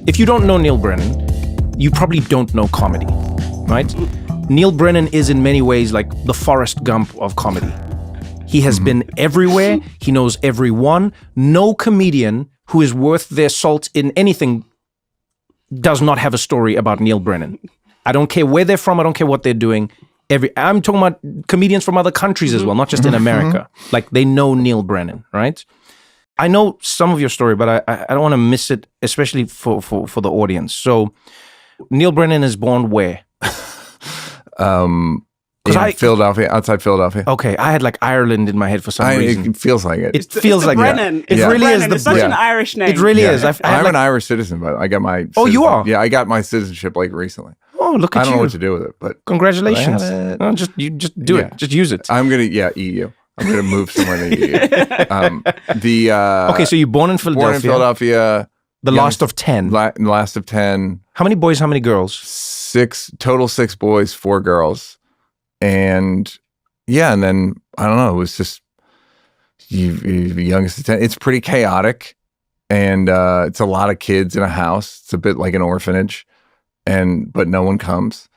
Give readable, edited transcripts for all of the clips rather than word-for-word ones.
If you don't know Neil Brennan, you probably don't know comedy, right? Neil Brennan is in many ways like the Forrest Gump of comedy. He has been everywhere. He knows everyone. No comedian who is worth their salt in anything does not have a story about Neil Brennan. I don't care where they're from. I don't care what they're doing. I'm talking about comedians from other countries as well, not just in America. Like they know Neil Brennan, right? I know some of your story, but I don't want to miss it, especially for the audience. So Neil Brennan is born where? Philadelphia, outside Philadelphia. Okay, I had like Ireland in my head for some reason. It feels like it. It feels like Brennan. It really is. It's such an Irish name. It really is. I'm an Irish citizen, but I got my. Oh, you are? Yeah, I got my citizenship like recently. Oh, look at you! I don't know what to do with it, but congratulations. No, just do it. Just use it. I'm gonna EU. I'm gonna move somewhere in the EU. Okay, so you're born in Philadelphia. Born in Philadelphia. The last of 10. Last of 10. How many boys? How many girls? 6 boys, 4 girls. And and then I don't know. It was just you youngest of 10. It's pretty chaotic, and it's a lot of kids in a house. It's a bit like an orphanage, but no one comes.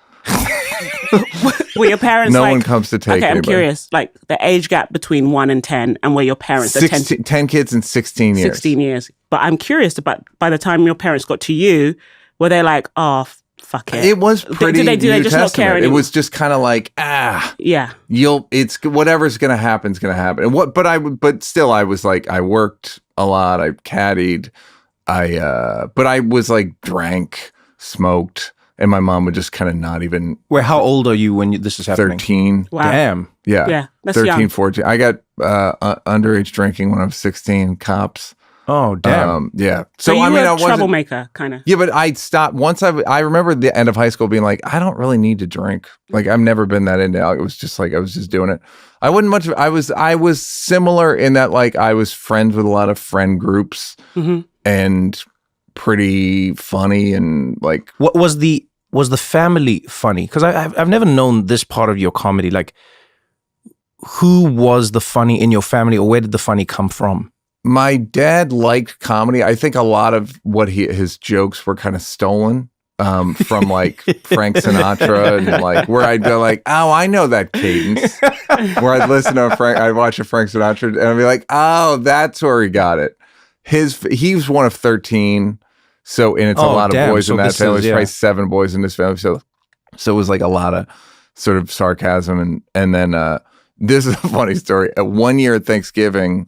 Were your parents? No one comes to take. Okay, I'm curious. Like the age gap between 1 and 10, and where your parents 10 kids in 16 years. 16 years. But I'm curious about by the time your parents got to you, were they like, oh, fuck it? It was pretty. Do they just not care anymore? It was just kind of like, yeah. It's whatever's gonna happen is gonna happen. And but still, I was like, I worked a lot. I caddied. But I was like drank, smoked. And my mom would just kind of not even. Wait, how old are you when this is happening? 13. Wow. Damn. Yeah, that's 13, young. 14. I got underage drinking when I was 16. Cops. Oh, damn. Yeah. So you I mean, were I a wasn't. troublemaker, kind of. Yeah, but I stopped once. I remember the end of high school being like, I don't really need to drink. Like I've never been that into it. It was just like I was just doing it. I wasn't much. I was similar in that like I was friends with a lot of friend groups and pretty funny and like. What was the family funny? Because I've never known this part of your comedy. Like, who was the funny in your family, or where did the funny come from? My dad liked comedy. I think a lot of what his jokes were kind of stolen from like Frank Sinatra and like where I'd go like, oh, I know that cadence. Where I'd listen to I'd watch a Frank Sinatra and I'd be like, oh, that's where he got it. He was one of 13. So, and it's a lot of boys in that family. There's probably 7 boys in this family. So it was like a lot of sort of sarcasm. And then this is a funny story. At 1 year at Thanksgiving,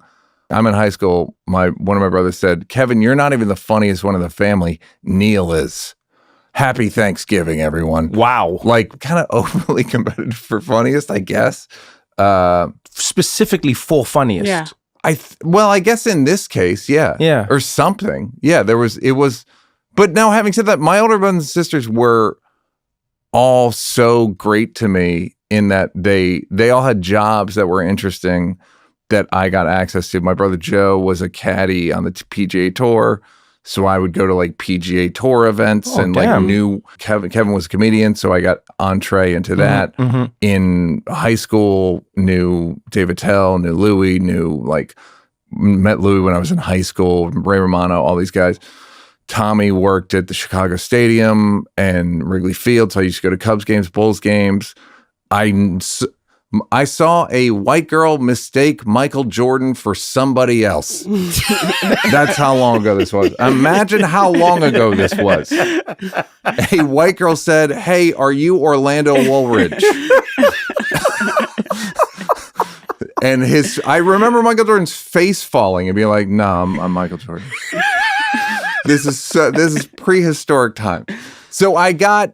I'm in high school. One of my brothers said, Kevin, you're not even the funniest one in the family. Neil is. Happy Thanksgiving, everyone. Wow. Like kind of overly competitive for funniest, I guess. Specifically for funniest. Yeah. I guess in this case, yeah, or something, it was. But now, having said that, my older brothers and sisters were all so great to me in that they all had jobs that were interesting that I got access to. My brother Joe was a caddy on the PGA Tour, so I would go to like PGA Tour events like knew Kevin was a comedian, so I got entree into that. In high school, knew David Tell, knew Louis, met Louis when I was in high school, Ray Romano, all these guys. Tommy worked at the Chicago Stadium and Wrigley Field, so I used to go to Cubs games, Bulls games. I saw a white girl mistake Michael Jordan for somebody else. That's how long ago this was. Imagine how long ago this was. A white girl said, "Hey, are you Orlando Woolridge?" And I remember Michael Jordan's face falling and being like, "No, I'm Michael Jordan." This is prehistoric time. So I got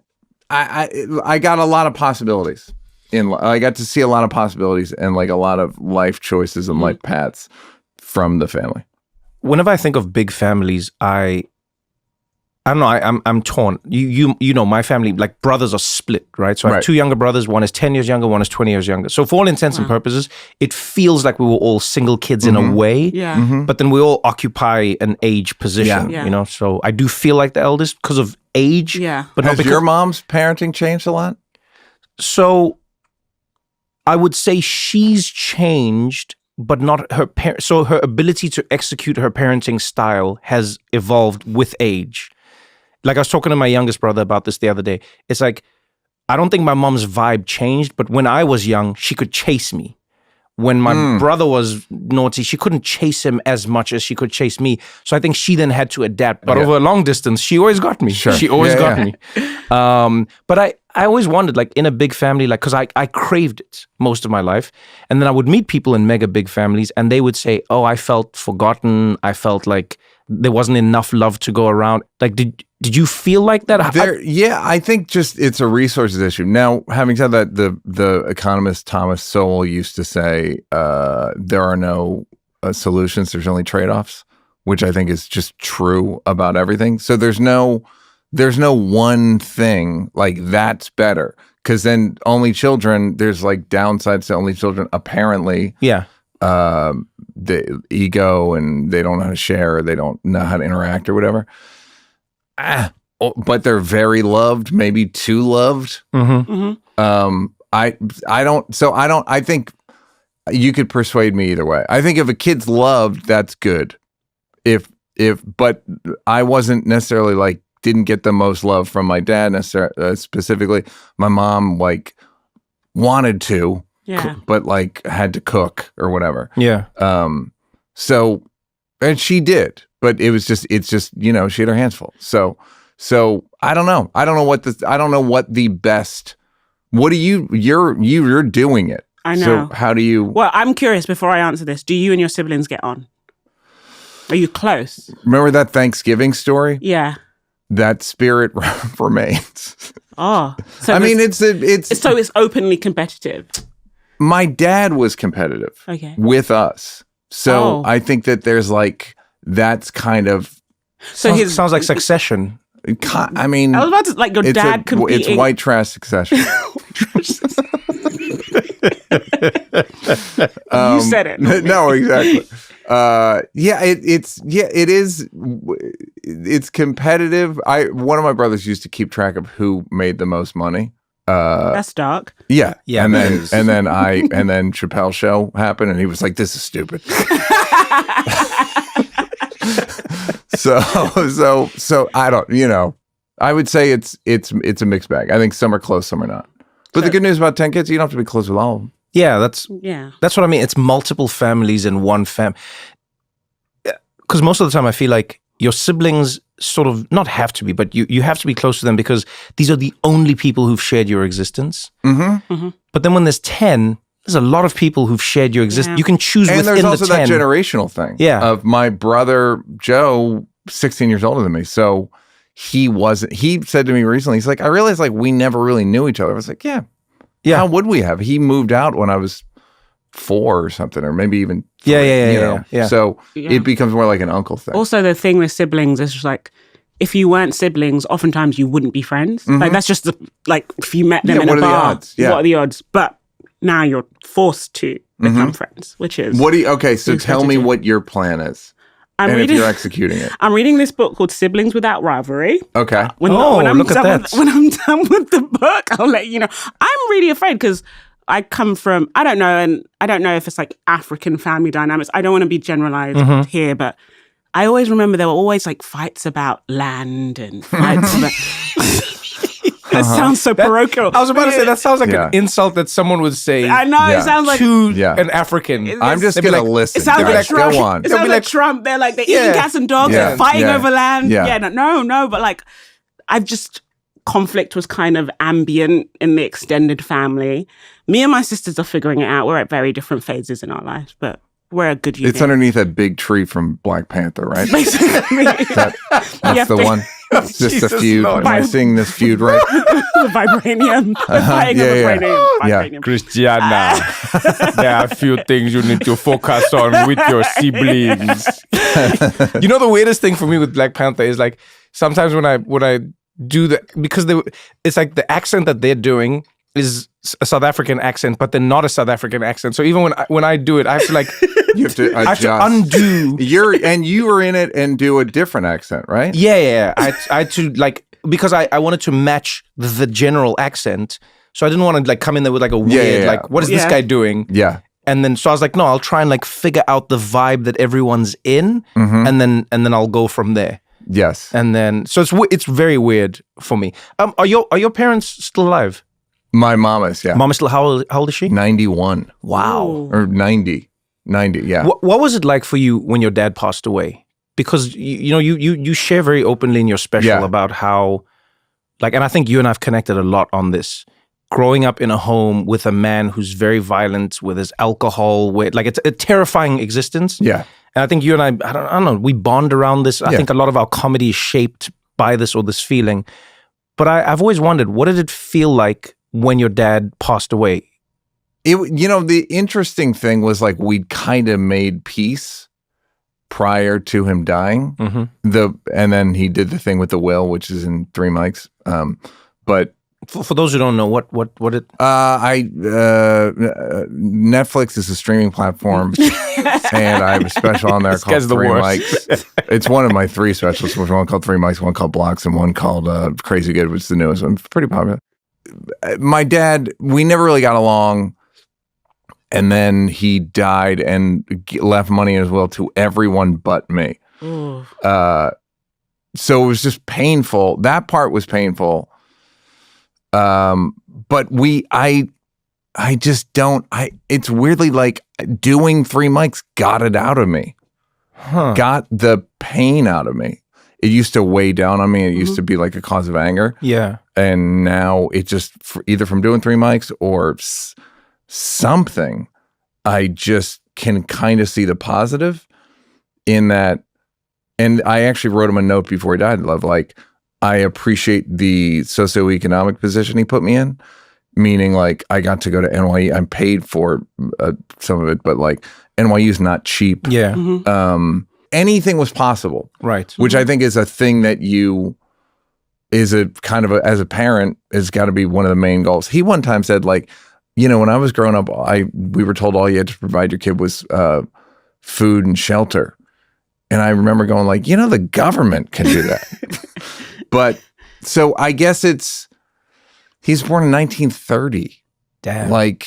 a lot of possibilities. I got to see a lot of possibilities and like a lot of life choices and life paths from the family. Whenever I think of big families, I don't know. I'm torn. You know, my family, like brothers are split, right? So I have 2 younger brothers. One is 10 years younger. One is 20 years younger. So for all intents and purposes, it feels like we were all single kids in a way. Yeah. But then we all occupy an age position. Yeah. You know, so I do feel like the eldest because of age. Yeah. But has your mom's parenting changed a lot? So I would say she's changed, but not her so her ability to execute her parenting style has evolved with age. like I was talking to my youngest brother about this the other day. It's like, I don't think my mom's vibe changed, but when I was young, she could chase me. When my brother was naughty, she couldn't chase him as much as she could chase me. So I think she then had to adapt. But over a long distance, she always got me. Sure. She always got me. But I always wondered, like in a big family, like, because I craved it most of my life. And then I would meet people in mega big families and they would say, oh, I felt forgotten. I felt like there wasn't enough love to go around. Like, did you feel like that? I think just it's a resources issue. Now, having said that, the economist Thomas Sowell used to say there are no solutions, there's only trade-offs, which I think is just true about everything. So there's no one thing like that's better, because then only children, there's like downsides to only children apparently. Yeah. The ego, and they don't know how to share, or they don't know how to interact or whatever. But they're very loved, maybe too loved. I think you could persuade me either way. I think if a kid's loved, that's good. But I wasn't necessarily like, didn't get the most love from my dad necessarily, specifically. My mom like wanted to, but like had to cook or whatever. Yeah. So, and she did, but it's just, she had her hands full. So I don't know. I don't know what the best, what do you're doing it. I know. So how do you? Well, I'm curious before I answer this. Do you and your siblings get on? Are you close? Remember that Thanksgiving story? Yeah. That spirit remains. Oh. So I mean, it's openly competitive. My dad was competitive with us. So I think that there's like, that's kind of. So sounds like Succession. I mean, I was about to, like, your dad competing. It's white trash Succession. You said it. No, exactly. It is. It's competitive. One of my brothers used to keep track of who made the most money. That's dark. Yeah. And then Chappelle's show happened, and he was like, "This is stupid." So I don't. I would say it's a mixed bag. I think some are close, some are not. But the good news about 10 kids, you don't have to be close with all of them. Yeah, that's what I mean. It's multiple families in one because most of the time I feel like your siblings sort of not have to be, but you have to be close to them because these are the only people who've shared your existence. But then when there's 10, there's a lot of people who've shared your existence. Yeah. You can choose within the 10. And there's also that generational thing. Yeah. Of my brother, Joe, 16 years older than me. So he said to me recently, he's like, I realized like we never really knew each other. I was like, yeah. How would we have? He moved out when I was 4 or something, or maybe even 3, Yeah. So it becomes more like an uncle thing. Also, the thing with siblings is just like, if you weren't siblings, oftentimes you wouldn't be friends. Like that's just if you met them in a bar, what are the odds? But now you're forced to become friends, which is so tell me what your plan is. If you're executing it. I'm reading this book called Siblings Without Rivalry. Okay. When I'm done with the book, I'll let you know. I'm really afraid because I come from, I don't know if it's like African family dynamics. I don't want to be generalized here, but I always remember there were always like fights about land and fights about... It sounds so parochial. I was about to say, that sounds like an insult that someone would say. I know, it sounds like... To an African. I'm just going to listen. It sounds like Trump. Go on. It sounds like Trump. They're like, they're eating cats and dogs and fighting over land. No, but like, conflict was kind of ambient in the extended family. Me and my sisters are figuring it out. We're at very different phases in our lives, but we're a good unit. It's underneath that big tree from Black Panther, right? Basically. That's the one. It's just a feud. Am I seeing this feud right? The vibranium. Yeah. Christiana, there are a few things you need to focus on with your siblings. You know, the weirdest thing for me with Black Panther is like, sometimes when I do that, because it's like the accent that they're doing is a South African accent, but then not a South African accent. So even when I do it, I have to like... You have to adjust. I have to undo. You were in it and do a different accent, right? Yeah. I had to like, because I wanted to match the general accent. So I didn't want to like come in there with like a weird, like, what is this guy doing? Yeah. And then, so I was like, no, I'll try and like figure out the vibe that everyone's in. And then I'll go from there. Yes. And then, so it's very weird for me. Are your parents still alive? My mom is, yeah. Mom is still, how old is she? 91. Wow. Ooh. Or 90. 90, yeah. What was it like for you when your dad passed away? Because, you share very openly in your special about how, and I think you and I have connected a lot on this. Growing up in a home with a man who's very violent with his alcohol, it's a terrifying existence. Yeah. And I think you and I don't know, we bond around this. I think a lot of our comedy is shaped by this or this feeling. But I've always wondered, what did it feel like when your dad passed away? The interesting thing was we'd kind of made peace prior to him dying. Mm-hmm. And then he did the thing with the will, which is in 3 mics. But for those who don't know, what it? Netflix is a streaming platform, and I have a special on there called 3 Mics. It's one of my 3 specials. There's one called 3 Mics, one called Blocks, and one called Crazy Good, which is the newest one. It's pretty popular. My dad, we never really got along, and then he died and left money in his will to everyone but me. So it was just painful. That part was painful. But I just don't, it's weirdly doing 3 mics got it out of me, got the pain out of me. It used to weigh down on me. It used to be a cause of anger. Yeah. And now it just, either from doing 3 mics or something, I just can kind of see the positive in that. And I actually wrote him a note before he died, I appreciate the socioeconomic position he put me in, meaning I got to go to NYU. I'm paid for some of it, but NYU is not cheap. Yeah. Mm-hmm. Anything was possible. Right. Which I think is a thing that as a parent, has got to be one of the main goals. He one time said when I was growing up, we were told all you had to provide your kid was food and shelter. And I remember going the government can do that. But so I guess he's born in 1930. Damn.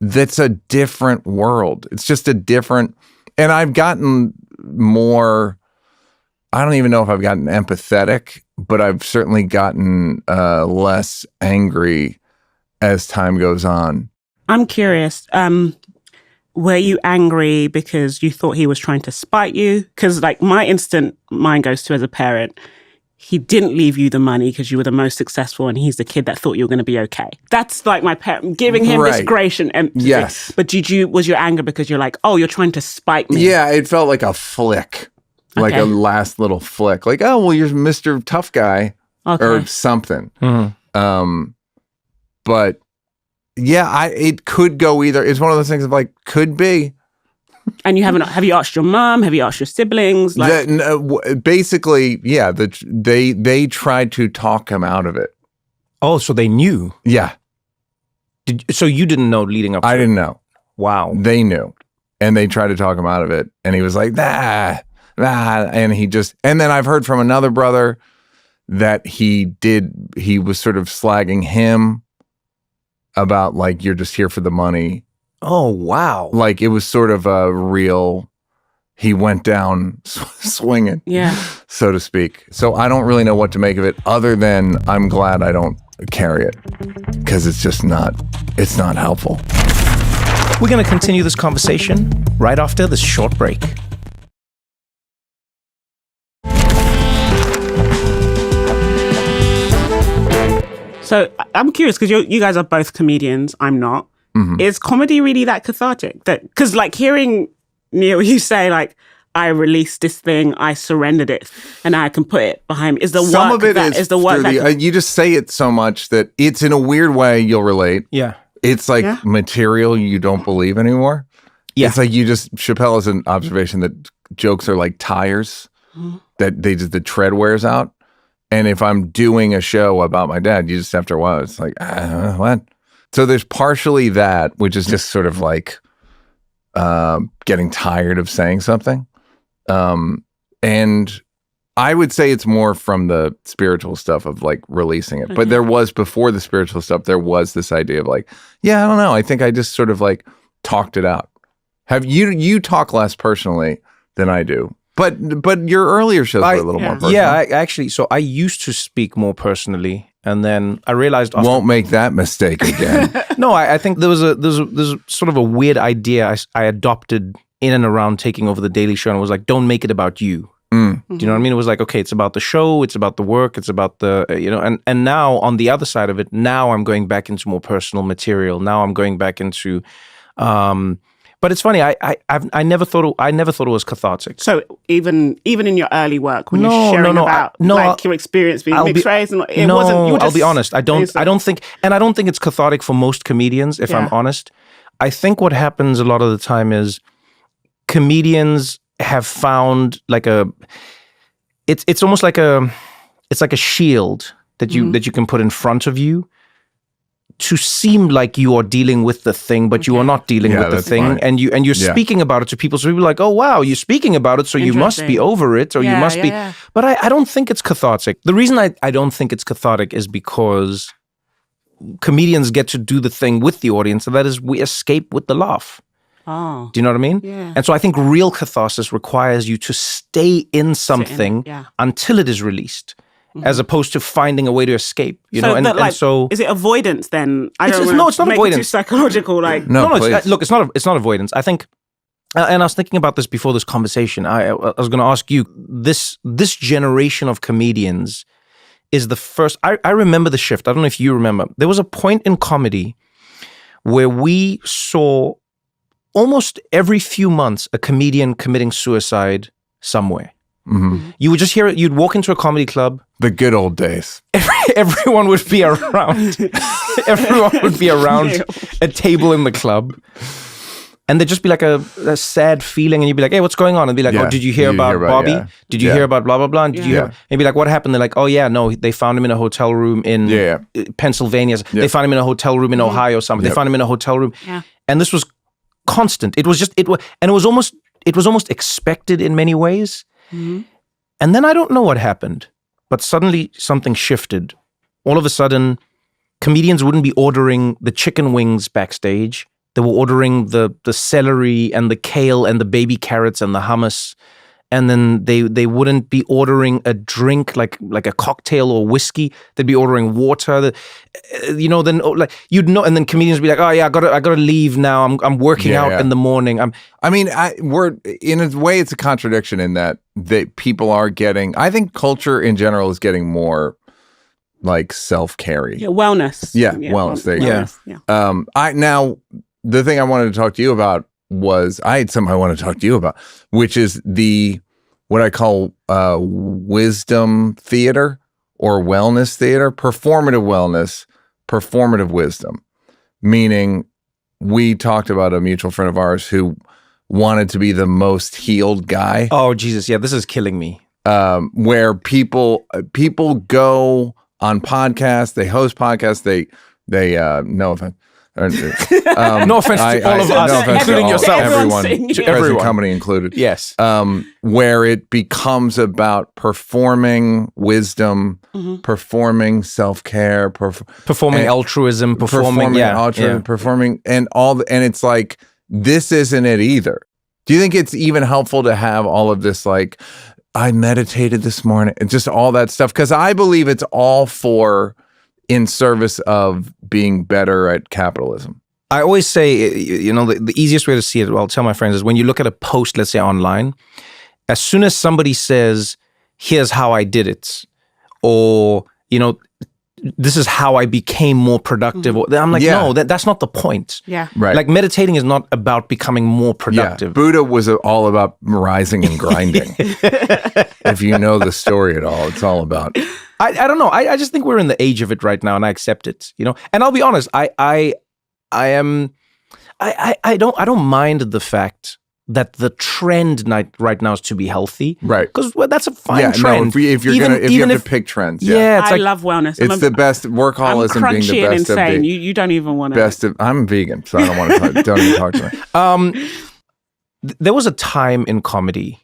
That's a different world. It's just a different, and I've gotten more, I don't even know if I've gotten empathetic, but I've certainly gotten less angry as time goes on. I'm curious. Were you angry because you thought he was trying to spite you? Because my instant mind goes to, as a parent, he didn't leave you the money because you were the most successful and he's the kid that thought you were going to be okay. That's my parent, giving him this grace and empathy. Yes. But was your anger because you're oh, you're trying to spite me? Yeah, it felt like a flick, a last little flick. Oh, well, you're Mr. Tough Guy or something. Mm-hmm. But yeah, it could go either. It's one of those things of could be. And have you asked your mom? Have you asked your siblings? Basically, yeah, they tried to talk him out of it. Oh, so they knew? Yeah. So you didn't know leading up to I didn't know. Wow. They knew. And they tried to talk him out of it. And he was like, nah. And and then I've heard from another brother that he was sort of slagging him about you're just here for the money. Oh, wow. It was sort of a real, he went down swinging, so to speak. So I don't really know what to make of it other than I'm glad I don't carry it because it's just it's not helpful. We're going to continue this conversation right after this short break. So I'm curious because you guys are both comedians. I'm not. Mm-hmm. Is comedy really that cathartic? Because hearing Neil, you say I released this thing, I surrendered it, and I can put it behind me. Is the some work of it that is the work that you just say it so much that it's in a weird way you'll relate. Yeah, it's material you don't believe anymore. Yeah, it's Chappelle has an observation that jokes are like tires that the tread wears out. And if I'm doing a show about my dad, you just after a while, it's what? So there's partially that, which is just sort of getting tired of saying something. And I would say it's more from the spiritual stuff of releasing it. But there was, before the spiritual stuff, there was this idea of I don't know. I think I just sort of talked it out. Have you talk less personally than I do. But your earlier shows were a little more personal. Yeah, so I used to speak more personally, and then I realized won't make that mistake again. No, I think there's sort of a weird idea I adopted in and around taking over the Daily Show, and it was like, don't make it about you. Do you know what I mean? It was like, okay, it's about the show, it's about the work, it's about the, and now on the other side of it, now I'm going back into more personal material. Now I'm going back into, but it's funny, I never thought it was cathartic. So even in your early work, when you're sharing about your experience being mixed race, and it wasn't. You were just, I'll be honest. I don't think it's cathartic for most comedians. If I'm honest, I think what happens a lot of the time is comedians have found like it's almost like a shield that you can put in front of you to seem like you are dealing with the thing, but you are not dealing with the thing, fine. and you're speaking about it to people. So people are like, oh wow, you're speaking about it, so you must be over it, or you must be. Yeah. But I don't think it's cathartic. The reason I don't think it's cathartic is because comedians get to do the thing with the audience, and that is we escape with the laugh. Oh. Do you know what I mean? Yeah. And so I think real catharsis requires you to stay in something until it is released, as opposed to finding a way to escape. You know, and so is it avoidance then? It's not avoidance. It too psychological, like no. Look, it's not avoidance. I think, and I was thinking about this before this conversation. I was going to ask you, this generation of comedians is the first. I remember the shift. I don't know if you remember. There was a point in comedy where we saw almost every few months a comedian committing suicide somewhere. Mm-hmm. You would just hear it. You'd walk into a comedy club. The good old days. Everyone would be around. Everyone would be around a table in the club. And there'd just be like a sad feeling, and you'd be like, hey, what's going on? And be like, oh, did you hear about Bobby? Yeah. Did you hear about blah, blah, blah? And did you hear? And be like, what happened? They're like, oh, yeah, no, they found him in a hotel room in Pennsylvania. They found him in a hotel room in Ohio or something. They found him in a hotel room. Yeah. And this was constant. It was almost expected in many ways. Mm-hmm. And then I don't know what happened, but suddenly something shifted. All of a sudden, comedians wouldn't be ordering the chicken wings backstage. They were ordering the celery and the kale and the baby carrots and the hummus. And then they wouldn't be ordering a drink like a cocktail or whiskey. They'd be ordering water. And then comedians would be like, oh yeah, I gotta leave now. I'm working out in the morning. We're in a way, it's a contradiction in that people are getting. I think culture in general is getting more like self-carry. Yeah, wellness. Yeah, wellness. There you go. Now the thing I wanted to talk to you about was I had something I want to talk to you about, which is what I call wisdom theater or wellness theater, performative wellness, performative wisdom. Meaning, we talked about a mutual friend of ours who wanted to be the most healed guy. Oh Jesus, yeah, this is killing me. Where people go on podcasts, they host podcasts, they no offense. No offense to all of us, including yourself. Everyone, company included. Yes. Where it becomes about performing wisdom, performing self-care, performing altruism, performing and it's like, this isn't it either. Do you think it's even helpful to have all of this, like, I meditated this morning, and just all that stuff? Because I believe it's all in service of being better at capitalism. I always say, the easiest way to see it, I'll tell my friends, is when you look at a post, let's say online, as soon as somebody says, here's how I did it, or, this is how I became more productive. I'm like, no, that's not the point. Yeah. Right. Like, meditating is not about becoming more productive. Yeah. Buddha was all about rising and grinding. If you know the story at all, it's all about... I don't know. I just think we're in the age of it right now, and I accept it. And I'll be honest. I don't mind the fact that the trend right now is to be healthy, right? Because that's a fine trend. No, if you have to pick trends, I love wellness. It's the best. Workaholism being the best and insane. of You don't even want to. I'm vegan, so I don't want to. Don't even talk to me. There was a time in comedy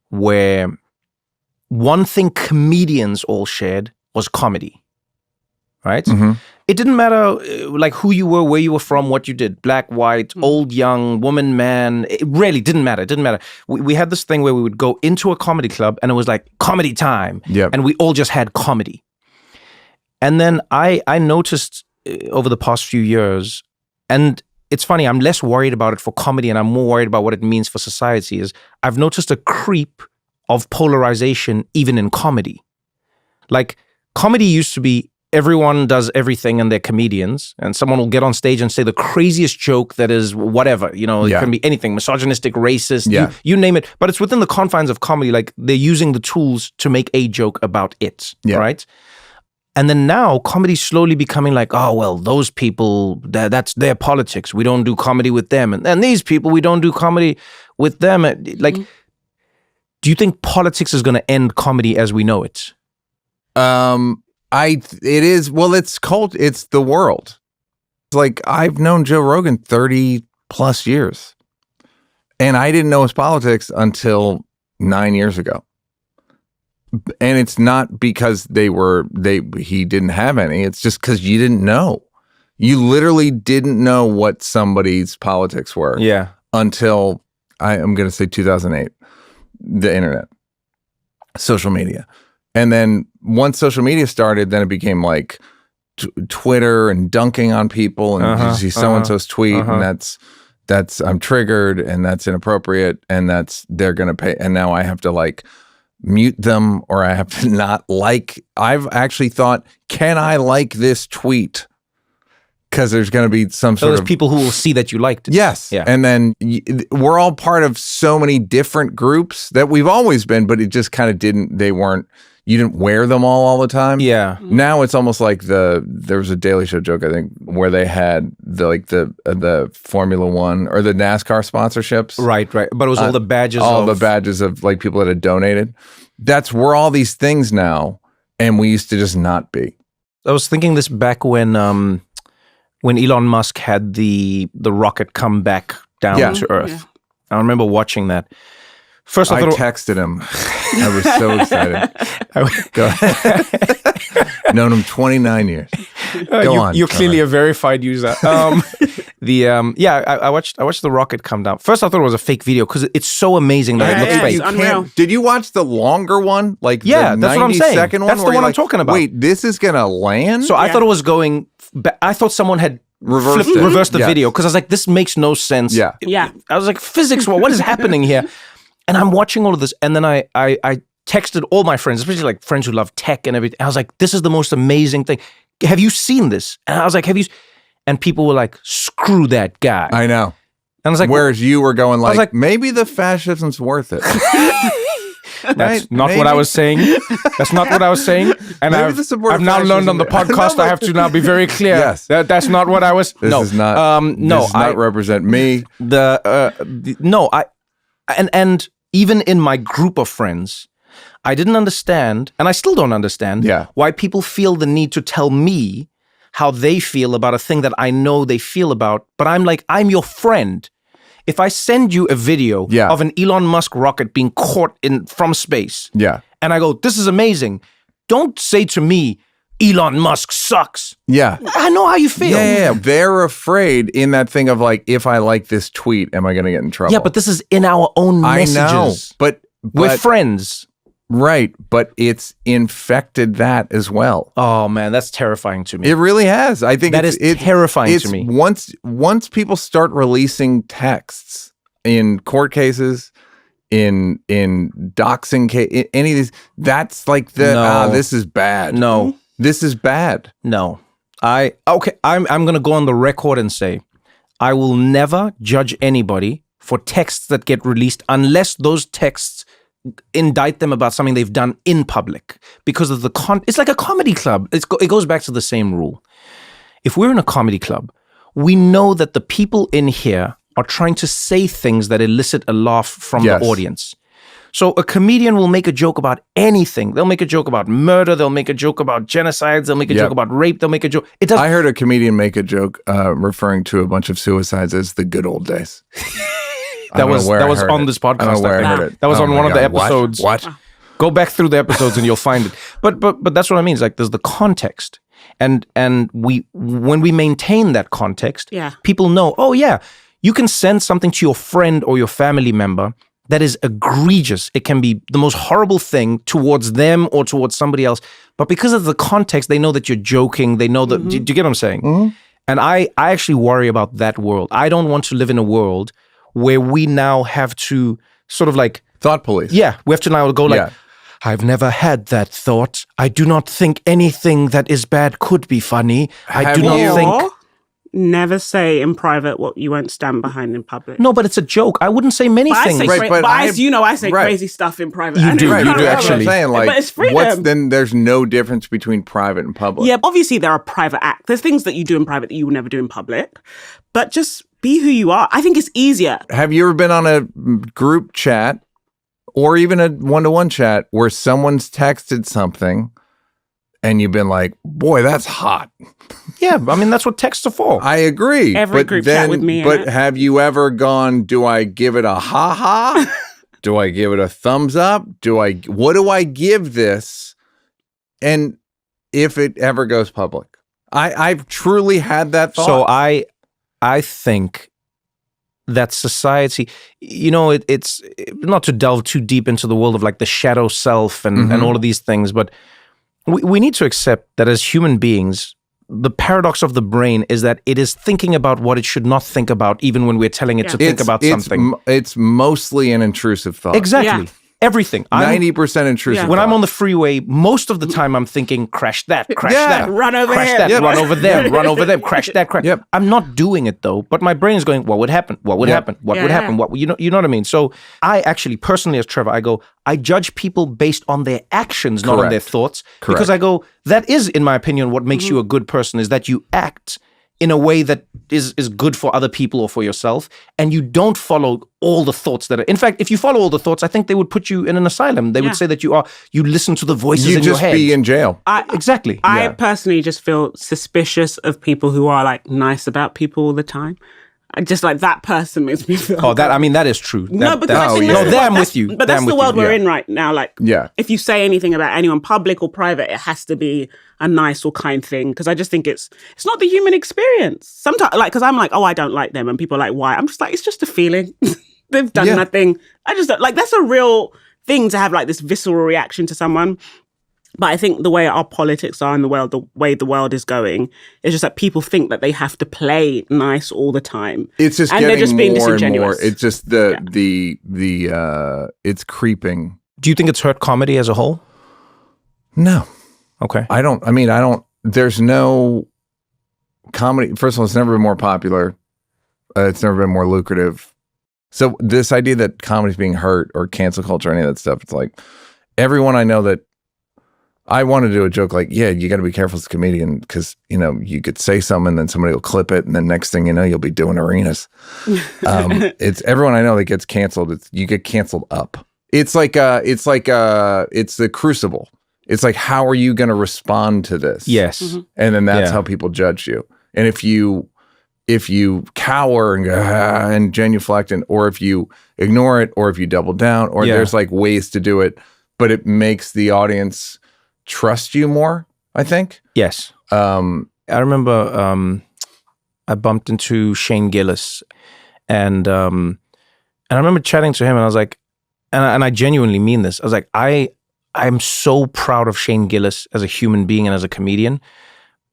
where one thing comedians all shared was comedy, right? Mm-hmm. It didn't matter like who you were, where you were from, what you did, black, white, old, young, woman, man. It really didn't matter. It didn't matter. We had this thing where we would go into a comedy club and it was like comedy time. Yep. And we all just had comedy. And then I noticed over the past few years, and it's funny, I'm less worried about it for comedy and I'm more worried about what it means for society, is I've noticed a creep of polarization even in comedy. Like comedy used to be everyone does everything and they're comedians, and someone will get on stage and say the craziest joke that is whatever, it can be anything, misogynistic, racist, you name it, but it's within the confines of comedy. Like they're using the tools to make a joke about it, right? And then now comedy's slowly becoming like, oh, well, those people, that's their politics. We don't do comedy with them. And these people, we don't do comedy with them. Like, do you think politics is going to end comedy as we know it? It is. Well, it's the world. It's like I've known Joe Rogan 30 plus years, and I didn't know his politics until 9 years ago. And it's not because he didn't have any. It's just because you didn't know. You literally didn't know what somebody's politics were. Yeah. Until I'm going to say 2008, the internet, social media. And then once social media started, then it became like Twitter and dunking on people, and you see so-and-so's tweet, and that's I'm triggered, and that's inappropriate, and they're going to pay. And now I have to like mute them, or I have to not like. I've actually thought, can I like this tweet? Because there's going to be there's people who will see that you liked it. Yes. Yeah. And then we're all part of so many different groups that we've always been, but it just kind of you didn't wear them all the time. Yeah. Now it's almost like there was a Daily Show joke, I think, where they had the Formula One or the NASCAR sponsorships. Right. But it was all the badges. The badges of like people that had donated. We're all these things now, and we used to just not be. I was thinking this back when Elon Musk had the rocket come back down to Earth. Yeah. I remember watching that. First, I texted him. I was so excited. Go ahead. Known him 29 years. Go on. You're clearly a verified user. I watched the rocket come down. First, I thought it was a fake video because it's so amazing that it looks fake. Unreal. Did you watch the longer one? Like the that's what I'm saying. 90-second one? That's the one I'm talking about. Wait, this is gonna land? So I thought it was going. I thought someone had reversed the video because I was like, this makes no sense. Yeah. I was like, physics. What is happening here? And I'm watching all of this, and then I texted all my friends, especially like friends who love tech and everything. I was like, this is the most amazing thing. Have you seen this? And I was like, have you? And people were like, screw that guy. I know. And I was like, whereas you were going like maybe the fascism's worth it. That's not what I was saying. That's not what I was saying. And I've now learned on the podcast I have to now be very clear. Yes. That's not what I was. This does not represent me. And even in my group of friends, I didn't understand, and I still don't understand, why people feel the need to tell me how they feel about a thing that I know they feel about. But I'm like, I'm your friend. If I send you a video of an Elon Musk rocket being caught from space, and I go, this is amazing, don't say to me, Elon Musk sucks. Yeah. I know how you feel. Yeah. They're afraid in that thing of like, if I like this tweet, am I going to get in trouble? Yeah, but this is in our own messages. I know, but we're friends. Right, but it's infected that as well. Oh man, that's terrifying to me. It really has. I think it's terrifying to me. Once people start releasing texts in court cases, in doxing case, any of these, that's like this is bad. No. This is bad. No. I'm going to go on the record and say I will never judge anybody for texts that get released unless those texts indict them about something they've done in public, because of it's like a comedy club. It goes back to the same rule. If we're in a comedy club, we know that the people in here are trying to say things that elicit a laugh from the audience. So a comedian will make a joke about anything. They'll make a joke about murder. They'll make a joke about genocides. They'll make a joke about rape. They'll make a joke. I heard a comedian make a joke referring to a bunch of suicides as the good old days. That was on this podcast. I don't know where I heard it. That was on one of the episodes. What? Go back through the episodes and you'll find it. But that's what I mean. It's like there's the context. And when we maintain that context, Yeah. people know, oh yeah, you can send something to your friend or your family member that is egregious. It can be the most horrible thing towards them or towards somebody else. But because of the context, they know that you're joking. They know that, do you get what I'm saying? Mm-hmm. And I actually worry about that world. I don't want to live in a world where we now have to sort of like... Thought police. Yeah, we have to now go like, I've never had that thought. I do not think anything that is bad could be funny. I do not think... Never say in private what you won't stand behind in public. No, but it's a joke. I wouldn't say many things. I say crazy stuff in private. You do, you do actually. What I'm saying, but it's freedom. Then there's no difference between private and public. Yeah, obviously there are private acts. There's things that you do in private that you will never do in public. But just be who you are. I think it's easier. Have you ever been on a group chat or even a one-to-one chat where someone's texted something and you've been like, boy, that's hot? Yeah, I mean, that's what texts are for. I agree. Every group chat with me. But have you ever gone, do I give it a ha-ha? Do I give it a thumbs up? What do I give this? And if it ever goes public? I've truly had that thought. So I think that society, it's not to delve too deep into the world of like the shadow self and all of these things, but we need to accept that as human beings, the paradox of the brain is that it is thinking about what it should not think about, even when we're telling it to think about something. It's mostly an intrusive thought. Exactly. Yeah. Everything. 90% intrusive. When I'm on the freeway, most of the time I'm thinking, crash that, run over crash here, that, run over them, run over them, crash that, crash. Yep. I'm not doing it though, but my brain is going, what would happen? What would happen? What would happen? What you know what I mean? So I actually, personally as Trevor, I judge people based on their actions, not on their thoughts. Correct. Because I go, that is, in my opinion, what makes you a good person is that you act in a way that is good for other people or for yourself, and you don't follow all the thoughts that are... In fact, if you follow all the thoughts, I think they would put you in an asylum. They would say that you listen to the voices in your head. You just be in jail. Exactly. I personally just feel suspicious of people who are like nice about people all the time. Just like that person makes me feel... that is true. I'm with you. But that's the world we're in right now. Like, if you say anything about anyone, public or private, it has to be a nice or kind thing. Because I just think it's not the human experience. Sometimes, like, because I'm like, oh, I don't like them. And people are like, why? I'm just like, it's just a feeling. They've done nothing. I just don't, like, that's a real thing to have like this visceral reaction to someone. But I think the way our politics are in the world, the way the world is going, is just that people think that they have to play nice all the time. It's just they're just being disingenuous. It's just it's creeping. Do you think it's hurt comedy as a whole? No. Okay. I don't. There's no comedy. First of all, it's never been more popular. It's never been more lucrative. So this idea that comedy's being hurt or cancel culture, any of that stuff, it's like everyone I know that I want to do a joke like, yeah, you got to be careful as a comedian because, you could say something and then somebody will clip it. And then next thing you know, you'll be doing arenas. It's everyone I know that gets canceled. You get canceled up. It's the crucible. It's like, how are you going to respond to this? Yes. Mm-hmm. And then that's how people judge you. And if you cower and go, and genuflect, or if you ignore it, or if you double down, or there's like ways to do it, but it makes the audience trust you more, I think. Yes. I remember I bumped into Shane Gillis and I remember chatting to him and I was like, and I genuinely mean this. I was like, I'm so proud of Shane Gillis as a human being and as a comedian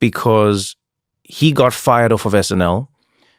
because he got fired off of SNL.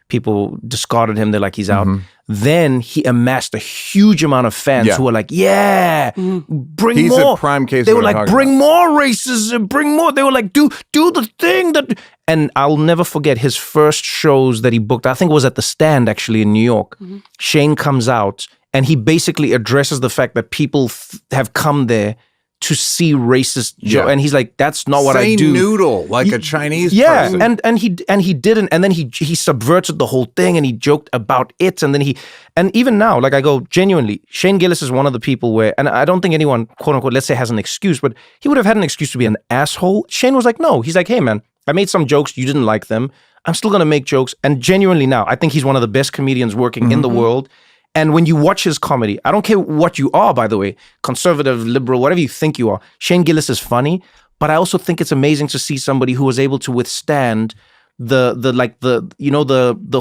People discarded him. They're like, he's out. Then he amassed a huge amount of fans who were like, bring He's more. He's a prime case. They were like, bring more racism, bring more. They were like, do the thing that... And I'll never forget his first shows that he booked. I think it was at the Stand, actually, in New York. Shane comes out and he basically addresses the fact that people have come there to see racist Joe, and he's like, "That's not what I do." Noodle like a Chinese person. and he didn't, and then he subverted the whole thing, and he joked about it, and then and even now, like I go genuinely, Shane Gillis is one of the people where, and I don't think anyone quote unquote let's say has an excuse, but he would have had an excuse to be an asshole. Shane was like, no, he's like, hey man, I made some jokes, you didn't like them, I'm still gonna make jokes, and genuinely now, I think he's one of the best comedians working in the world. And when you watch his comedy, I don't care what you are, by the way, conservative, liberal, whatever you think you are, Shane Gillis is funny, But I also think it's amazing to see somebody who was able to withstand the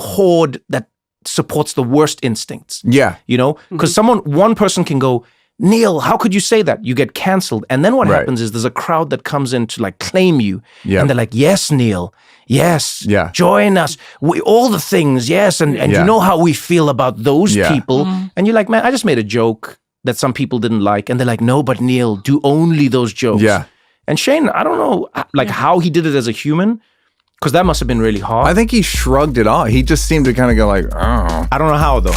horde that supports the worst instincts. Yeah. Because one person can go, Neil, how could you say that? You get canceled. And then what happens is there's a crowd that comes in to like claim you. Yeah. And they're like, yes, Neil. Yes. Yeah. Join us. All the things. Yes. And you know how we feel about those people. And you're like, man, I just made a joke that some people didn't like. And they're like, no, but Neil, do only those jokes. Yeah. And Shane, I don't know how he did it as a human, because that must have been really hard. I think he shrugged it off. He just seemed to kind of go like, oh. I don't know how, though.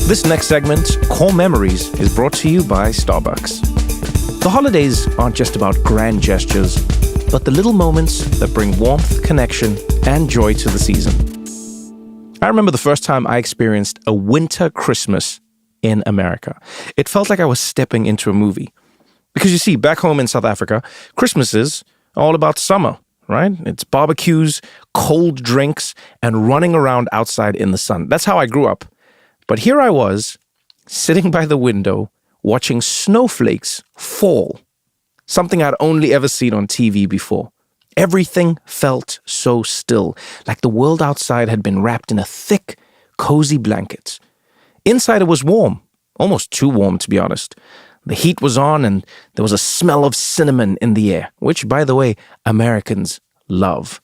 This next segment, Core Memories, is brought to you by Starbucks. The holidays aren't just about grand gestures, but the little moments that bring warmth, connection, and joy to the season. I remember the first time I experienced a winter Christmas in America. It felt like I was stepping into a movie. Because you see, back home in South Africa, Christmas is all about summer, right? It's barbecues, cold drinks, and running around outside in the sun. That's how I grew up. But here I was, sitting by the window, watching snowflakes fall. Something I'd only ever seen on TV before. Everything felt so still, like the world outside had been wrapped in a thick, cozy blanket. Inside it was warm, almost too warm to be honest. The heat was on and there was a smell of cinnamon in the air, which, by the way, Americans love.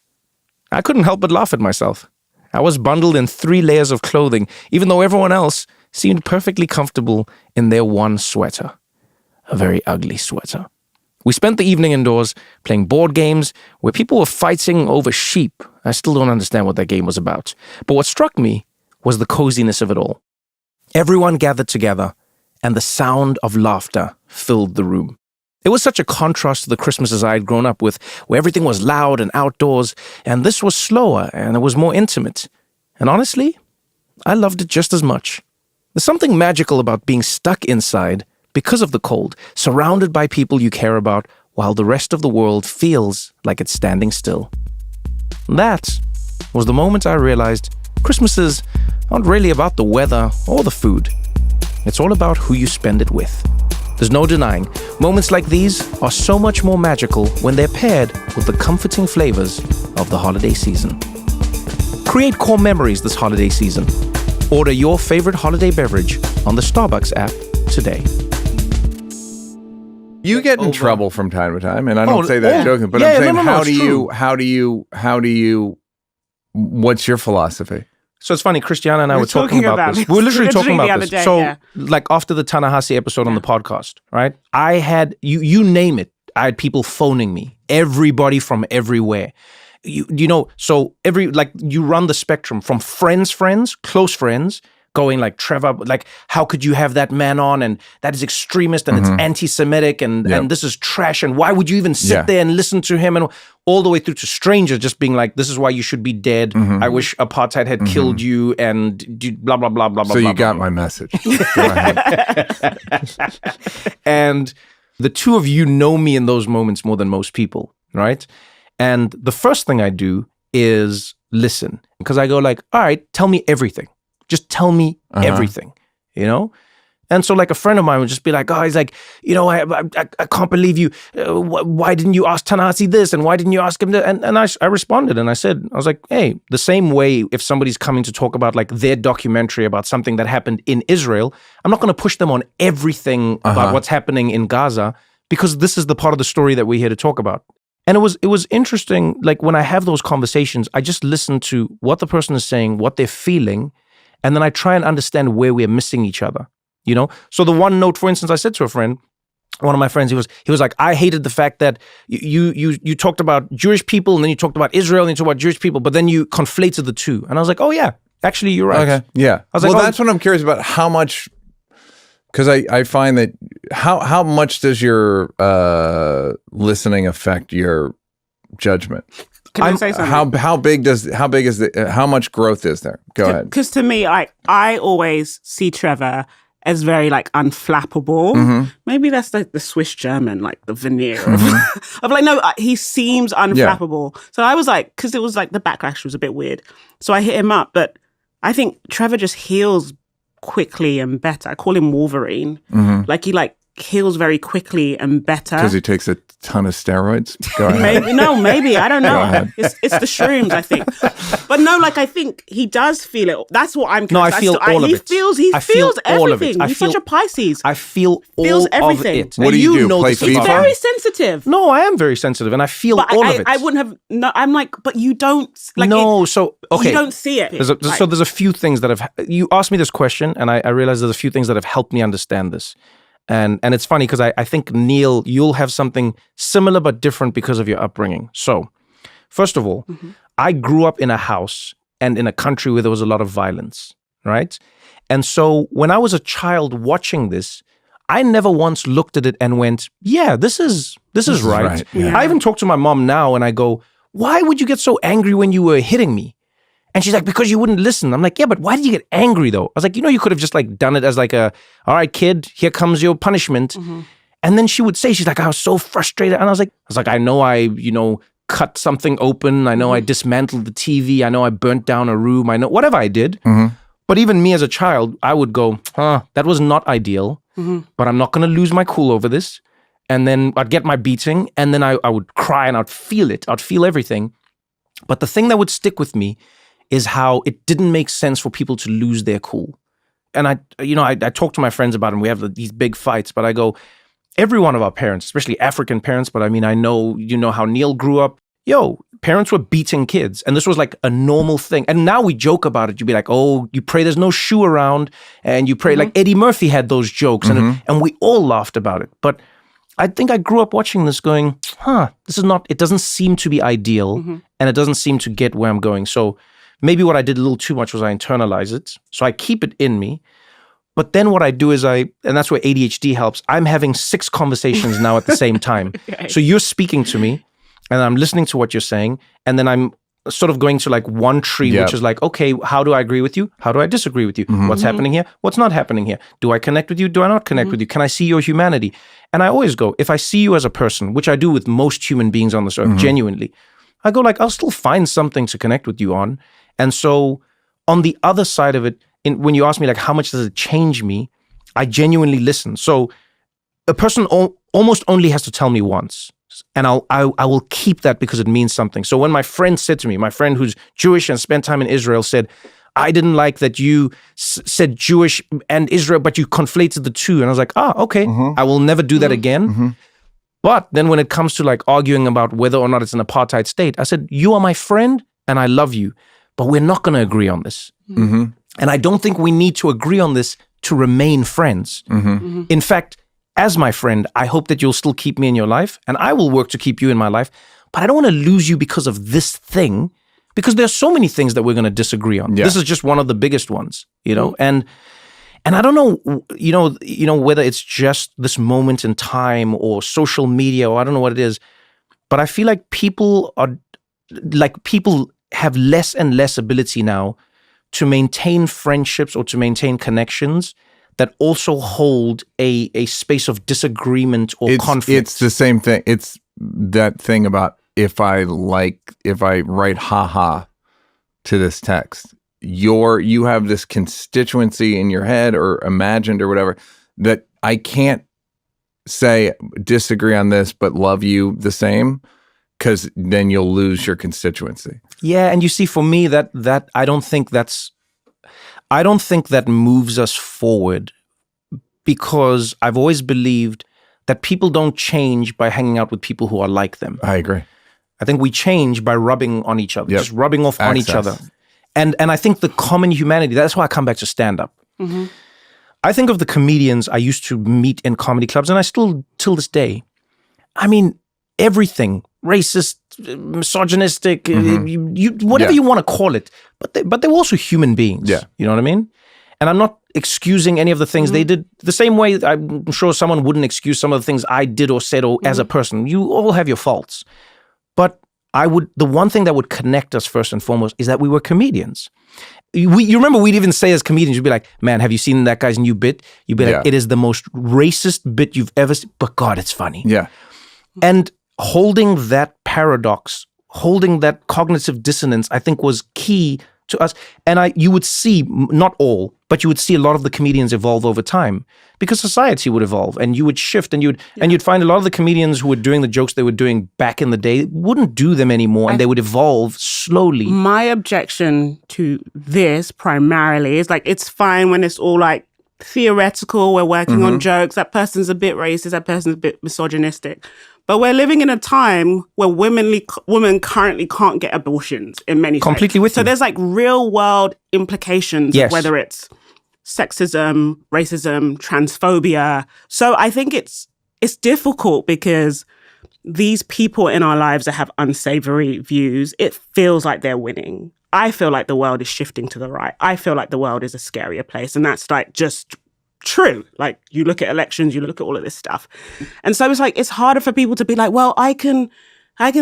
I couldn't help but laugh at myself. I was bundled in 3 layers of clothing, even though everyone else seemed perfectly comfortable in their one sweater. A very ugly sweater. We spent the evening indoors playing board games where people were fighting over sheep. I still don't understand what that game was about. But what struck me was the coziness of it all. Everyone gathered together, and the sound of laughter filled the room. It was such a contrast to the Christmases I had grown up with, where everything was loud and outdoors, and this was slower and it was more intimate. And honestly, I loved it just as much. There's something magical about being stuck inside because of the cold, surrounded by people you care about, while the rest of the world feels like it's standing still. That was the moment I realized Christmases aren't really about the weather or the food. It's all about who you spend it with. There's no denying, moments like these are so much more magical when they're paired with the comforting flavors of the holiday season. Create core memories this holiday season. Order your favorite holiday beverage on the Starbucks app today. You get in trouble from time to time, and I don't say that joking, but I'm saying, how do you, what's your philosophy? So it's funny, Christiana and I were talking about this. We were literally talking about this. Day, like after the Ta-Nehisi episode on the podcast, right? I had, you name it, I had people phoning me. Everybody from everywhere. You run the spectrum from friends, close friends, going like, Trevor, like, how could you have that man on? And that is extremist and it's anti-Semitic and this is trash. And why would you even sit there and listen to him? And all the way through to strangers just being like, this is why you should be dead. I wish apartheid had killed you and blah, blah, blah, blah, blah. So you blah, got blah. my message. Go ahead. And the two of you know me in those moments more than most people, right? And the first thing I do is listen, because I go like, all right, tell me everything. Just tell me everything, you know? And so like a friend of mine would just be like, oh, he's like, you know, I can't believe you. Why didn't you ask Ta-Nehisi this? And why didn't you ask him that? And I responded and I was like, hey, the same way if somebody's coming to talk about like their documentary about something that happened in Israel, I'm not going to push them on everything about what's happening in Gaza, because this is the part of the story that we're here to talk about. And it was interesting, like when I have those conversations, I just listen to what the person is saying, what they're feeling, and then I try and understand where we're missing each other, you know? So the one note, for instance, I said to a friend, one of my friends, he was like, I hated the fact that you talked about Jewish people and then you talked about Israel and you talked about Jewish people, but then you conflated the two. And I was like, oh yeah, actually you're right. Okay, yeah. I was like, that's what I'm curious about, how much, because I find that, how much does your listening affect your judgment? Can I say something? How much growth is there? Go ahead. Because to me, I always see Trevor as very like unflappable. Maybe that's like the Swiss German, like the veneer of like, no, he seems unflappable. Yeah. So I was like, because it was like the backlash was a bit weird. So I hit him up, but I think Trevor just heals quickly and better. I call him Wolverine. Like he heals very quickly and better. Because he takes a ton of steroids? Go ahead. Maybe. I don't know. It's the shrooms, I think. But no, I think he does feel it. That's what I'm No, I feel all of it. He feels all of it. everything. He's such a Pisces. I feel all everything. of it. What do you do? Play He's FIFA? very sensitive. No, I am very sensitive and I feel all of it. I wouldn't have... No, I'm but you don't... No, so... Okay. You don't see it. So there's a few things that have... You asked me this question and I realized there's a few things that have helped me understand this. And it's funny because I think, Neil, you'll have something similar but different because of your upbringing. So, first of all, I grew up in a house and in a country where there was a lot of violence, right? And so when I was a child watching this, I never once looked at it and went, yeah, this is right. Yeah. I even talk to my mom now and I go, why would you get so angry when you were hitting me? And she's like, because you wouldn't listen. I'm like, yeah, but why did you get angry though? I was like, you could have just done it as all right, kid, here comes your punishment. And then she would say, she's like, I was so frustrated. And I was like, I know I, cut something open. I know I dismantled the TV. I know I burnt down a room. I know whatever I did. But even me as a child, I would go, that was not ideal, but I'm not going to lose my cool over this. And then I'd get my beating and then I would cry and I'd feel it. I'd feel everything. But the thing that would stick with me is how it didn't make sense for people to lose their cool. And I talk to my friends about it and we have these big fights, but I go, every one of our parents, especially African parents, but I mean, I know, how Neil grew up, parents were beating kids and this was a normal thing. And now we joke about it. You'd be like, oh, you pray there's no shoe around and you pray Eddie Murphy had those jokes and we all laughed about it. But I think I grew up watching this going, it doesn't seem to be ideal and it doesn't seem to get where I'm going. So maybe what I did a little too much was I internalize it. So I keep it in me. But then what I do is and that's where ADHD helps. I'm having 6 conversations now at the same time. Okay. So you're speaking to me and I'm listening to what you're saying. And then I'm sort of going to one tree, which is okay, how do I agree with you? How do I disagree with you? What's happening here? What's not happening here? Do I connect with you? Do I not connect with you? Can I see your humanity? And I always go, if I see you as a person, which I do with most human beings on this earth, genuinely, I go I'll still find something to connect with you on. And so on the other side of it, when you ask me how much does it change me, I genuinely listen. So a person almost only has to tell me once, and I will keep that because it means something. So when my friend said to me, my friend who's Jewish and spent time in Israel said, I didn't like that you said Jewish and Israel, but you conflated the two. And I was like, okay, I will never do that again. But then when it comes to arguing about whether or not it's an apartheid state, I said, you are my friend and I love you. But we're not going to agree on this. And I don't think we need to agree on this to remain friends. In fact, as my friend, I hope that you'll still keep me in your life and I will work to keep you in my life. But I don't want to lose you because of this thing, because there's so many things that we're going to disagree on. Yeah. This is just one of the biggest ones, and I don't know, whether it's just this moment in time or social media or I don't know what it is, but I feel like people have less and less ability now to maintain friendships or to maintain connections that also hold a space of disagreement or conflict. It's the same thing. It's that thing about if I write haha to this text, you have this constituency in your head or imagined or whatever that I can't say disagree on this but love you the same, because then you'll lose your constituency. Yeah, and you see, for me, that I don't think that moves us forward, because I've always believed that people don't change by hanging out with people who are like them. I agree. I think we change by rubbing on each other, just rubbing off on each other. And I think the common humanity, that's why I come back to stand-up. I think of the comedians I used to meet in comedy clubs, and I still, till this day, I mean, everything, racist, misogynistic, whatever you want to call it, but they were also human beings. Yeah. You know what I mean? And I'm not excusing any of the things they did. The same way I'm sure someone wouldn't excuse some of the things I did or said or as a person. You all have your faults. But the one thing that would connect us first and foremost is that we were comedians. You remember we'd even say as comedians, you'd be like, man, have you seen that guy's new bit? You'd be like, it is the most racist bit you've ever seen, but God, it's funny. Yeah. And holding that paradox, holding that cognitive dissonance, I think was key to us. And you would see, not all, But you would see a lot of the comedians evolve over time because society would evolve and you would shift and you'd find a lot of the comedians who were doing the jokes they were doing back in the day wouldn't do them anymore and they would evolve slowly. My objection to this primarily is like, it's fine when it's all like theoretical, we're working on jokes, that person's a bit racist, that person's a bit misogynistic. But we're living in a time where women currently can't get abortions in many Completely states. with you. So there's like real world implications of whether it's sexism, racism, transphobia. So I think it's difficult because these people in our lives that have unsavory views, it feels like they're winning. I feel like the world is shifting to the right. I feel like the world is a scarier place. And that's like just true. Like you look at elections, you look at all of this stuff. And so it's like, it's harder for people to be like, well, I can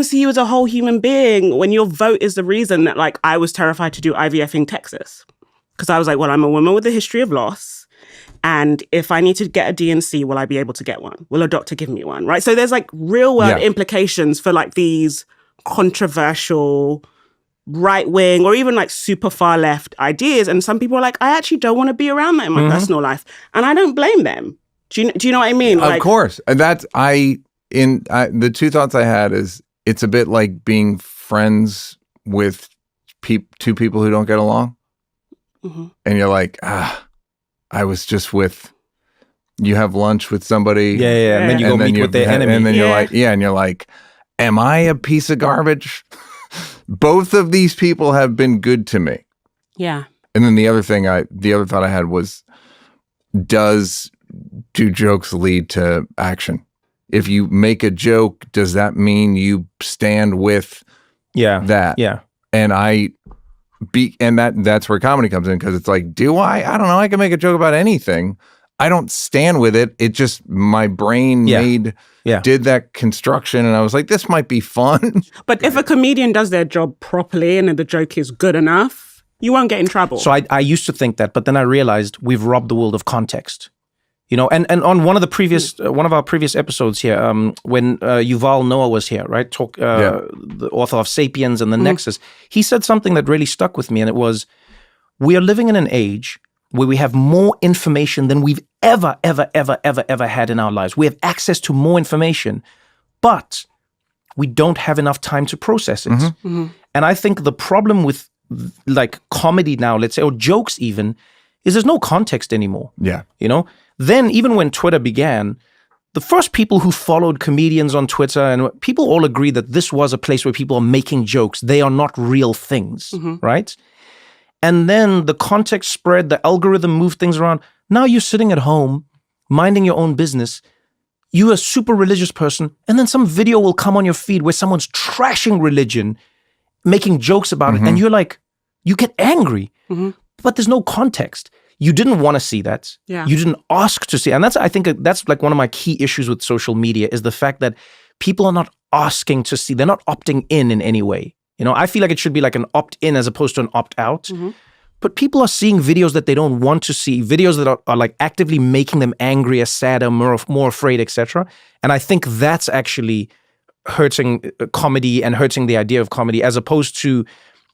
see you as a whole human being when your vote is the reason that like I was terrified to do IVF in Texas. Because I was like, well, I'm a woman with a history of loss. And if I need to get a D&C, will I be able to get one? Will a doctor give me one? Right. So there's like real world implications for like these controversial right wing or even like super far left ideas. And some people are like, I actually don't want to be around that in my personal life. And I don't blame them. Do you know what I mean? Of course. That's the two thoughts I had is it's a bit like being friends with two people who don't get along. And you're like, I was just you have lunch with somebody. Yeah. And then you go meet with their enemy. And then you're like, and you're like, am I a piece of garbage? Both of these people have been good to me. Yeah. And then the other thought I had was, do jokes lead to action? If you make a joke, does that mean you stand with that? Yeah. And that's where comedy comes in, because it's like, do I? I don't know. I can make a joke about anything. I don't stand with it. It just, my brain did that construction, and I was like, this might be fun. But if a comedian does their job properly and the joke is good enough, you won't get in trouble. So I used to think that, but then I realized we've robbed the world of context. And on one of our previous episodes here, when Yuval Noah was here, right, the author of *Sapiens* and *The Nexus*, he said something that really stuck with me, and it was, we are living in an age where we have more information than we've ever had in our lives. We have access to more information, but we don't have enough time to process it. And I think the problem with like comedy now, let's say, or jokes even, is there's no context anymore. Yeah. Then even when Twitter began, the first people who followed comedians on Twitter, and people all agreed that this was a place where people are making jokes. They are not real things, right? And then the context spread, the algorithm moved things around. Now you're sitting at home, minding your own business. You're a super religious person, and then some video will come on your feed where someone's trashing religion, making jokes about it, and you're like, you get angry, but there's no context. You didn't want to see that. Yeah. You didn't ask to see. And I think that's like one of my key issues with social media, is the fact that people are not asking to see. They're not opting in any way. I feel like it should be like an opt-in as opposed to an opt-out. But people are seeing videos that they don't want to see, videos that are like actively making them angrier, sadder, more afraid, etc. And I think that's actually hurting comedy and hurting the idea of comedy, as opposed to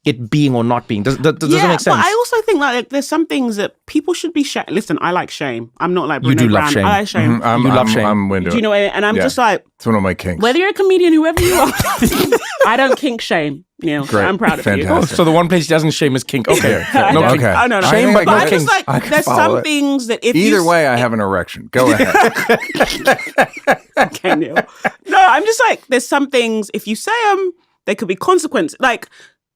it being or not being. Does that make sense? But I also think like there's some things that people should be Listen, I like shame. I'm not like Brene You do love Brown. shame. I like shame. You love shame. I'm into Do you know what I mean? And I'm just like, it's one of my kinks. Whether you're a comedian, whoever you are, I don't kink shame, Neil. Great. I'm proud of you. Oh, so the one place he doesn't shame is kink. Okay. No kink. Okay. Oh, no. Shame, but no I'm kink. just like, there's some things that if Either way, I have an erection. Go ahead. Okay, Neil. No, I'm just like, there's some things, if you say them, there could be consequences. Like,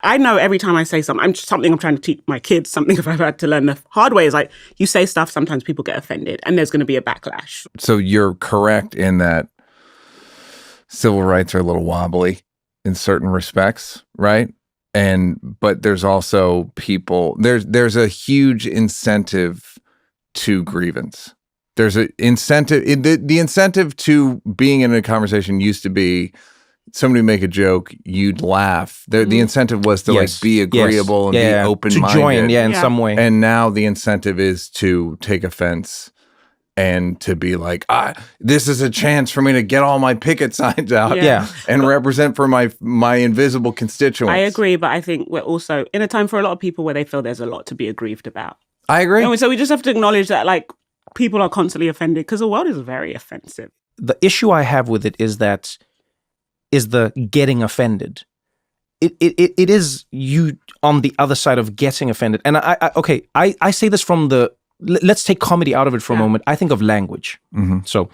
I know every time I say something, I'm trying to teach my kids, something if I've had to learn the hard way is like, you say stuff, sometimes people get offended and there's going to be a backlash. So you're correct in that civil rights are a little wobbly in certain respects, right? But there's also there's a huge incentive to grievance. There's an incentive. The incentive to being in a conversation used to be somebody make a joke, you'd laugh. The incentive was to like be agreeable and be open-minded. To join, in some way. And now the incentive is to take offense and to be like, this is a chance for me to get all my picket signs out and represent for my invisible constituents. I agree, but I think we're also in a time for a lot of people where they feel there's a lot to be aggrieved about. I agree. And so we just have to acknowledge that, like, people are constantly offended because the world is very offensive. The issue I have with it is the getting offended. It is you on the other side of getting offended. And I say this from let's take comedy out of it for a moment. I think of language. Mm-hmm. So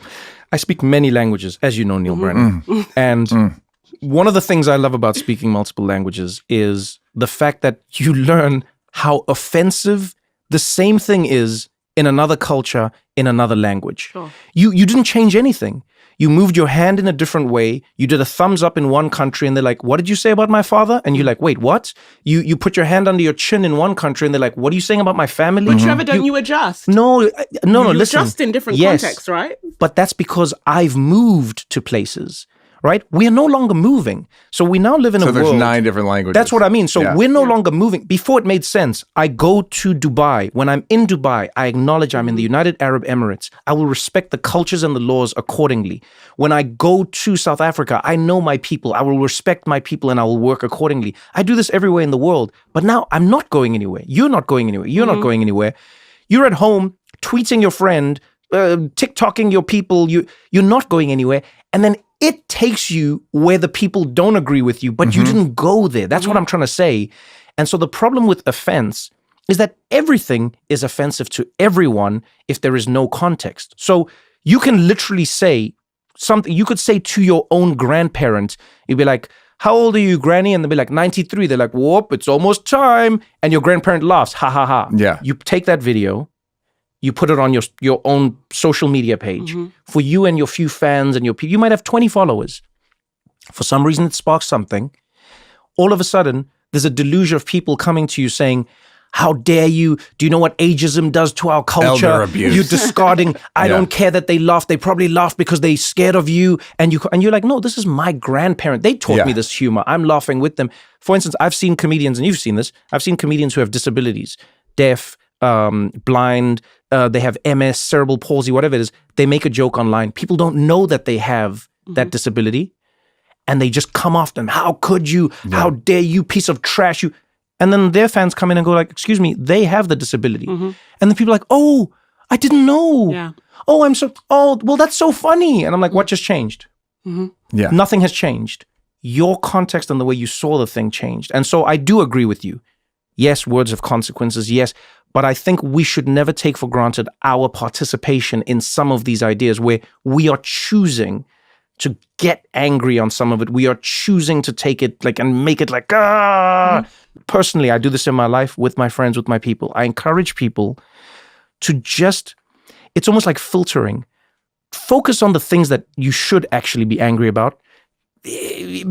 I speak many languages, as you know, Neil Brennan. And one of the things I love about speaking multiple languages is the fact that you learn how offensive the same thing is in another culture, in another language. Sure. You didn't change anything. You moved your hand in a different way. You did a thumbs up in one country and they're like, what did you say about my father? And you're like, wait, what? You put your hand under your chin in one country and they're like, what are you saying about my family? But Trevor, don't you adjust? No, listen. You adjust in different contexts, right? But that's because I've moved to places. Right? We are no longer moving. So we now live in a world. So there's 9 different languages. That's what I mean. So we're no longer moving. Before it made sense, I go to Dubai. When I'm in Dubai, I acknowledge I'm in the United Arab Emirates. I will respect the cultures and the laws accordingly. When I go to South Africa, I know my people. I will respect my people and I will work accordingly. I do this everywhere in the world. But now I'm not going anywhere. You're not going anywhere. You're not going anywhere. You're at home tweeting your friend, TikToking your people. You're not going anywhere. And then it takes you where the people don't agree with you, but you didn't go there. That's what I'm trying to say. And so the problem with offense is that everything is offensive to everyone if there is no context. So you can literally say something, you could say to your own grandparent, you'd be like, how old are you, Granny? And they'll be like, 93. They're like, whoop, it's almost time. And your grandparent laughs, ha, ha, ha. Yeah. You take that video, you put it on your own social media page for you and your few fans and your people. You might have 20 followers. For some reason, it sparks something. All of a sudden, there's a deluge of people coming to you saying, how dare you? Do you know what ageism does to our culture? Elder abuse. You're discarding. I don't care that they laugh. They probably laugh because they're scared of you. And you're like, no, this is my grandparent. They taught me this humor. I'm laughing with them. For instance, I've seen comedians, and you've seen this. I've seen comedians who have disabilities, deaf, blind, they have MS, cerebral palsy, whatever it is. They make a joke online. People don't know that they have that disability. And they just come after them. How could you? Yeah. How dare you, piece of trash? You. And then their fans come in and go like, excuse me, they have the disability. And then people are like, oh, I didn't know. Yeah. Oh, well, that's so funny. And I'm like, what just changed? Yeah. Nothing has changed. Your context and the way you saw the thing changed. And so I do agree with you. Yes, words have consequences. Yes. But I think we should never take for granted our participation in some of these ideas where we are choosing to get angry on some of it. We are choosing to take it like and make it like, Personally, I do this in my life with my friends, with my people. I encourage people to just, it's almost like filtering. Focus on the things that you should actually be angry about.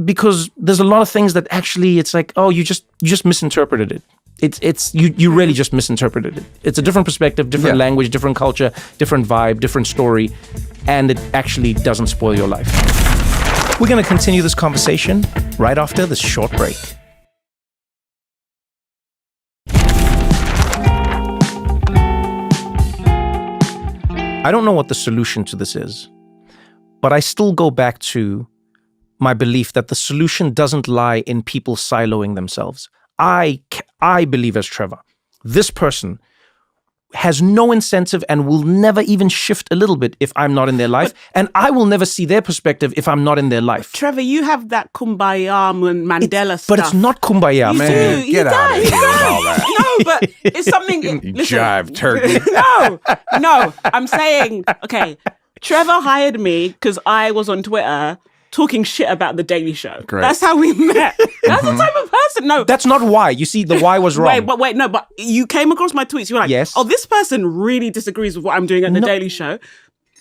Because there's a lot of things that actually it's like, oh, you just misinterpreted it. You really just misinterpreted it. It's a different perspective, different language, different culture, different vibe, different story, and it actually doesn't spoil your life. We're going to continue this conversation right after this short break. I don't know what the solution to this is, but I still go back to my belief that the solution doesn't lie in people siloing themselves. I believe as Trevor, this person has no incentive and will never even shift a little bit if I'm not in their life. And I will never see their perspective if I'm not in their life. Trevor, you have that kumbaya and Mandela stuff. But it's not kumbaya, man. Get out of here with all that. No, but it's something... Jive turkey. No, I'm saying, okay, Trevor hired me because I was on Twitter talking shit about The Daily Show. Great. That's how we met. That's the type of person. No. That's not why. You see, the why was wrong. But you came across my tweets. You were like, yes. Oh, this person really disagrees with what I'm doing at The Daily Show.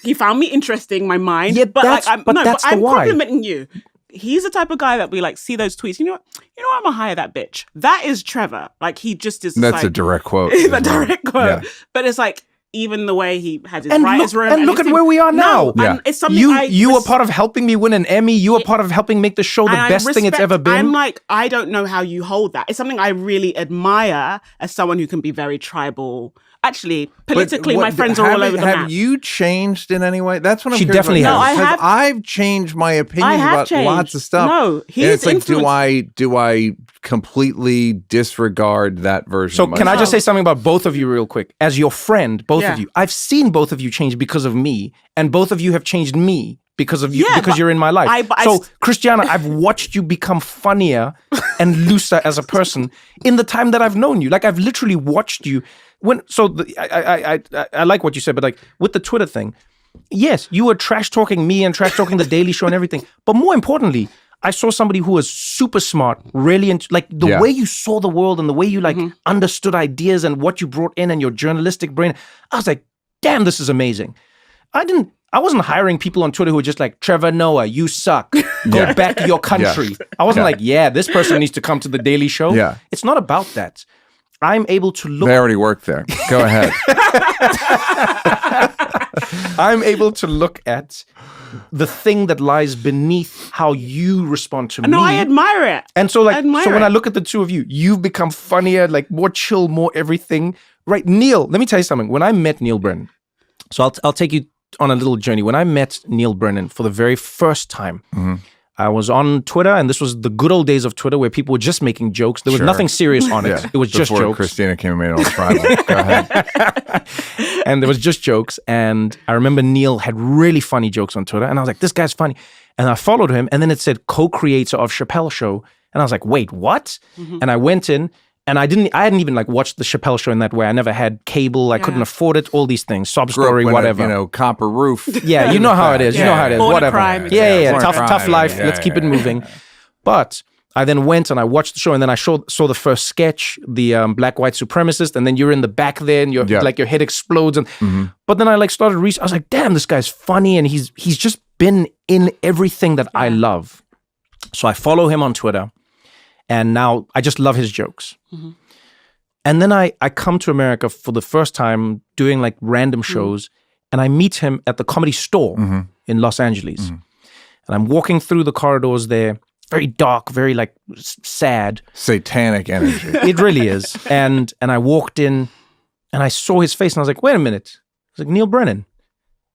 He found me interesting, my mind. Yeah, but I'm complimenting you. He's the type of guy that we like see those tweets. You know what? I'm gonna hire that bitch. That is Trevor. Like he just is. That's like, a direct quote. A direct quote. Yeah. But it's like, even the way he had his writer's room. And look at where we are now. No, it's something you were part of helping me win an Emmy. You were part of helping make the show the best thing it's ever been. I'm like, I don't know how you hold that. It's something I really admire as someone who can be very tribal. Actually, politically, my friends are all over the map. Have you changed in any way? That's what I'm She curious definitely about. has. No, I've changed my opinion about lots of stuff. No, it's like, do I completely disregard that version So of myself. can I just say something about both of you real quick? As your friend, both of you, I've seen both of you change because of me, and both of you have changed me because of you, because you're in my life. Christiana, I've watched you become funnier and looser as a person in the time that I've known you. Like, I've literally watched you. I like what you said, but like with the Twitter thing, yes, you were trash talking me and trash talking the Daily Show and everything. But more importantly, I saw somebody who was super smart, really, like the way you saw the world and the way you like understood ideas and what you brought in and your journalistic brain. I was like, damn, this is amazing. I wasn't hiring people on Twitter who were just like, Trevor Noah, you suck. Go back to your country. I wasn't like, this person needs to come to the Daily Show. Yeah. It's not about that. I'm able to look. They already work there. Go ahead. I'm able to look at the thing that lies beneath how you respond to me. No, I admire it. And so when I look at the two of you, you've become funnier, like more chill, more everything. Right, Neil, let me tell you something. When I met Neil Brennan, so I'll take you on a little journey. When I met Neil Brennan for the very first time, I was on Twitter, and this was the good old days of Twitter where people were just making jokes. There was nothing serious on it. It was just jokes. Before Christina came and made it all tribal. Go ahead. And there was just jokes. And I remember Neil had really funny jokes on Twitter. And I was like, this guy's funny. And I followed him. And then it said co-creator of Chappelle Show. And I was like, wait, what? And I went in. And I hadn't even like watched the Chappelle Show in that way. I never had cable. I couldn't afford it. All these things. Sob story, whatever. Copper roof. Yeah, you know how it is. You know how it is. Whatever. Crime, Tough life. Let's keep it moving. But I then went and I watched the show, and then I saw the first sketch, the black white supremacist, and then you're in the back there, and like your head explodes. And but then I like started research. I was like, damn, this guy's funny, and he's just been in everything that I love. So I follow him on Twitter. And now I just love his jokes. And then I come to America for the first time doing like random shows, and I meet him at the Comedy Store in Los Angeles. And I'm walking through the corridors there, very dark, very like sad. Satanic energy. It really is. And I walked in and I saw his face and I was like, wait a minute. I was like, Neil Brennan.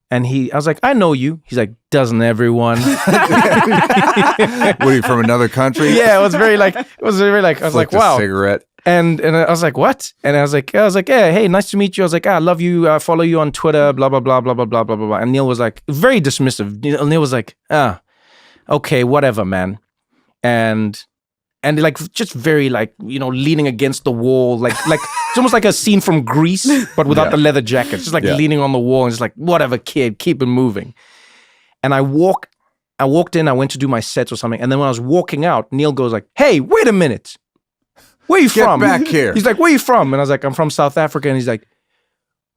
And I was like, I know you. He's like, doesn't everyone? What are you, from another country? Yeah, it was very like, I was like, wow. A cigarette. And I was like, what? And I was like, yeah, hey, nice to meet you. I was like, I love you. I follow you on Twitter, blah, blah, blah, blah, blah, blah, blah, blah, blah. And Neil was like, very dismissive. Neil was like, okay, whatever, man. And like, just very like, leaning against the wall, like it's almost like a scene from Grease, but without the leather jacket, just like leaning on the wall and just like, whatever, kid, keep it moving. And I walked in, I went to do my sets or something. And then when I was walking out, Neil goes like, hey, wait a minute. Where you from? Get back here. He's like, where you from? And I was like, I'm from South Africa. And he's like,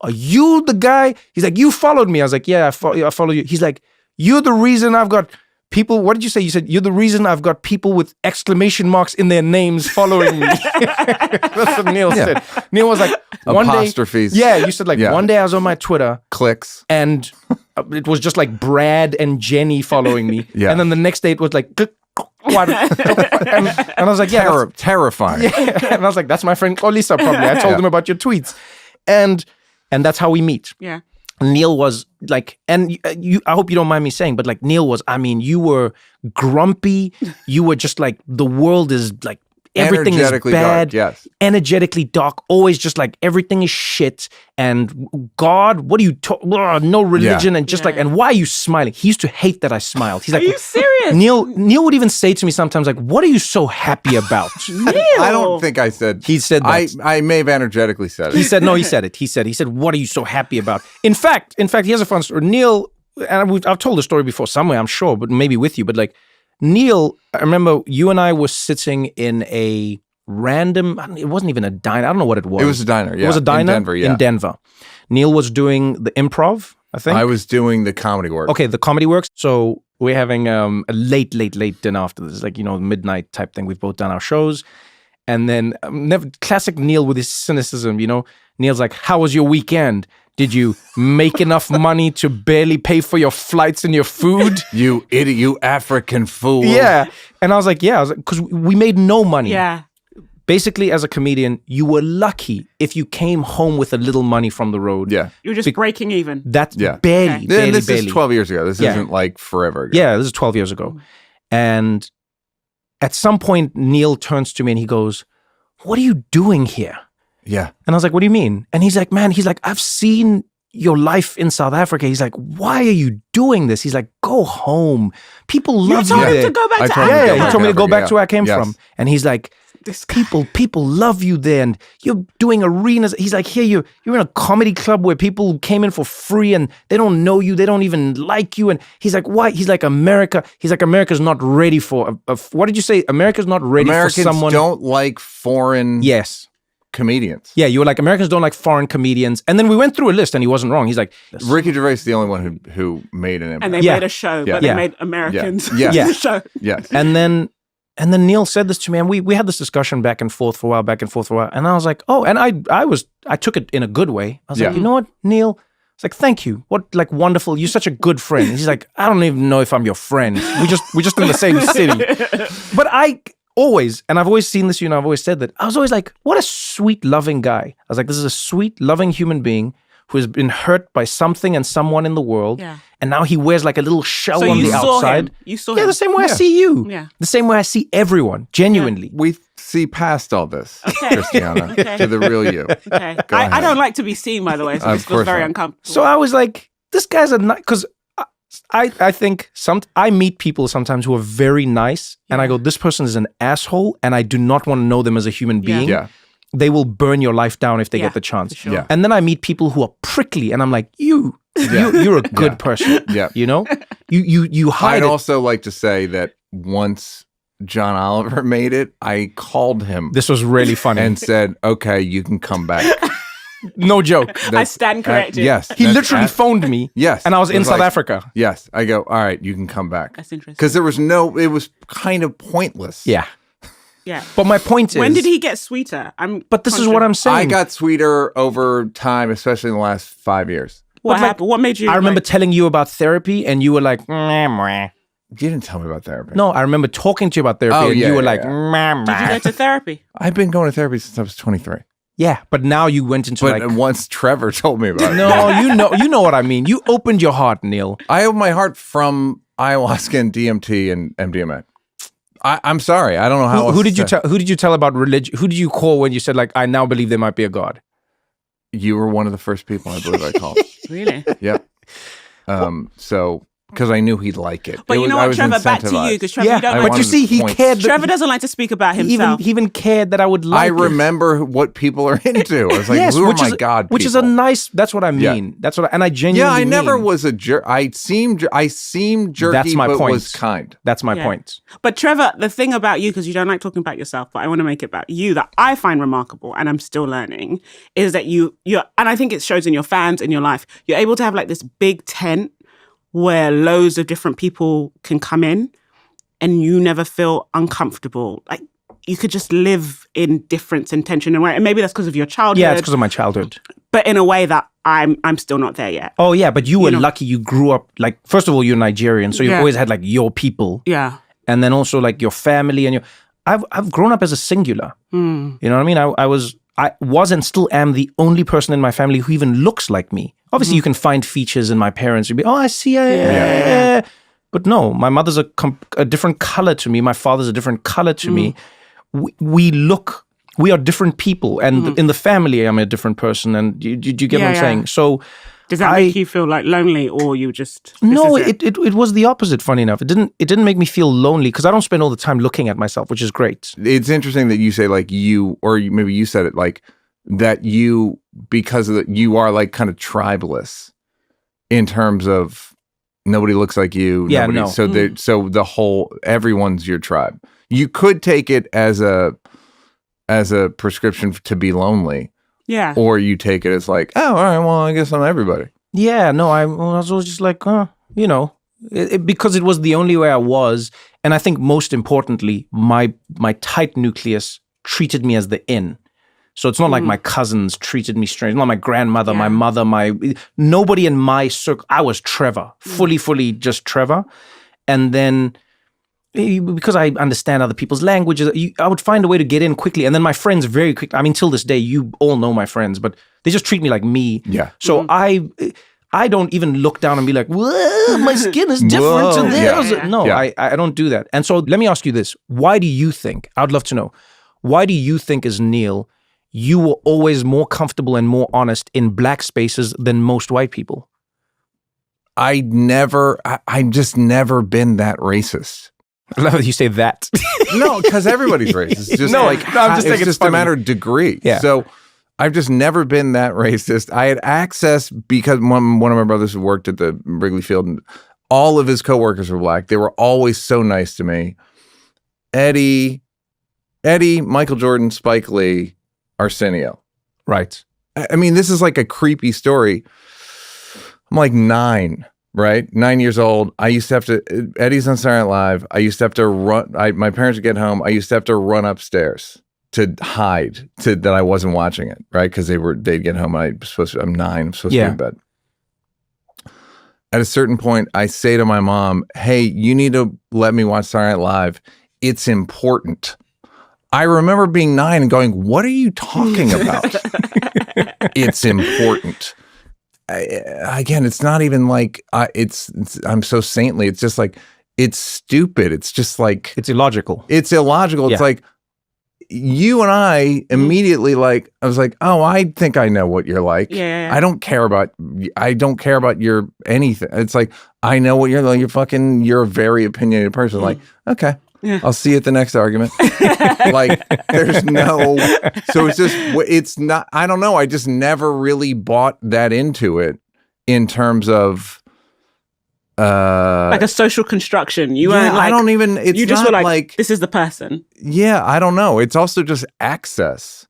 are you the guy? He's like, you followed me. I was like, yeah, I follow you. He's like, you're the reason I've got people. What did you say? You said, you're the reason I've got people with exclamation marks in their names following me. That's what Neil said. Neil was like, one apostrophes. day. Yeah, you said like, one day I was on my Twitter. Clicks. And it was just like Brad and Jenny following me. Yeah. And then the next day it was like, and I was like, yeah, terrifying. Yeah. And I was like, that's my friend Olisa probably. I told him about your tweets. And that's how we meet. Yeah. Neil was like, and I hope you don't mind me saying, but like Neil was, I mean, you were grumpy. You were just like, the world is like, everything is bad, dark, yes. Energetically dark, always just like everything is shit. And God, what do you talk? No religion, and just like, and why are you smiling? He used to hate that I smiled. He's like, are you serious? Neil would even say to me sometimes, like, what are you so happy about? Neil. I don't think I said. He said that. I may have energetically said it. He said no. He said it. He said, what are you so happy about? In fact, he has a fun story. Neil, and I've told the story before somewhere, I'm sure, but maybe with you, but like. Neil, I remember you and I were sitting in a random, it wasn't even a diner. I don't know what it was. It was a diner, yeah. It was a diner in Denver. Neil was doing the improv, I think. I was doing the Comedy Works. Okay, the Comedy Works. So we're having a late dinner after this, like, midnight type thing. We've both done our shows. And then classic Neil with his cynicism, Neil's like, how was your weekend? Did you make enough money to barely pay for your flights and your food? You idiot, you African fool. Yeah. And I was like, because we made no money. Yeah. Basically, as a comedian, you were lucky if you came home with a little money from the road. Yeah. You were just breaking even. That's barely. This is 12 years ago. This isn't like forever ago. Yeah, this is 12 years ago. And at some point, Neil turns to me and he goes, "What are you doing here?" Yeah. And I was like, "What do you mean?" And he's like, "I've seen your life in South Africa." He's like, "Why are you doing this?" He's like, "Go home. People love you told him there." to go back to told him Africa. Yeah, he told me to go back to where I came Yes. from. And he's like, people love you there, and you're doing arenas. He's like, "Here, you're in a comedy club where people came in for free and they don't know you, they don't even like you." And he's like, "Why?" He's like, America's not ready for what did you say? America's not ready Americans for someone. don't like foreign Yes. comedians. Yeah, you were like, Americans don't like foreign comedians. And then we went through a list and he wasn't wrong. He's like, Ricky Gervais is the only one who made an impact. And they Yeah. made a show, Yeah. but they Yeah. made Americans Yeah. the Yeah. show. Yes. And then Neil said this to me, and we had this discussion back and forth for a while. And I was like, oh, and I took it in a good way. I was like, Yeah. "You know what, Neil?" It's like, "Thank you. What like wonderful. You're such a good friend." He's like, "I don't even know if I'm your friend. We're just in the same city." But I've always seen this, and I've always said that. I was always like, what a sweet, loving guy. I was like, this is a sweet, loving human being who has been hurt by something and someone in the world. Yeah. And now he wears like a little shell So on you the saw outside. him. You saw Yeah, him. the same way I Yeah. see you. Yeah. The same way I see everyone, genuinely. We see past all this, Okay. Christiana, Okay. to the real you. Okay. Go I ahead. don't like to be seen, by the way, so Of this feels course very not. uncomfortable. So I was like, this guy's a nice, because I think I meet people sometimes who are very nice, and I go, this person is an asshole, and I do not want to know them as a human being. Yeah. They will burn your life down if they Yeah, get the chance. for sure. Yeah. And then I meet people who are prickly, and I'm like, you're a good person. Yeah. You know, you hide I'd it. also like to say that once John Oliver made it, I called him This was really funny. and said, "Okay, you can come back." No joke. I stand corrected. Yes. He that's literally phoned me. Yes. And I was It in South like, Africa. Yes. I go, "All right, you can come back." That's interesting. Because it was kind of pointless. Yeah. Yeah. But my point is, When did he get sweeter? But this is what I'm saying. I got sweeter over time, especially in the last 5 years. What But, like, happened? What made you? I remember like, telling you about therapy, and you were like, "Meh, meh." You didn't tell me about therapy. No, I remember talking to you about therapy, Oh, and yeah, you were yeah, like, yeah. "Meh, did you meh." go to therapy? I've been going to therapy since I was 23. Yeah, but now you went into But like, once Trevor told me about it. no, you know what I mean. You opened your heart, Neil. I opened my heart from ayahuasca and DMT and MDMA. I'm sorry. I don't know how. Who did you tell? Who did you tell about religion? Who did you call when you said like, "I now believe there might be a God"? You were one of the first people I believe I called. Really? Yep. So because I knew he'd like it. But It you know I what, was Trevor? Back to you, incentivized. because Trevor, you don't I like but you wanted see, he points. cared. Trevor doesn't like to speak about he himself. even cared that I would like I it. remember what people are into. I was like, Yes, who are which my is God which is a people? nice. That's what I mean. That's what. And I genuinely. Yeah, I never mean. was a jerk. I seemed jerky, That's my but point. was kind. That's my Yeah. point. But Trevor, the thing about you, because you don't like talking about yourself, but I want to make it about you, that I find remarkable and I'm still learning, is that you're, and I think it shows in your fans, in your life, you're able to have like this big tent where loads of different people can come in and you never feel uncomfortable. Like you could just live in difference and tension and maybe that's because of your childhood. Yeah, it's because of my childhood. But in a way that I'm still not there yet. Oh yeah, but you were know. lucky. You grew up like, first of all, you're Nigerian, so you've Yeah. always had like your people, Yeah. and then also like your family and your. I've grown up as a singular. Mm. You know what I mean? I was and still am the only person in my family who even looks like me. Obviously, you can find features in my parents. You'd be, oh, I see. Yeah. But no, my mother's a different color to me. My father's a different color to me. We are different people. And in the family, I'm a different person. And do you get what I'm saying? So Does that make you feel like lonely or you just... No, it was the opposite, funny enough. It didn't make me feel lonely because I don't spend all the time looking at myself, which is great. It's interesting that you say like you, or maybe you said it like that you, because of you are like kind of tribeless in terms of nobody looks like you. Yeah, nobody, no. So the whole, everyone's your tribe. You could take it as a prescription to be lonely. Yeah. Or you take it as like, oh, all right, well, I guess I'm everybody. Yeah, no, I was always just like, because it was the only way I was. And I think most importantly, my tight nucleus treated me as the in. So it's not like my cousins treated me strange. Not my grandmother, my mother, nobody in my circle. I was Trevor, fully just Trevor. And then because I understand other people's languages, I would find a way to get in quickly. And then my friends very quickly, I mean, till this day, you all know my friends, but they just treat me like me. Yeah. So I I don't even look down and be like, whoa, my skin is different to theirs. No, I don't do that. And so let me ask you this. Why do you think, I'd love to know, why do you think as Neil, you were always more comfortable and more honest in black spaces than most white people? I've just never been that racist. I love that you say that. No, because everybody's racist. Just I'm just saying it's just a matter of degree. Yeah. So I've just never been that racist. I had access because one of my brothers who worked at the Wrigley Field, and all of his coworkers were black. They were always so nice to me. Eddie, Michael Jordan, Spike Lee, Arsenio. Right. I mean, this is like a creepy story. I'm like 9, right? 9 years old. I used to have to, Eddie's on Saturday Night Live. I used to have to run, my parents would get home. I used to have to run upstairs to hide that I wasn't watching it, right? Because they'd get home and I'm 9, I'm supposed to be in bed. At a certain point, I say to my mom, hey, you need to let me watch Saturday Night Live. It's important. I remember being 9 and going, what are you talking about? It's important. Again, it's not even like I'm so saintly. It's just like, it's stupid. It's just like, it's illogical. It's illogical. It's like you and I immediately I was like, oh, I think I know what you're like. Yeah. I don't care about your anything. It's like, I know what you're like. You're a very opinionated person. Like, okay. Yeah. I'll see you at the next argument. There's no, so it's not, I don't know. I just never really bought that into it in terms of, like a social construction. You weren't I don't even, it's you just not were like, this is the person. Yeah. I don't know. It's also just access.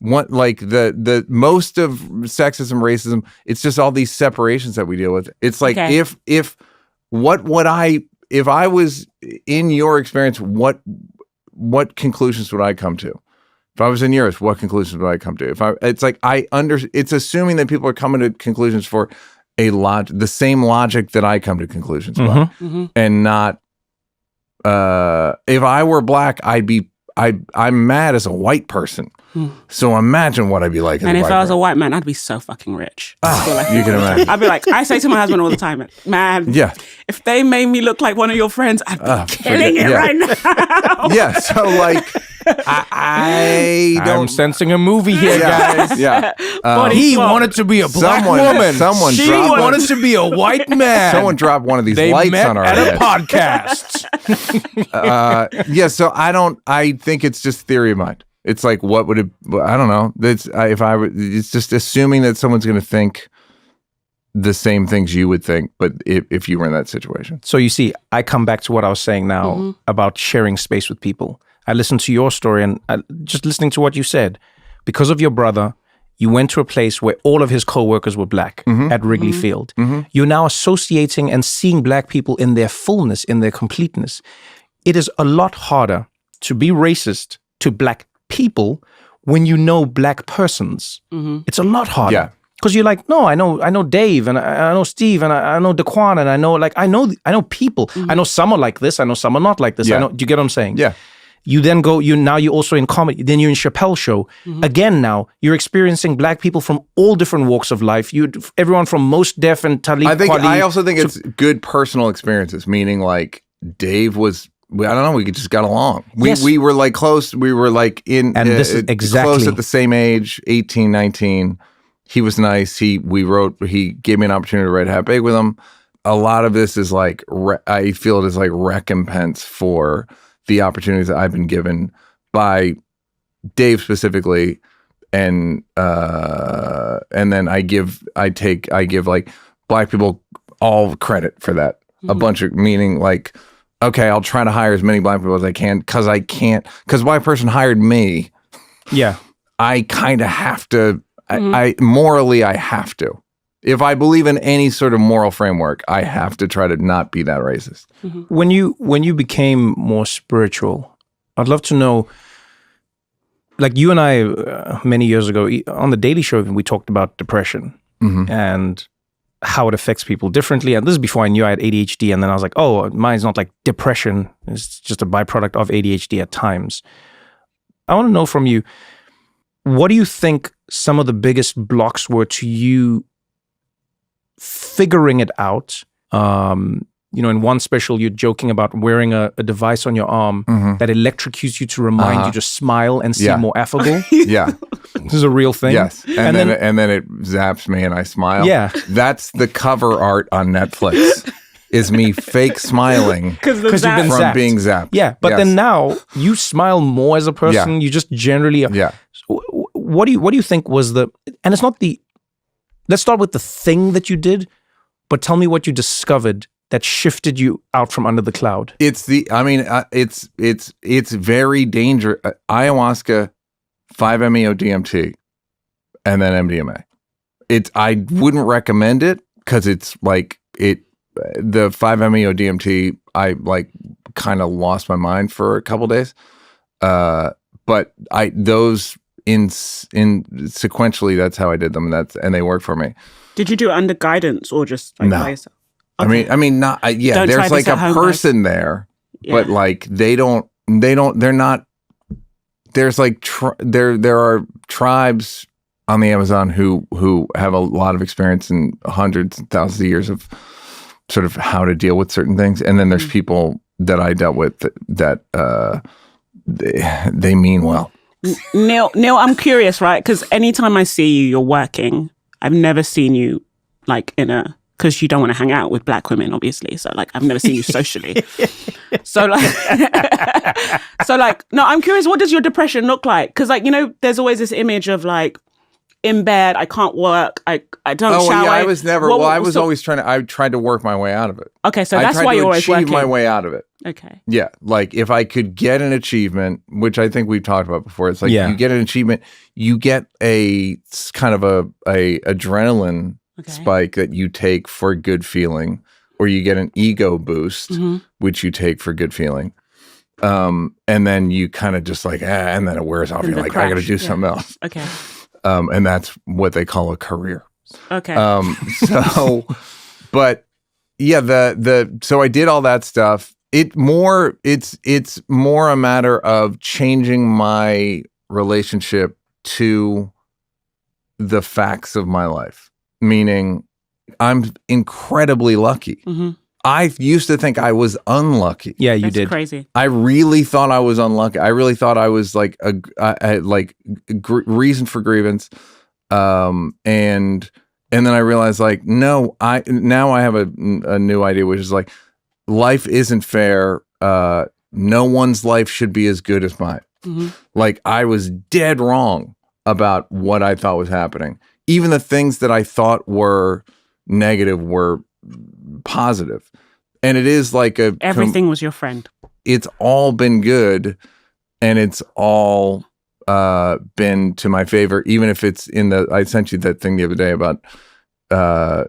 The most of sexism, racism, it's just all these separations that we deal with. It's like, if I was in your experience, what conclusions would I come to? If I was in yours, what conclusions would I come to? It's assuming that people are coming to conclusions for the same logic that I come to conclusions by, and not. If I were black, I'm mad as a white person. So imagine what I'd be like. And if I was a white man, I'd be so fucking rich. You can imagine. I'd be like, I say to my husband all the time, man, if they made me look like one of your friends, I'd be killing it right now. Yeah, so I'm sensing a movie here, guys. Yeah. He wanted to be a black woman. She wanted to be a white man. Someone dropped one of these lights on our head. At a podcast. So I think it's just theory of mind. It's like, what would it? I don't know. It's just assuming that someone's going to think the same things you would think, but if you were in that situation. So you see, I come back to what I was saying now about sharing space with people. I listened to your story and just listening to what you said, because of your brother, you went to a place where all of his co-workers were black at Wrigley Field. You're now associating and seeing black people in their fullness, in their completeness. It is a lot harder to be racist to black people when you know black persons. It's a lot harder. Yeah. Because you're like, no, I know Dave and I know Steve and I know Daquan and I know people. I know some are like this. I know some are not like this. Yeah. Do you get what I'm saying? Yeah. You then go, you're also in comedy, then you're in Chappelle's show. Again now, you're experiencing black people from all different walks of life. Everyone from Mos Def and Talib Kweli. I also think it's good personal experiences, meaning like Dave was, I don't know, we just got along. We were like close, we were like in, and this is exactly close at the same age, 18, 19. He was nice. He gave me an opportunity to write Hat Big with him. A lot of this is like, I feel it is like recompense for the opportunities that I've been given by Dave specifically, and then I give like black people all credit for that. A bunch of, meaning like, okay, I'll try to hire as many black people as I can because a white person hired me. Yeah, I kind of have to. I morally I have to. If I believe in any sort of moral framework, I have to try to not be that racist. When you became more spiritual, I'd love to know, like you and I, many years ago, on the Daily Show, we talked about depression and how it affects people differently. And this is before I knew I had ADHD. And then I was like, oh, mine's not like depression. It's just a byproduct of ADHD at times. I want to know from you, what do you think some of the biggest blocks were to you figuring it out. In one special, you're joking about wearing a device on your arm that electrocutes you to remind you to smile and seem more affable. Yeah. This is a real thing. Yes. And then it zaps me and I smile. Yeah. That's the cover art on Netflix. Is me fake smiling because you've been from being zapped. Yeah, but then now you smile more as a person. You just generally. Yeah. So what do you think was the? And it's not the. Let's start with the thing that you did, but tell me what you discovered that shifted you out from under the cloud. It's very dangerous. Ayahuasca, 5-MeO DMT, and then MDMA. I wouldn't recommend it because it's like it. The 5-MeO DMT, I like kind of lost my mind for a couple days. But those in sequentially, that's how I did them. And they worked for me. Did you do it under guidance or just like by yourself? Okay. I mean, not. Yeah, there's like a person there, but like they're not. There's like there are tribes on the Amazon who have a lot of experience in hundreds and thousands of years of sort of how to deal with certain things, and then there's people that I dealt with that they mean well. Neil, I'm curious, right? Because anytime I see you, you're working. I've never seen you like because you don't want to hang out with black women, obviously. So like, I've never seen you socially. So like, no, I'm curious. What does your depression look like? Because like, there's always this image of like, in bed, I can't work. I don't shower. Yeah, I was never. I was always trying to. I tried to work my way out of it. Okay, so that's why you're always working. I tried to achieve my way out of it. Okay. Yeah, like if I could get an achievement, which I think we've talked about before, it's like you get an achievement, you get a kind of a adrenaline spike that you take for good feeling, or you get an ego boost, which you take for good feeling. And then you kind of just like, and then it wears off. You're like, I got to do something else. Okay. And that's what they call a career. Okay. But yeah, so I did all that stuff. It's more a matter of changing my relationship to the facts of my life. Meaning, I'm incredibly lucky. I used to think I was unlucky. Yeah, you That's did. Crazy. I really thought I was unlucky. I really thought I was like reason for grievance. And then I realized like, no, I have a new idea, which is like, life isn't fair. No one's life should be as good as mine. Like I was dead wrong about what I thought was happening. Even the things that I thought were negative were positive. And it is like everything was your friend. It's all been good, and it's all been to my favor, even if it's I sent you that thing the other day about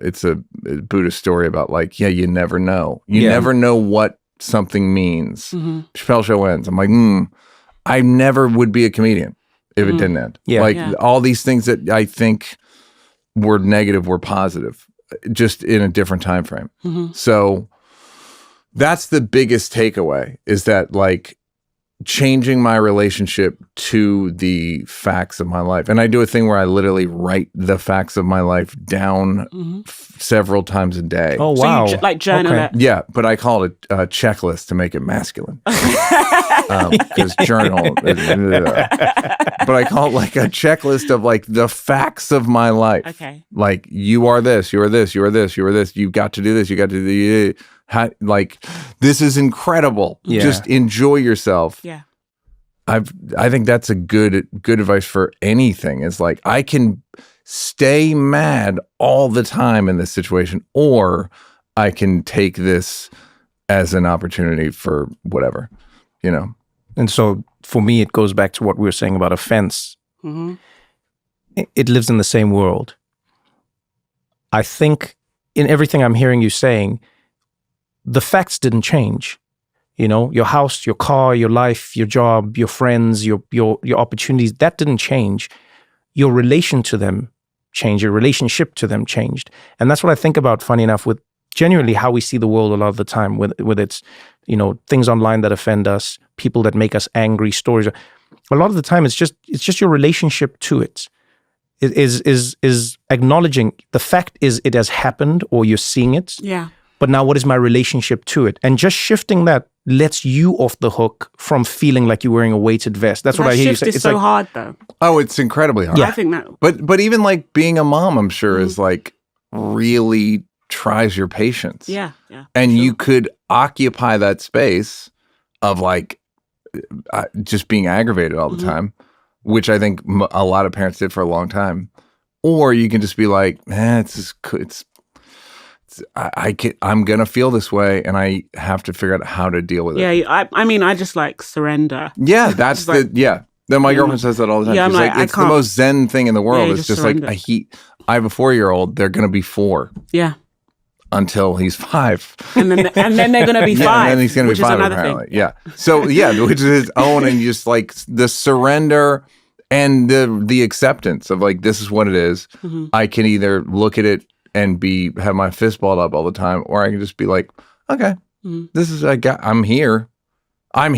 it's a Buddhist story about like, you never know. You never know what something means. Chappelle Show ends. I'm like, I never would be a comedian if it didn't end. All these things that I think were negative were positive, just in a different time frame. So that's the biggest takeaway, is that like changing my relationship to the facts of my life. And I do a thing where I literally write the facts of my life down several times a day. Oh, wow. So you like journal it. Yeah, but I call it a checklist to make it masculine. Because journal. But I call it like a checklist of like the facts of my life. Okay. Like you are this, you are this, you are this, you are this. You've got to do this. You got to do like this is incredible. Yeah. Just enjoy yourself. Yeah. I think that's a good advice for anything. It's like I can stay mad all the time in this situation, or I can take this as an opportunity for whatever, And so for me, it goes back to what we were saying about offense. It lives in the same world. I think in everything I'm hearing you saying, the facts didn't change. Your house, your car, your life, your job, your friends, your opportunities, that didn't change. Your relation to them changed. Your relationship to them changed. And that's what I think about, funny enough, with genuinely how we see the world a lot of the time, with its, things online that offend us, people that make us angry, stories. A lot of the time, it's just your relationship to it. is acknowledging the fact is it has happened or you're seeing it. Yeah. But now what is my relationship to it? And just shifting that lets you off the hook from feeling like you're wearing a weighted vest. That's what I hear you say. It's so hard though. Oh, it's incredibly hard. Yeah. I think that. But even like being a mom, I'm sure is like really tries your patience. Yeah. And you could occupy that space of like just being aggravated all the time, which I think a lot of parents did for a long time. Or you can just be like, I'm gonna feel this way, and I have to figure out how to deal with it. Yeah, I mean, I just like surrender. Yeah, that's Then my girlfriend says that all the time. Yeah, She's like, it's the most zen thing in the world. Yeah, it's just surrender. like I have a 4-year-old. They're gonna be 4. Yeah. Until he's 5. And then they're gonna be 5. And then he's gonna be 5 apparently. Thing. Yeah. So which is his own, and just like the surrender and the acceptance of like, this is what it is. I can either look at it and have my fist balled up all the time, or I can just be like, okay, this is I'm here. I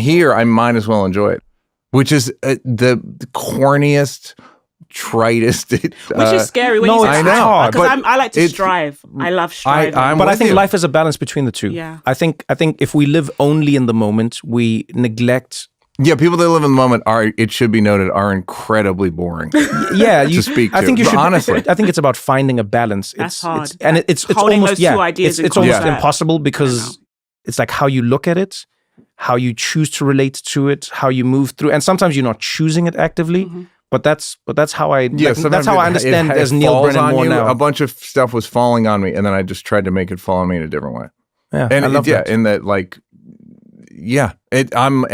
might as well enjoy it. Which is the corniest, tritest. Which is scary when you say that. Because I like to strive. I love striving. But I think life is a balance between the two. Yeah. I think if we live only in the moment, we neglect. Yeah, people that live in the moment it should be noted, are incredibly boring. Yeah, to speak to. I think you should. Honestly, I think it's about finding a balance. That's hard. It's holding almost those two ideas it's almost impossible because it's like how you look at it, how you choose to relate to it, how you move through, and sometimes you're not choosing it actively. But that's how I that's how I understand as Neil Brennan more now. A bunch of stuff was falling on me, and then I just tried to make it fall on me in a different way. Yeah, and I love that. In that like. Yeah, I'm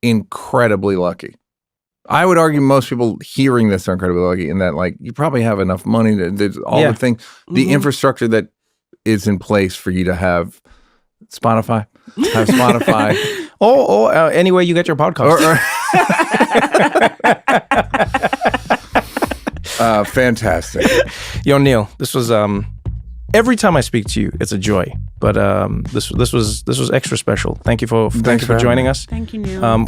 incredibly lucky. I would argue most people hearing this are incredibly lucky in that, like, you probably have enough money there's all the things, the infrastructure that is in place for you to have Spotify, or anywhere you get your podcast. Fantastic. Yo, Neil, this was every time I speak to you, it's a joy. But this was extra special. Thank you for joining us. Thank you, Neil.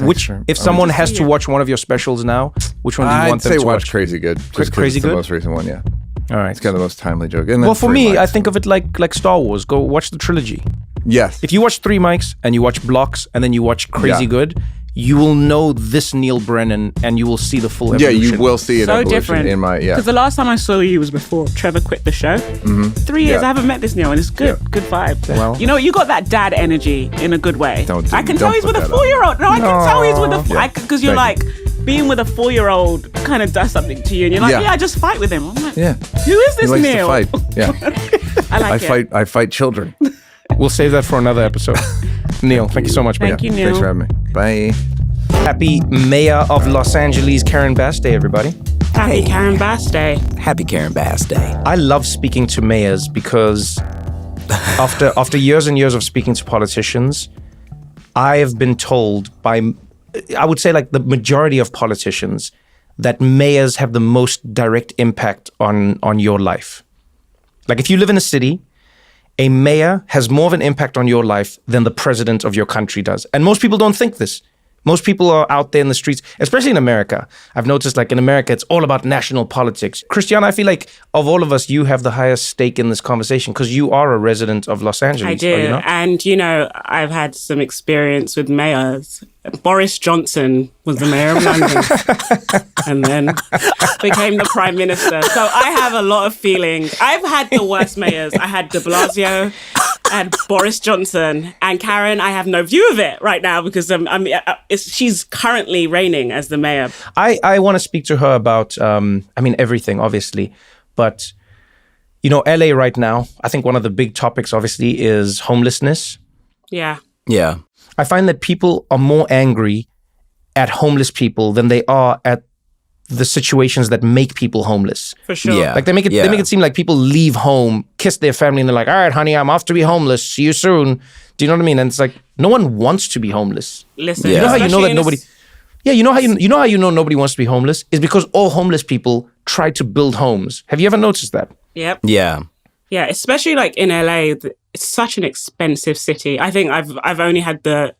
If someone has to watch one of your specials now, which one do you want them to watch? Watch Crazy Good. Crazy Good, the most recent one. Yeah. All right. It's got the most timely joke. Well, for me, I think of it like Star Wars. Go watch the trilogy. Yes. If you watch 3 Mics and you watch Blocks and then you watch Crazy Good, you will know this Neil Brennan and you will see the full evolution. Yeah, you will see an evolution different. in my Because the last time I saw you was before Trevor quit the show. 3 years, I haven't met this Neil, and it's good. Good vibe. Well, you know, you got that dad energy in a good way. I can tell he's with a 4-year-old. No, I can tell he's with a because you're like being with a 4-year-old kind of does something to you, and you're like, I just fight with him. I'm like, who is this he Neil? Likes to fight. Yeah, I fight children. We'll save that for another episode. Neil, thank you so much. Thank you, Neil. Thanks for having me. Bye. Happy Mayor of Los Angeles, Karen Bass Day, everybody. Happy Karen Bass Day. Happy Karen Bass Day. I love speaking to mayors because after years and years of speaking to politicians, I have been told by, I would say like the majority of politicians, that mayors have the most direct impact on your life. Like if you live in a city, a mayor has more of an impact on your life than the president of your country does. And most people don't think this. Most people are out there in the streets, especially in America. I've noticed like in America, it's all about national politics. Christiana, I feel like of all of us, you have the highest stake in this conversation because you are a resident of Los Angeles. I do. Are you not? And, you know, I've had some experience with mayors. Boris Johnson was the mayor of London and then became the prime minister. So I have a lot of feelings. I've had the worst mayors. I had de Blasio and Boris Johnson, and Karen, I have no view of it right now because she's currently reigning as the mayor. I want to speak to her about, everything, obviously. But, you know, LA right now, I think one of the big topics, obviously, is homelessness. Yeah. Yeah. I find that people are more angry at homeless people than they are at the situations that make people homeless. For sure. Yeah. Like they make it seem like people leave home, kiss their family, and they're like, "All right, honey, I'm off to be homeless. See you soon." Do you know what I mean? And it's like no one wants to be homeless. Listen, you know how you know that nobody. Yeah, you know how you know nobody wants to be homeless is because all homeless people try to build homes. Have you ever noticed that? Yep. Yeah. Yeah, especially like in LA, it's such an expensive city. I think I've only had the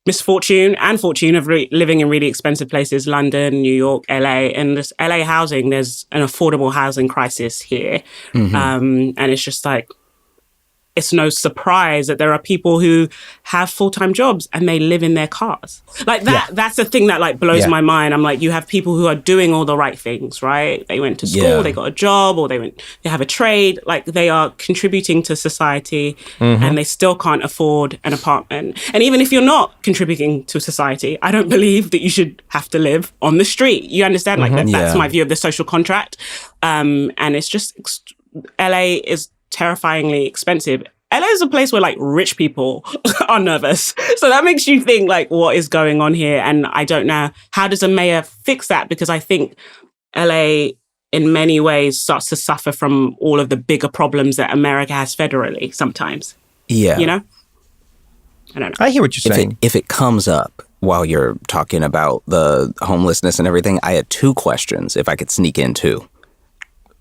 misfortune and fortune of living in really expensive places, London, New York, LA. And this LA housing, there's an affordable housing crisis here. And it's just like, it's no surprise that there are people who have full-time jobs and they live in their cars. Like that, that's the thing that like blows my mind. I'm like, you have people who are doing all the right things, right? They went to school, they got a job, or they have a trade. Like they are contributing to society and they still can't afford an apartment. And even if you're not contributing to society, I don't believe that you should have to live on the street. You understand? Like that's my view of the social contract. And it's just, LA is terrifyingly expensive. LA is a place where like rich people are nervous. So that makes you think like, what is going on here? And I don't know, how does a mayor fix that? Because I think LA in many ways starts to suffer from all of the bigger problems that America has federally sometimes. Yeah. You know? I don't know. I hear what you're saying. If it comes up while you're talking about the homelessness and everything, I had 2 questions, if I could sneak in 2.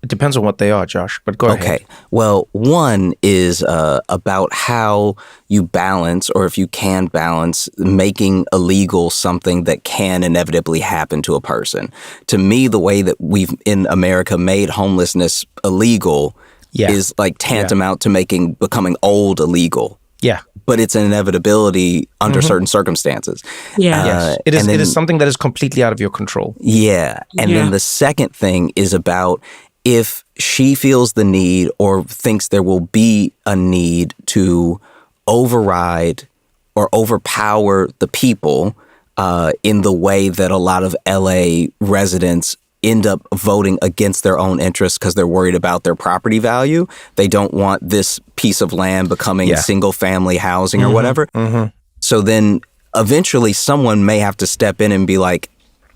It depends on what they are, Josh, but go ahead. Okay. Well, one is about how you balance, or if you can balance, making illegal something that can inevitably happen to a person. To me, the way that we've in America made homelessness illegal is like tantamount to becoming old illegal. Yeah. But it's an inevitability under certain circumstances. Yeah. Yes. It is something that is completely out of your control. Yeah. And then the second thing is about if she feels the need or thinks there will be a need to override or overpower the people in the way that a lot of LA residents end up voting against their own interests because they're worried about their property value. They don't want this piece of land becoming single family housing or whatever. So then eventually someone may have to step in and be like,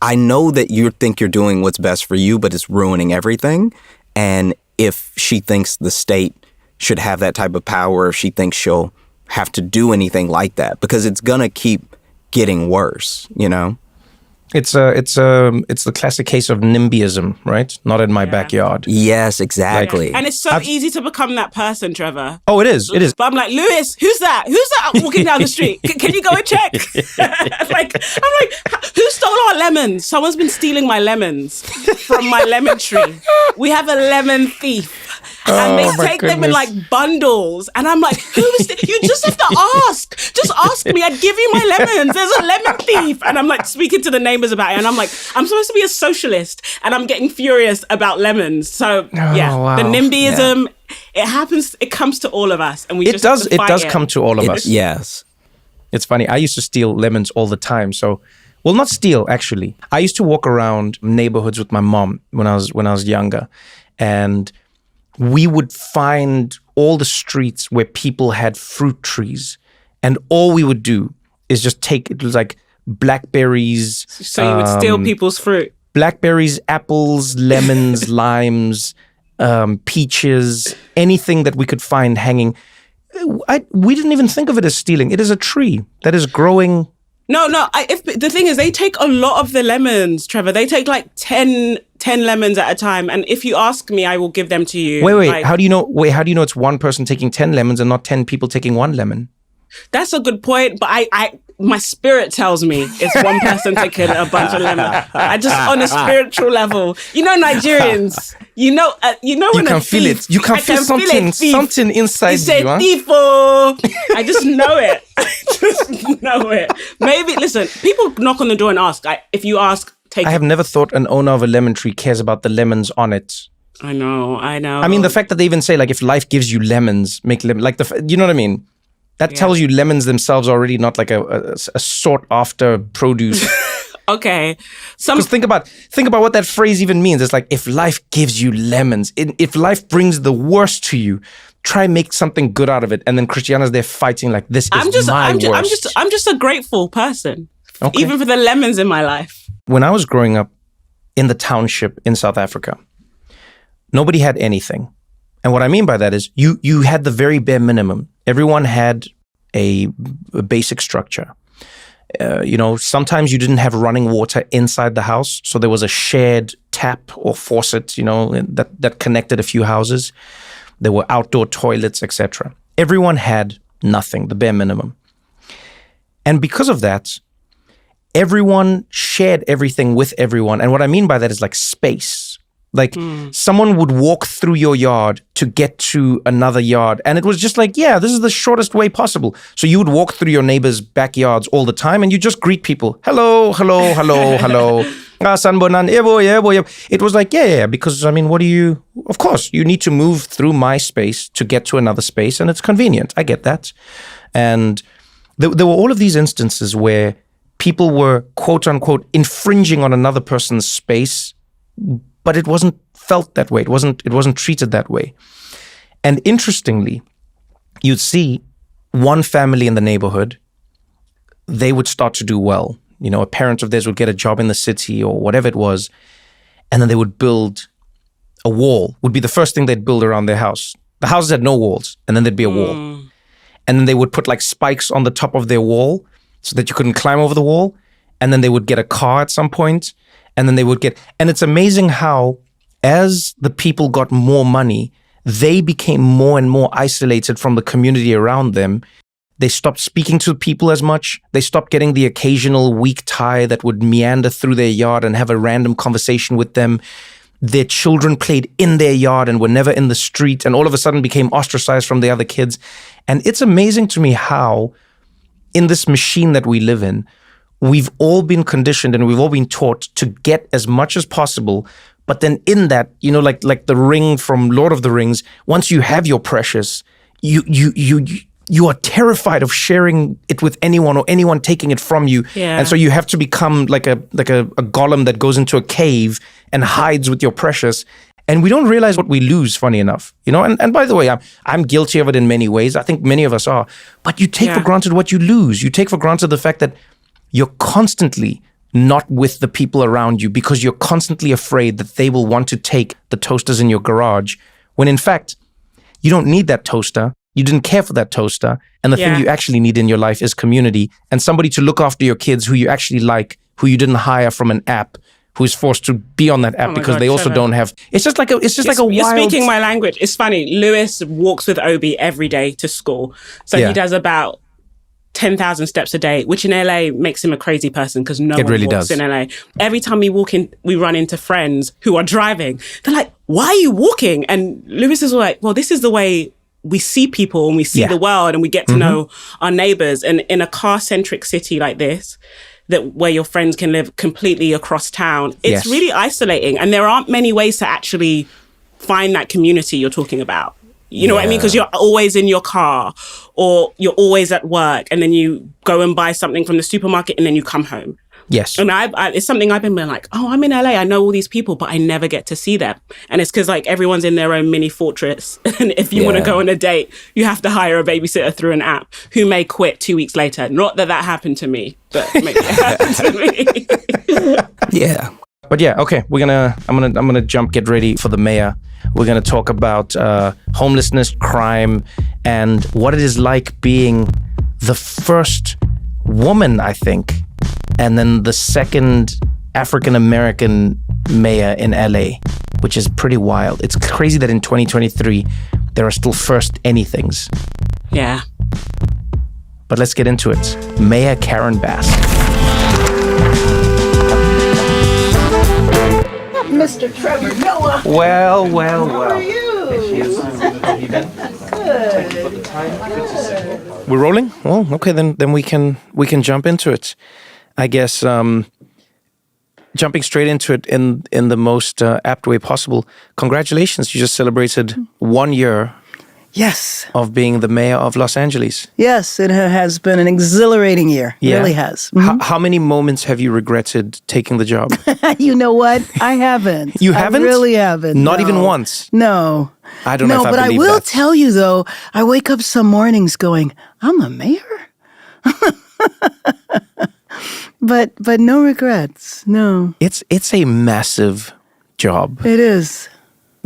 I know that you think you're doing what's best for you, but it's ruining everything. And if she thinks the state should have that type of power, if she thinks she'll have to do anything like that, because it's going to keep getting worse, you know? It's the classic case of NIMBYism, right? Not in my backyard. Yes, exactly. Yeah. And it's so easy to become that person, Trevor. Oh, it is. It is. But I'm like, Lewis, who's that? Who's that walking down the street? Can you go and check? I'm like, who stole our lemons? Someone's been stealing my lemons from my lemon tree. We have a lemon thief. And they take them in like bundles. And I'm like, you just have to ask. Just ask me. I'd give you my lemons. There's a lemon thief. And I'm like speaking to the neighbors about it. And I'm like, I'm supposed to be a socialist. And I'm getting furious about lemons. So the NIMBYism, it happens. It comes to all of us. And we just have to fight it does come to all of us. Yes. It's funny. I used to steal lemons all the time. So, well, not steal, actually. I used to walk around neighborhoods with my mom when I was younger. And we would find all the streets where people had fruit trees. And all we would do is just it was like blackberries. So you would steal people's fruit? Blackberries, apples, lemons, limes, peaches, anything that we could find hanging. We didn't even think of it as stealing. It is a tree that is growing. No. The thing is, they take a lot of the lemons, Trevor. They take like 10 lemons at a time. And if you ask me, I will give them to you. Wait. Like, how do you know it's one person taking 10 lemons and not 10 people taking 1 lemon? That's a good point. But my spirit tells me it's one person taking a bunch of lemons. I just, on a spiritual level, Nigerians, when you can feel it. You can feel something inside you. Say tifo. I just know it. Maybe, listen, people knock on the door and ask. If you ask, take it. I have never thought an owner of a lemon tree cares about the lemons on it. I know. I mean, the fact that they even say, like, if life gives you lemons, make lemon. Like, you know what I mean? That tells you lemons themselves are already not like a sought after produce. Okay. Because think about what that phrase even means. It's like, if life gives you lemons, if life brings the worst to you, try make something good out of it. And then Christiana's there fighting like, this is my worst. I'm just a grateful person, even for the lemons in my life. When I was growing up in the township in South Africa, nobody had anything. And what I mean by that is you had the very bare minimum. Everyone had a basic structure. Sometimes you didn't have running water inside the house. So there was a shared tap or faucet, that connected a few houses. There were outdoor toilets, etc. Everyone had nothing, the bare minimum. And because of that, everyone shared everything with everyone. And what I mean by that is like space. Like someone would walk through your yard to get to another yard. And it was just like, yeah, this is the shortest way possible. So you would walk through your neighbors' backyards all the time and you just greet people. Hello, hello, hello, hello. It was like, yeah, because I mean, of course, you need to move through my space to get to another space and it's convenient. I get that. And there were all of these instances where people were, quote unquote, infringing on another person's space, but it wasn't felt that way. It wasn't treated that way. And interestingly, you'd see one family in the neighborhood, they would start to do well. You know, a parent of theirs would get a job in the city or whatever it was, and then they would build a wall, would be the first thing they'd build around their house. The houses had no walls, and then there'd be a wall. And then they would put like spikes on the top of their wall so that you couldn't climb over the wall. And then they would get a car at some point. And then they would and it's amazing how as the people got more money, they became more and more isolated from the community around them. They stopped speaking to people as much. They stopped getting the occasional weak tie that would meander through their yard and have a random conversation with them. Their children played in their yard and were never in the street and all of a sudden became ostracized from the other kids. And it's amazing to me how in this machine that we live in, we've all been conditioned and we've all been taught to get as much as possible. But then in that, you know, like the ring from Lord of the Rings, once you have your precious, you are terrified of sharing it with anyone or anyone taking it from you. Yeah. And so you have to become like a golem that goes into a cave and hides with your precious. And we don't realize what we lose, funny enough. You know, and by the way, I'm guilty of it in many ways. I think many of us are. But you take for granted what you lose. You take for granted the fact that you're constantly not with the people around you because you're constantly afraid that they will want to take the toasters in your garage, when in fact, you don't need that toaster. You didn't care for that toaster. And the thing you actually need in your life is community and somebody to look after your kids who you actually like, who you didn't hire from an app, who is forced to be on that app because they also don't have. It's just like a wild. You're speaking my language. It's funny. Lewis walks with Obi every day to school. So he does about 10,000 steps a day, which in LA makes him a crazy person because no one really walks in LA. Every time we run into friends who are driving. They're like, why are you walking? And Lewis is like, well, this is the way we see people and we see the world and we get to know our neighbors. And in a car-centric city like this, where your friends can live completely across town, it's really isolating. And there aren't many ways to actually find that community you're talking about. You know what I mean? Because you're always in your car or you're always at work and then you go and buy something from the supermarket and then you come home. Yes. And it's something I've been like, oh, I'm in LA. I know all these people, but I never get to see them. And it's because like everyone's in their own mini fortress. And if you want to go on a date, you have to hire a babysitter through an app who may quit 2 weeks later. Not that happened to me, but maybe it happened to me. Yeah. But yeah, okay. I'm gonna get ready for the mayor. We're gonna talk about homelessness, crime, and what it is like being the first woman, I think, and then the second African-American mayor in LA, which is pretty wild. It's crazy that in 2023, there are still first anythings. Yeah. But let's get into it. Mayor Karen Bass. Mr. Trevor Noah. Well. How are you? Good. We're rolling? Well, okay, then we can jump into it. I guess jumping straight into it in the most apt way possible. Congratulations, you just celebrated 1 year. Yes. Of being the mayor of Los Angeles. Yes, it has been an exhilarating year. It really has. Mm-hmm. How many moments have you regretted taking the job? You know what? I haven't. You haven't? I really haven't. Not even once? No. I don't know if I believe that. No, but I will tell you, though, I wake up some mornings going, I'm the mayor? But no regrets. No. It's a massive job. It is.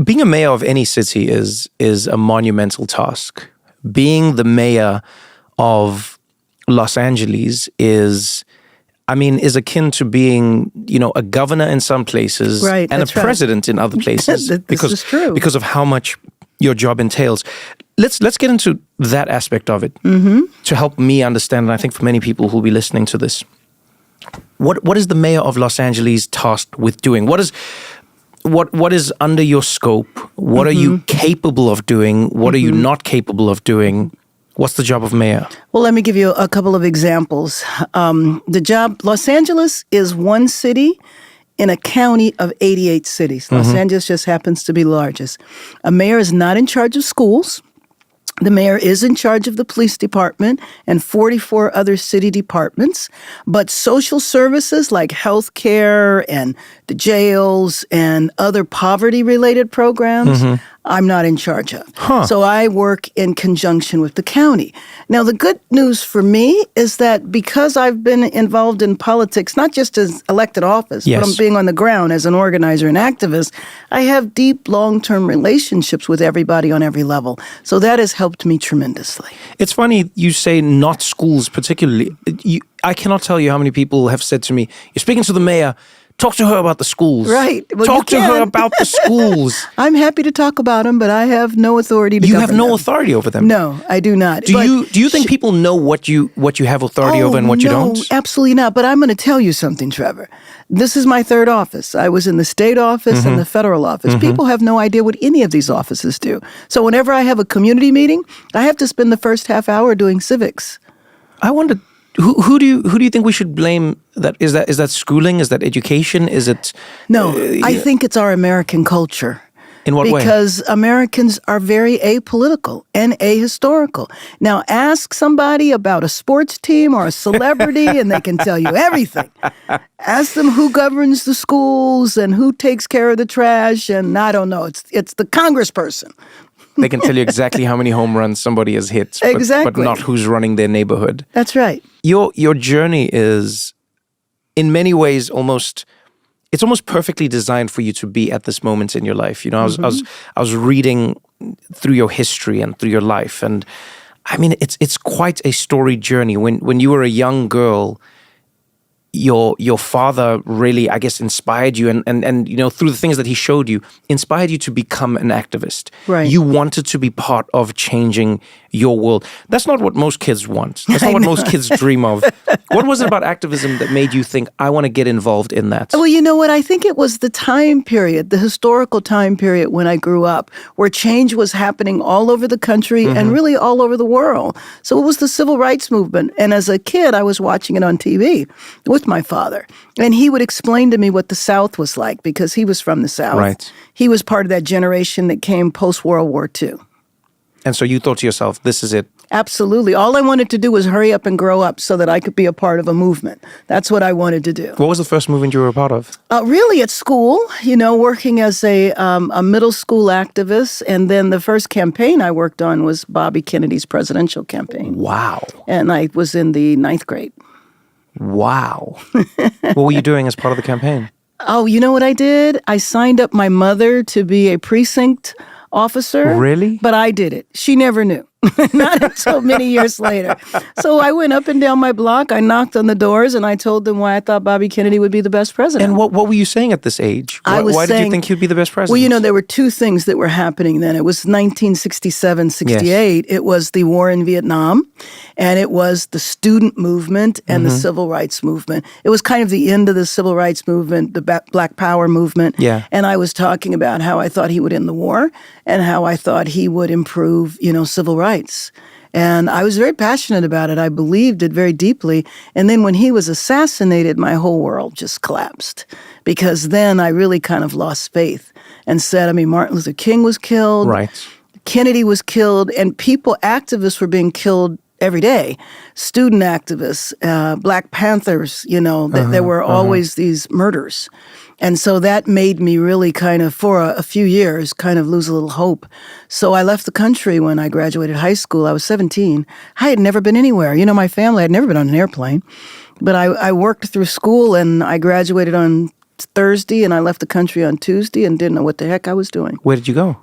Being a mayor of any city is a monumental task. Being the mayor of Los Angeles is akin to being, a governor in some places and a president in other places. This is true. Because of how much, your job entails. Let's get into that aspect of it to help me understand, and I think for many people who will be listening to this. What is the mayor of Los Angeles tasked with doing? What is under your scope? What are you capable of doing? What are you not capable of doing? What's the job of mayor? Well, let me give you a couple of examples. Los Angeles is one city in a county of 88 cities. Los Angeles just happens to be largest. A mayor is not in charge of schools. The mayor is in charge of the police department and 44 other city departments, but social services like health care and the jails and other poverty-related programs, I'm not in charge of. So I work in conjunction with the county. Now, the good news for me is that because I've been involved in politics, not just as elected office, but I'm being on the ground as an organizer and activist, I have deep, long-term relationships with everybody on every level. So that has helped me tremendously. It's funny you say not schools particularly. I cannot tell you how many people have said to me, you're speaking to the mayor, talk to her about the schools. Right. Well, talk to her about the schools. I'm happy to talk about them, but I have no authority to You govern have no them. authority over them? No, I do not. Do you think people know what you have authority over and what you don't? No, absolutely not. But I'm going to tell you something, Trevor. This is my third office. I was in the state office and the federal office. People have no idea what any of these offices do. So whenever I have a community meeting, I have to spend the first half hour doing civics. I wonder, who do you think we should blame? That is that schooling? Is that education? Is it? No, I think it's our American culture. In what way? Because Americans are very apolitical and ahistorical. Now, ask somebody about a sports team or a celebrity, and they can tell you everything. Ask them who governs the schools and who takes care of the trash, and I don't know. It's the congressperson. They can tell you exactly how many home runs somebody has hit, but not who's running their neighborhood. That's right. Your journey is, in many ways, it's almost perfectly designed for you to be at this moment in your life. You know, I was reading through your history and through your life, and I mean, it's quite a storied journey. When you were a young girl, your father really, I guess, inspired you, and you know, through the things that he showed you, inspired you to become an activist. Right. You wanted to be part of changing your world. That's not what most kids want. That's not what most kids dream of. What was it about activism that made you think, I want to get involved in that? Well, you know what? I think it was the time period, the historical time period when I grew up, where change was happening all over the country and really all over the world. So it was the civil rights movement. And as a kid, I was watching it on TV with my father. And he would explain to me what the South was like because he was from the South. Right. He was part of that generation that came post-World War II. And so you thought to yourself, this is it. Absolutely. All I wanted to do was hurry up and grow up so that I could be a part of a movement. That's what I wanted to do. What was the first movement you were a part of? Really at school, you know, working as a middle school activist. And then the first campaign I worked on was Bobby Kennedy's presidential campaign. Wow. And I was in the 9th grade. Wow. What were you doing as part of the campaign? Oh, you know what I did? I signed up my mother to be a precinct officer. Really? But I did it. She never knew. Not until many years later. So I went up and down my block. I knocked on the doors and I told them why I thought Bobby Kennedy would be the best president. And what were you saying at this age? Why did you think he'd be the best president? Well, you know, there were two things that were happening then. It was 1967, 68. Yes. It was the war in Vietnam, and it was the student movement and the civil rights movement. It was kind of the end of the civil rights movement, the Black Power movement. Yeah. And I was talking about how I thought he would end the war and how I thought he would improve, you know, civil rights. And I was very passionate about it. I believed it very deeply. And then when he was assassinated, my whole world just collapsed because then I really kind of lost faith and said, I mean, Martin Luther King was killed. Right. Kennedy was killed, and activists were being killed every day. Student activists, Black Panthers, you know, there were always these murders. And so that made me really kind of, for a few years, kind of lose a little hope. So I left the country when I graduated high school. I was 17. I had never been anywhere. You know, my family had never been on an airplane. But I worked through school, and I graduated on Thursday, and I left the country on Tuesday and didn't know what the heck I was doing. Where did you go?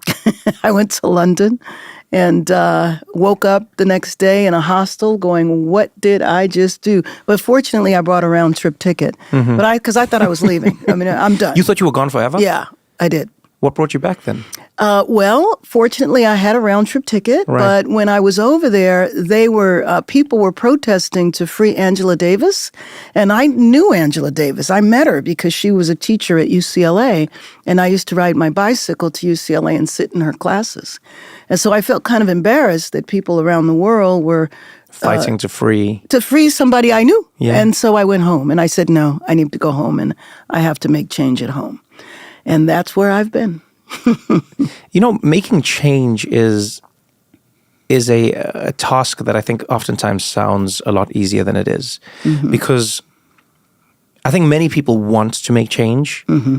I went to London and woke up the next day in a hostel going, what did I just do? But fortunately, I brought a round-trip ticket. But because I thought I was leaving. I mean, I'm done. You thought you were gone forever? Yeah, I did. What brought you back then? Well, fortunately, I had a round trip ticket. Right. But when I was over there, people were protesting to free Angela Davis, and I knew Angela Davis. I met her because she was a teacher at UCLA, and I used to ride my bicycle to UCLA and sit in her classes. And so I felt kind of embarrassed that people around the world were fighting to free somebody I knew. Yeah. And so I went home, and I said, no, I need to go home, and I have to make change at home. And that's where I've been. Making change is a task that I think oftentimes sounds a lot easier than it is. Mm-hmm. Because I think many people want to make change. Mm-hmm.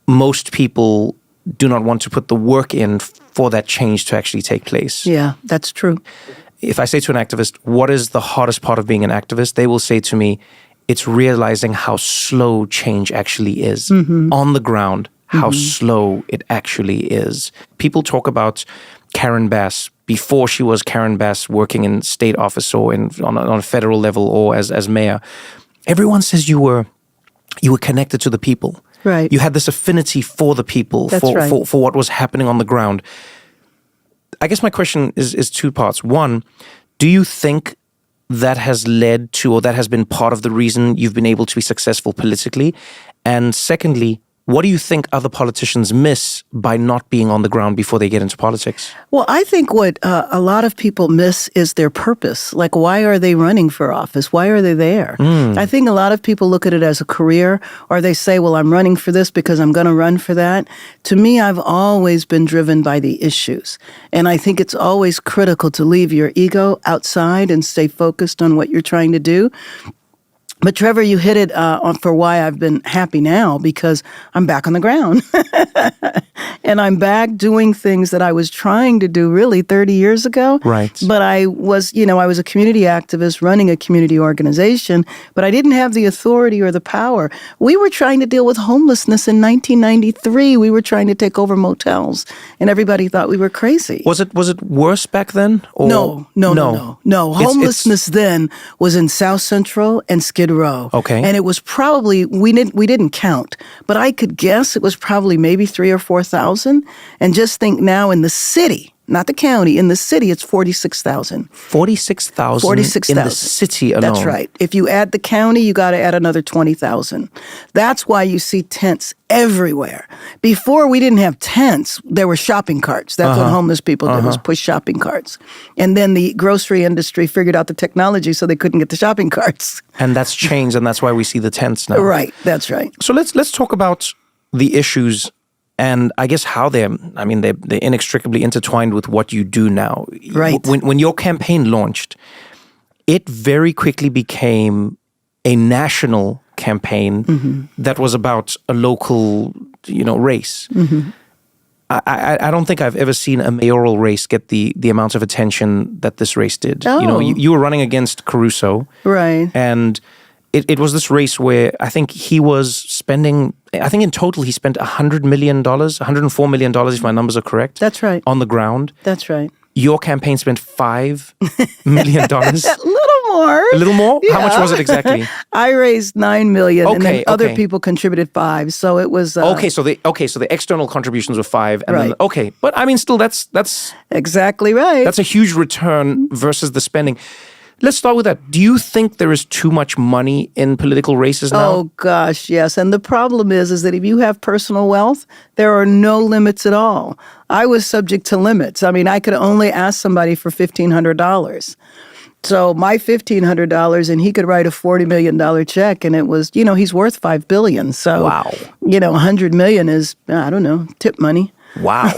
Most people do not want to put the work in for that change to actually take place. Yeah, that's true. If I say to an activist, what is the hardest part of being an activist? They will say to me, it's realizing how slow change actually is. Mm-hmm. On the ground, how slow it actually is. People talk about Karen Bass before she was Karen Bass working in state office or on a federal level or as mayor. Everyone says you were connected to the people. Right. You had this affinity for the people, for what was happening on the ground. I guess my question is two parts. One, do you think that has led to, or that has been part of the reason you've been able to be successful politically? And secondly, what do you think other politicians miss by not being on the ground before they get into politics? Well, I think what a lot of people miss is their purpose. Like, why are they running for office? Why are they there? I think a lot of people look at it as a career, or they say, well, I'm running for this because I'm going to run for that. To me, I've always been driven by the issues. And I think it's always critical to leave your ego outside and stay focused on what you're trying to do. But Trevor, you hit it for why I've been happy now, because I'm back on the ground. And I'm back doing things that I was trying to do really 30 years ago. Right. But I was a community activist running a community organization, but I didn't have the authority or the power. We were trying to deal with homelessness in 1993. We were trying to take over motels, and everybody thought we were crazy. Was it worse back then? Or? No. Homelessness then was in South Central and Skid Row. Okay. And it was probably, we didn't count, but I could guess it was probably maybe 3,000 or 4,000. And just think now in the city, not the county, in the city, it's 46,000. 46,000 in the city alone. That's right. If you add the county, you got to add another 20,000. That's why you see tents everywhere. Before we didn't have tents, there were shopping carts. That's what homeless people did, was push shopping carts. And then the grocery industry figured out the technology so they couldn't get the shopping carts. And that's changed, and that's why we see the tents now. Right, that's right. So let's talk about the issues and I guess how they're inextricably intertwined with what you do now. Right. When your campaign launched, it very quickly became a national campaign that was about a local, race. Mm-hmm. I don't think I've ever seen a mayoral race get the amount of attention that this race did. Oh. You were running against Caruso. Right. And it was this race where I think he was spending, in total he spent $100 million, $104 million if my numbers are correct. That's right. On the ground. That's right. Your campaign spent $5 million. A little more? Yeah. How much was it exactly? I raised $9 million, and then other okay. people contributed $5 million. So it was So the external contributions were $5 million, and right. then but still that's exactly right. That's a huge return versus the spending. Let's start with that. Do you think there is too much money in political races now? Oh, gosh, yes. And the problem is that if you have personal wealth, there are no limits at all. I was subject to limits. I mean, I could only ask somebody for $1,500. So my $1,500, and he could write a $40 million check, and it was, he's worth $5 billion. So, wow. $100 million is, I don't know, tip money. Wow.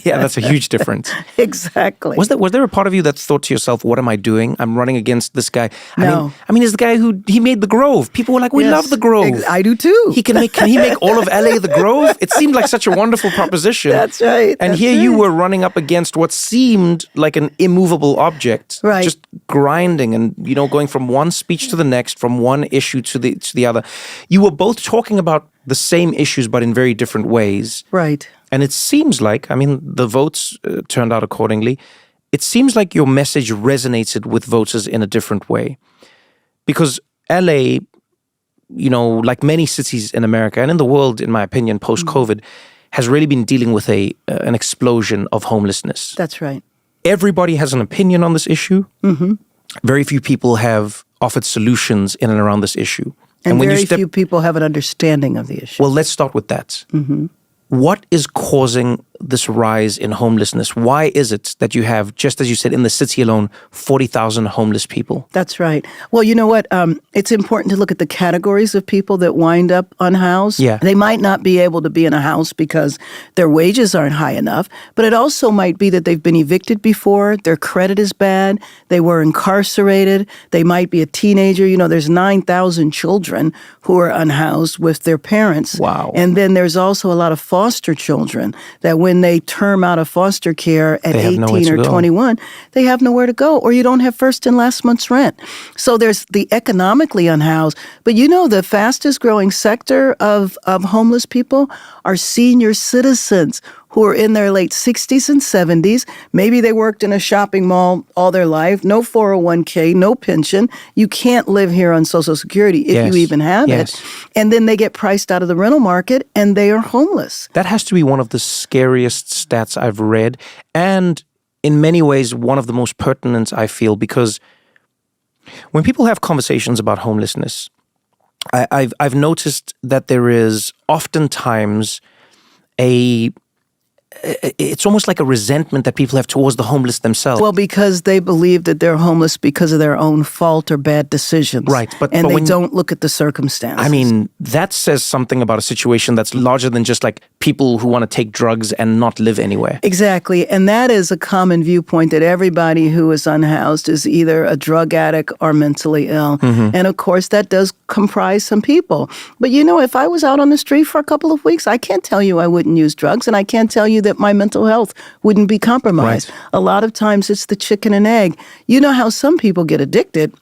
Yeah, that's a huge difference. Exactly. Was there a part of you that thought to yourself, what am I doing? I'm running against this guy. No. I mean, he's the guy he made the Grove. People were like, we love the Grove. I do too. Can he make all of LA the Grove? It seemed like such a wonderful proposition. That's right. And here you were running up against what seemed like an immovable object. Right. Just grinding and, going from one speech to the next, from one issue to the other. You were both talking about the same issues, but in very different ways. Right. And it seems like, the votes turned out accordingly. It seems like your message resonated with voters in a different way. Because LA like many cities in America and in the world, in my opinion, post-COVID, has really been dealing with an explosion of homelessness. That's right. Everybody has an opinion on this issue. Mm-hmm. Very few people have offered solutions in and around this issue. And when very few people have an understanding of the issue. Well, let's start with that. Mm-hmm. What is causing this rise in homelessness? Why is it that you have, just as you said, in the city alone, 40,000 homeless people? That's right. Well, you know what? It's important to look at the categories of people that wind up unhoused. Yeah. They might not be able to be in a house because their wages aren't high enough, but it also might be that they've been evicted before, their credit is bad, they were incarcerated, they might be a teenager. There's 9,000 children who are unhoused with their parents. Wow. And then there's also a lot of foster children that when they term out of foster care at 18 or 21, they have nowhere to go, or you don't have first and last month's rent. So there's the economically unhoused. But the fastest growing sector of homeless people are senior citizens who are in their late 60s and 70s. Maybe they worked in a shopping mall all their life, no 401k, no pension. You can't live here on Social Security if you even have it. And then they get priced out of the rental market and they are homeless. That has to be one of the scariest stats I've read, and in many ways one of the most pertinent, I feel, because when people have conversations about homelessness, I've noticed that there is oftentimes it's almost like a resentment that people have towards the homeless themselves. Well, because they believe that they're homeless because of their own fault or bad decisions. Right. But they don't look at the circumstances. I mean, that says something about a situation that's larger than just like people who want to take drugs and not live anywhere. Exactly. And that is a common viewpoint, that everybody who is unhoused is either a drug addict or mentally ill. Mm-hmm. And of course, that does comprise some people. But if I was out on the street for a couple of weeks, I can't tell you I wouldn't use drugs, and I can't tell you that my mental health wouldn't be compromised. Right. A lot of times it's the chicken and egg. You know how some people get addicted?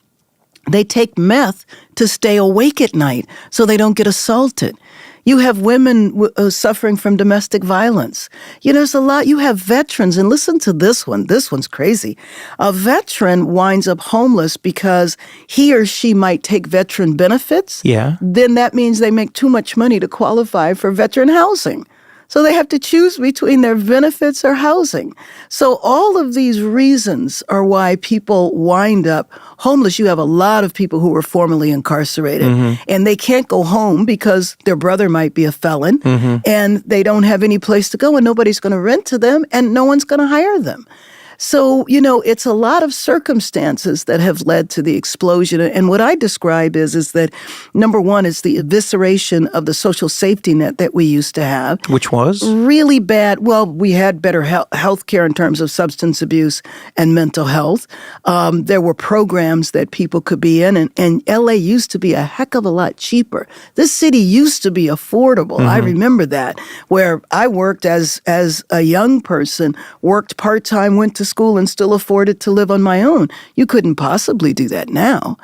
They take meth to stay awake at night so they don't get assaulted. You have women suffering from domestic violence. There's a lot. You have veterans, and listen to this one. This one's crazy. A veteran winds up homeless because he or she might take veteran benefits. Yeah. Then that means they make too much money to qualify for veteran housing. So they have to choose between their benefits or housing. So all of these reasons are why people wind up homeless. You have a lot of people who were formerly incarcerated, and they can't go home because their brother might be a felon, and they don't have any place to go, and nobody's going to rent to them, and no one's going to hire them. So, it's a lot of circumstances that have led to the explosion. And what I describe is that, number one, is the evisceration of the social safety net that we used to have. Which was? Really bad. Well, we had better health care in terms of substance abuse and mental health. There were programs that people could be in. And LA used to be a heck of a lot cheaper. This city used to be affordable. I remember that, where I worked as a young person, worked part-time, went to school, and still afforded to live on my own. You couldn't possibly do that now.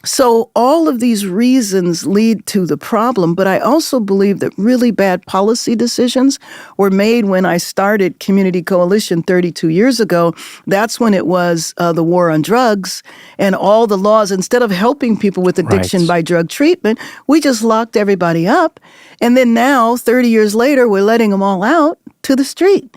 So all of these reasons lead to the problem, but I also believe that really bad policy decisions were made when I started Community Coalition 32 years ago. That's when it was the war on drugs, and all the laws, instead of helping people with addiction by drug treatment, we just locked everybody up. And then now, 30 years later, we're letting them all out to the street.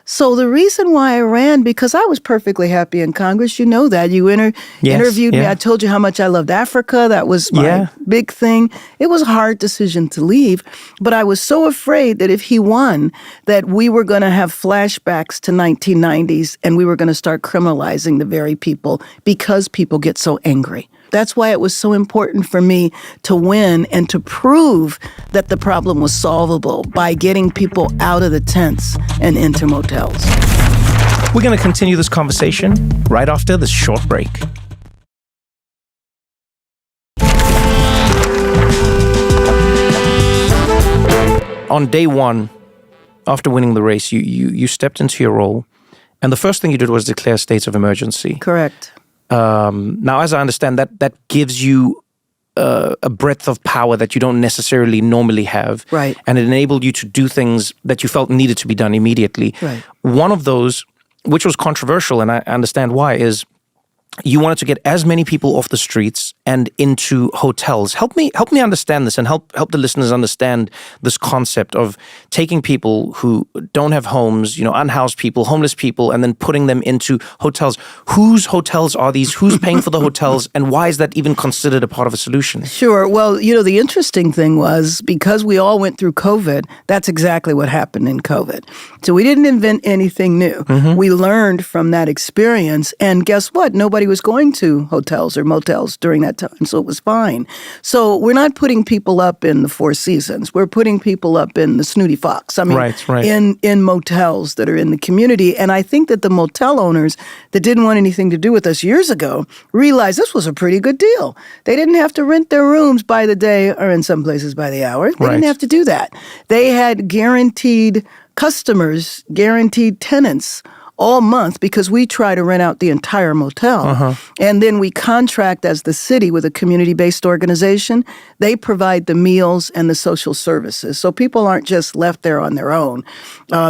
So the reason why I ran, because I was perfectly happy in Congress. You know that. You interviewed me. I told you how much I loved Africa. That was my big thing. It was a hard decision to leave, but I was so afraid that if he won, that we were going to have flashbacks to 1990s and we were going to start criminalizing the very people because people get so angry. That's why it was so important for me to win and to prove that the problem was solvable by getting people out of the tents and into motels. We're going to continue this conversation right after this short break. On day one, after winning the race, you stepped into your role, and the first thing you did was declare states of emergency. Correct. Now, as I understand, that gives you a breadth of power that you don't necessarily normally have. Right. And it enabled you to do things that you felt needed to be done immediately. Right. One of those, which was controversial, and I understand why, is you wanted to get as many people off the streets and into hotels. Help me understand this, and help the listeners understand this concept of taking people who don't have homes, unhoused people, homeless people, and then putting them into hotels. Whose hotels are these? Who's paying for the hotels? And why is that even considered a part of a solution? Sure. Well, the interesting thing was, because we all went through COVID, that's exactly what happened in COVID. So we didn't invent anything new. We learned from that experience. And guess what? Nobody was going to hotels or motels during that time, so it was fine. So we're not putting people up in the Four Seasons. We're putting people up in the Snooty Fox. I mean, right. in motels that are in the community. And I think that the motel owners that didn't want anything to do with us years ago realized this was a pretty good deal. They didn't have to rent their rooms by the day, or in some places by the hour. They didn't have to do that. They had guaranteed customers, guaranteed tenants all month, because we try to rent out the entire motel. And then we contract as the city with a community-based organization. They provide the meals and the social services. So people aren't just left there on their own.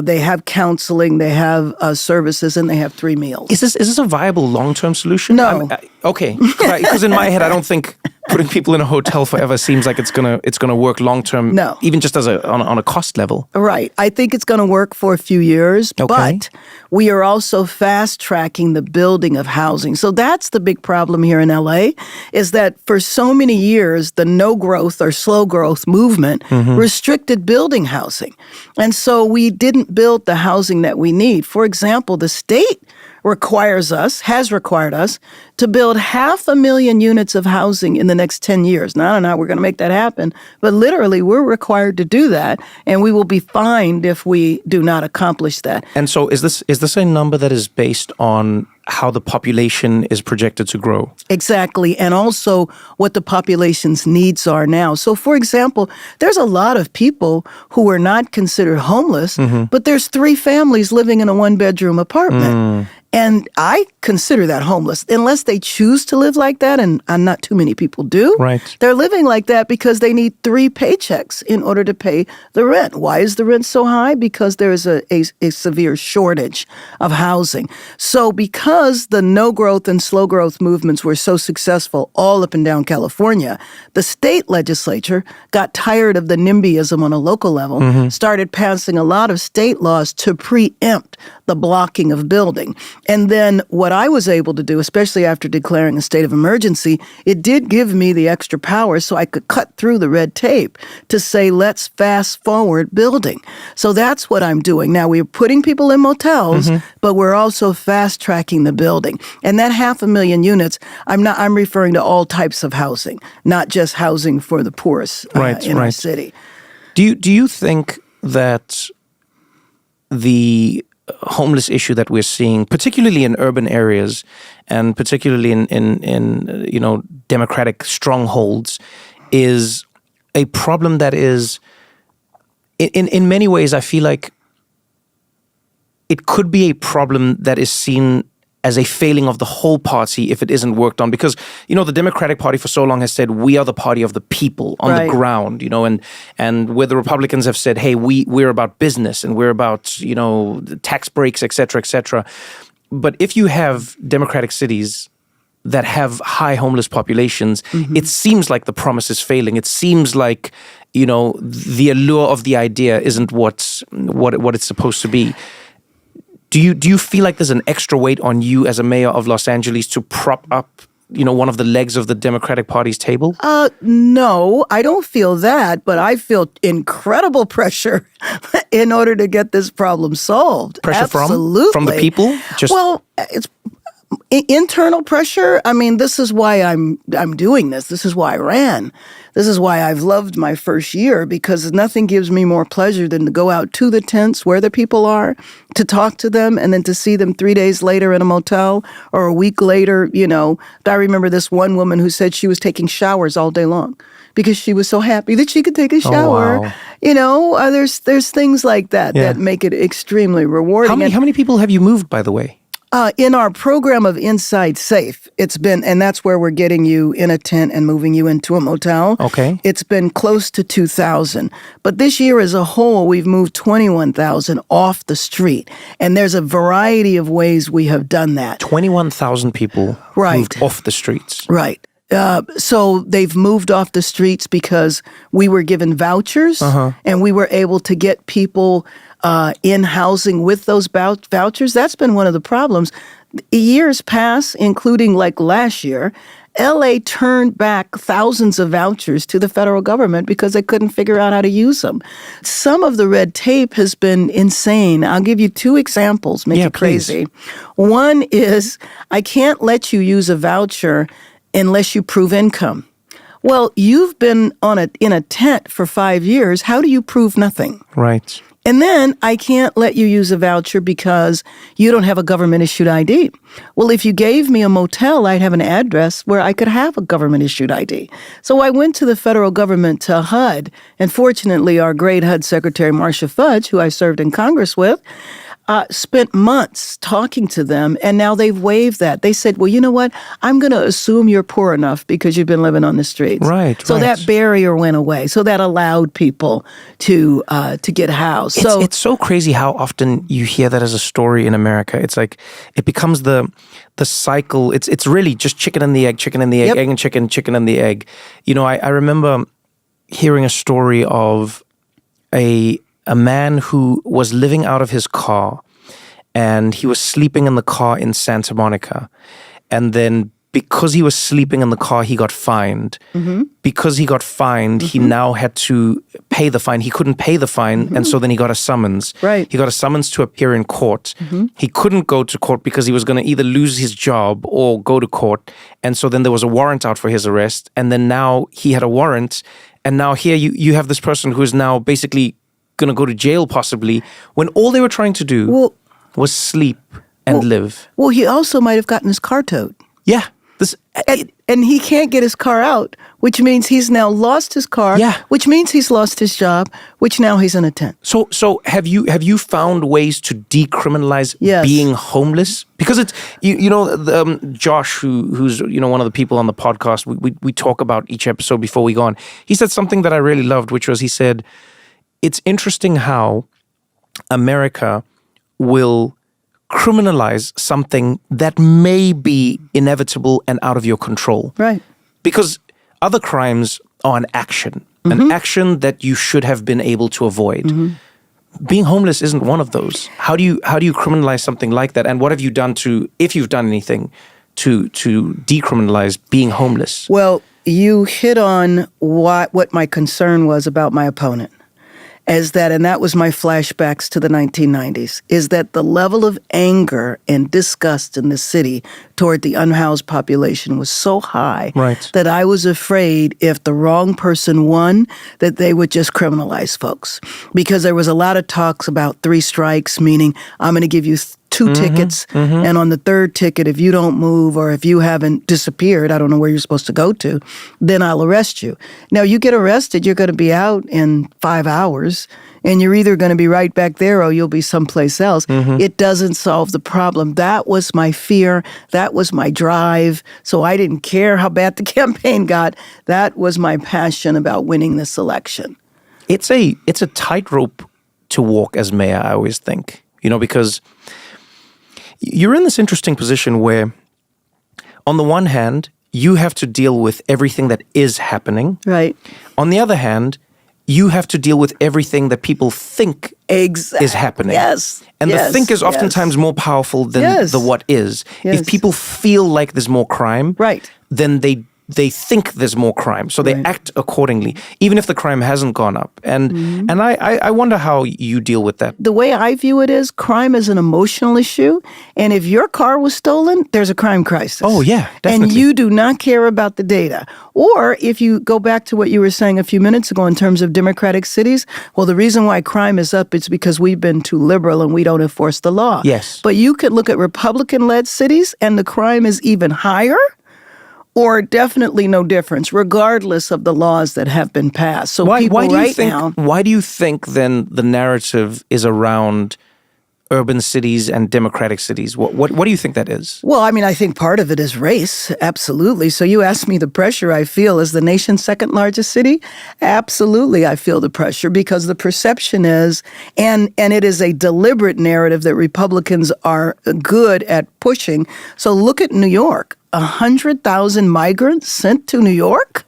They have counseling, they have services, and they have 3 meals. Is this a viable long-term solution? No. Okay. Because in my head, I don't think putting people in a hotel forever seems like it's gonna work long-term. No. Even just as on a cost level. Right. I think it's going to work for a few years, but we are also fast-tracking the building of housing. So that's the big problem here in LA, is that for so many years, the no-growth or slow-growth movement restricted building housing. And so we didn't build the housing that we need. For example, the state has required us to build 500,000 units of housing in the next 10 years. Now, I don't know how we're going to make that happen, but literally we're required to do that, and we will be fined if we do not accomplish that. And so is this a number that is based on how the population is projected to grow? Exactly, and also what the population's needs are now. So, for example, there's a lot of people who are not considered homeless, but there's 3 families living in a 1-bedroom apartment. And I consider that homeless, unless they choose to live like that, and not too many people do. Right. They're living like that because they need 3 paychecks in order to pay the rent. Why is the rent so high? Because there is a severe shortage of housing. So because the no-growth and slow-growth movements were so successful all up and down California, the state legislature got tired of the NIMBYism on a local level, started passing a lot of state laws to preempt the blocking of building. And then what I was able to do, especially after declaring a state of emergency, it did give me the extra power so I could cut through the red tape to say, let's fast forward building. So that's what I'm doing. Now, we're putting people in motels, but we're also fast tracking the building. And that 500,000 units, I'm referring to all types of housing, not just housing for the poorest in our city. Do you think that the homeless issue that we're seeing, particularly in urban areas and particularly in democratic strongholds, is a problem that is, in many ways, I feel like it could be a problem that is seen as a failing of the whole party if it isn't worked on. Because, the Democratic Party for so long has said, we are the party of the people on the ground, and where the Republicans have said, hey, we're about business and we're about, tax breaks, et cetera, But if you have democratic cities that have high homeless populations, it seems like the promise is failing. It seems like, the allure of the idea isn't what it's supposed to be. Do you feel like there's an extra weight on you as a mayor of Los Angeles to prop up, one of the legs of the Democratic Party's table? No, I don't feel that, but I feel incredible pressure in order to get this problem solved. Pressure Absolutely. from the people? Well, it's internal pressure. I mean, this is why I'm doing this. This is why I ran. This is why I've loved my first year, because nothing gives me more pleasure than to go out to the tents where the people are, to talk to them, and then to see them 3 days later in a motel or a week later. I remember this one woman who said she was taking showers all day long because she was so happy that she could take a shower. Oh, wow. There's things like that that make it extremely rewarding. How many people have you moved, by the way? In our program of Inside Safe, it's been, and that's where we're getting you in a tent and moving you into a motel. Okay. It's been close to 2,000. But this year as a whole, we've moved 21,000 off the street. And there's a variety of ways we have done that. 21,000 people moved off the streets. Right. So they've moved off the streets because we were given vouchers and we were able to get people in housing with those vouchers. That's been one of the problems. Years pass, including like last year, LA turned back thousands of vouchers to the federal government because they couldn't figure out how to use them. Some of the red tape has been insane. I'll give you 2 examples, make it crazy. One is, I can't let you use a voucher unless you prove income. Well, you've been in a tent for 5 years. How do you prove nothing? Right. And then I can't let you use a voucher because you don't have a government-issued ID. Well, if you gave me a motel, I'd have an address where I could have a government-issued ID. So I went to the federal government, to HUD, and fortunately our great HUD Secretary, Marcia Fudge, who I served in Congress with, spent months talking to them, and now they've waived that. They said, well, you know what? I'm going to assume you're poor enough because you've been living on the streets. Right. So that barrier went away. So that allowed people to get housed. It's so crazy how often you hear that as a story in America. It's like it becomes the cycle. It's really just chicken and the egg, egg and chicken and the egg. You know, I remember hearing a story of a man who was living out of his car, and he was sleeping in the car in Santa Monica. And then because he was sleeping in the car, he got fined. Because he got fined, he now had to pay the fine. He couldn't pay the fine, and so then he got a summons. Right. He got a summons to appear in court. He couldn't go to court because he was going to either lose his job or go to court. And so then there was a warrant out for his arrest. And then now he had a warrant. And now here you have this person who is now basically going to go to jail possibly, when all they were trying to do was sleep and live. Well, he also might have gotten his car towed. Yeah. And he can't get his car out, which means he's now lost his car, which means he's lost his job, which now he's in a tent. So have you found ways to decriminalize being homeless? Because it's, Josh, who's one of the people on the podcast, we talk about each episode before we go on. He said something that I really loved, which was, he said, it's interesting how America will criminalize something that may be inevitable and out of your control. Right. Because other crimes are an action that you should have been able to avoid. Being homeless isn't one of those. How do you criminalize something like that? And what have you done if you've done anything to decriminalize being homeless? Well, you hit on what my concern was about my opponent. And that was my flashbacks to the 1990s, is that the level of anger and disgust in the city toward the unhoused population was so high that I was afraid if the wrong person won, that they would just criminalize folks. Because there was a lot of talks about 3 strikes, meaning I'm going to give you 2 tickets, and on the 3rd ticket, if you don't move or if you haven't disappeared, I don't know where you're supposed to go to, then I'll arrest you. Now, you get arrested, you're going to be out in 5 hours, and you're either going to be right back there or you'll be someplace else. It doesn't solve the problem. That was my fear. That was my drive. So I didn't care how bad the campaign got. That was my passion about winning this election. It's a tightrope to walk as mayor, I always think, because you're in this interesting position where, on the one hand, you have to deal with everything that is happening. Right. On the other hand, you have to deal with everything that people think is happening. Yes. And the think is oftentimes more powerful than the what is. Yes. If people feel like there's more crime, then they think there's more crime, so they act accordingly, even if the crime hasn't gone up. And I wonder how you deal with that. The way I view it is, crime is an emotional issue, and if your car was stolen, there's a crime crisis. Oh, yeah, definitely. And you do not care about the data. Or if you go back to what you were saying a few minutes ago in terms of democratic cities, well, the reason why crime is up is because we've been too liberal and we don't enforce the law. Yes. But you could look at Republican-led cities, and the crime is even higher, or definitely no difference, regardless of the laws that have been passed. So why do you think then the narrative is around urban cities and democratic cities? What do you think that is? Well, I mean, I think part of it is race, absolutely. So you asked me the pressure I feel as the nation's 2nd largest city. Absolutely, I feel the pressure because the perception is, and it is a deliberate narrative that Republicans are good at pushing. So look at New York. 100,000 migrants sent to New York?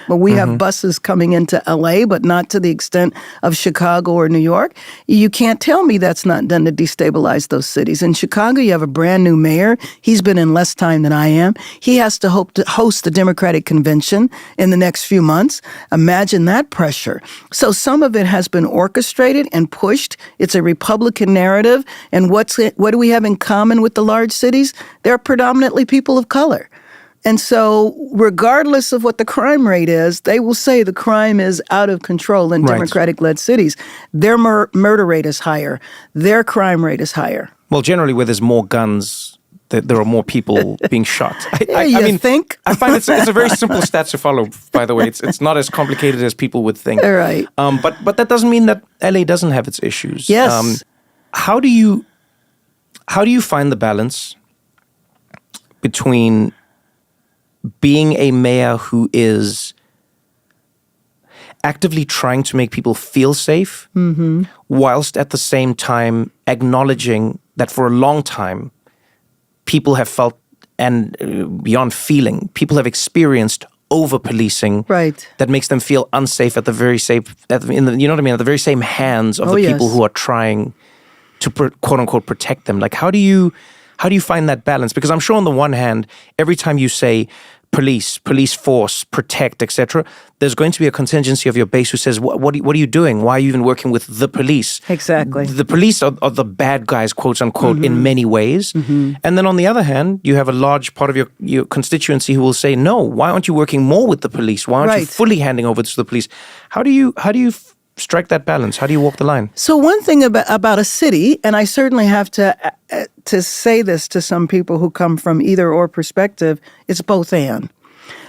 But we have buses coming into LA, but not to the extent of Chicago or New York. You can't tell me that's not done to destabilize those cities. In Chicago, you have a brand new mayor. He's been in less time than I am. He has to hope to host the Democratic convention in the next few months. Imagine that pressure. So some of it has been orchestrated and pushed. It's a Republican narrative. And what do we have in common with the large cities? They're predominantly people of color. And so regardless of what the crime rate is, they will say the crime is out of control in Democratic-led cities. Their murder rate is higher. Their crime rate is higher. Well, generally where there's more guns, there are more people being shot. I mean, think? I find it's a very simple stat to follow, by the way. It's not as complicated as people would think. Right. But that doesn't mean that LA doesn't have its issues. Yes. How do you find the balance between being a mayor who is actively trying to make people feel safe, whilst at the same time acknowledging that for a long time, people have felt, and beyond feeling, people have experienced over-policing that makes them feel unsafe at the very same, at the very same hands of the people who are trying to quote-unquote protect them. Like, how do you find that balance? Because I'm sure on the one hand, every time you say police force, protect, etc., there's going to be a contingency of your base who says, what are you doing? Why are you even working with the police? Exactly. The police are the bad guys, quote unquote, in many ways. And then on the other hand, you have a large part of your constituency who will say, no, why aren't you working more with the police? Why aren't you fully handing over to the police? How do you strike that balance? How do you walk the line? So one thing about a city, and I certainly have to say this to some people who come from either or perspective, it's both and.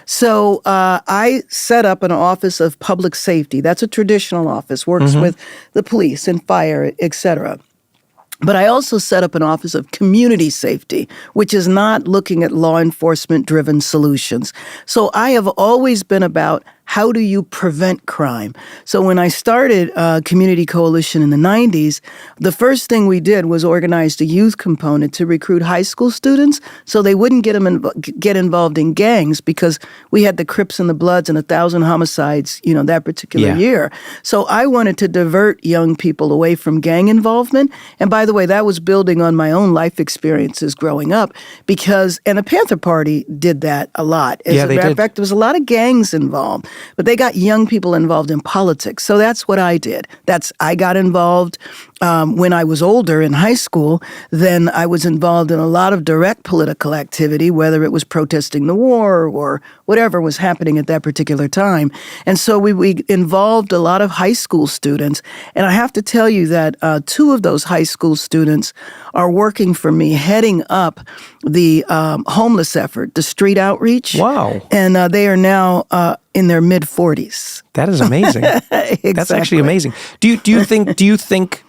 So I set up an office of public safety. That's a traditional office, works with the police and fire, et cetera. But I also set up an office of community safety, which is not looking at law enforcement-driven solutions. So I have always been about how do you prevent crime? So when I started Community Coalition in the 90s, the first thing we did was organize a youth component to recruit high school students so they wouldn't get involved in gangs, because we had the Crips and the Bloods and 1,000 homicides, that particular year. So I wanted to divert young people away from gang involvement. And by the way, that was building on my own life experiences growing up, and the Panther Party did that a lot. As a matter of fact, there was a lot of gangs involved. But they got young people involved in politics. So that's what I did. I got involved when I was older in high school. Then I was involved in a lot of direct political activity, whether it was protesting the war or whatever was happening at that particular time. And so we involved a lot of high school students. And I have to tell you that 2 of those high school students are working for me, heading up the homeless effort, the street outreach. Wow. And they are now in their mid-40s. That is amazing. Exactly. That's actually amazing. Do you think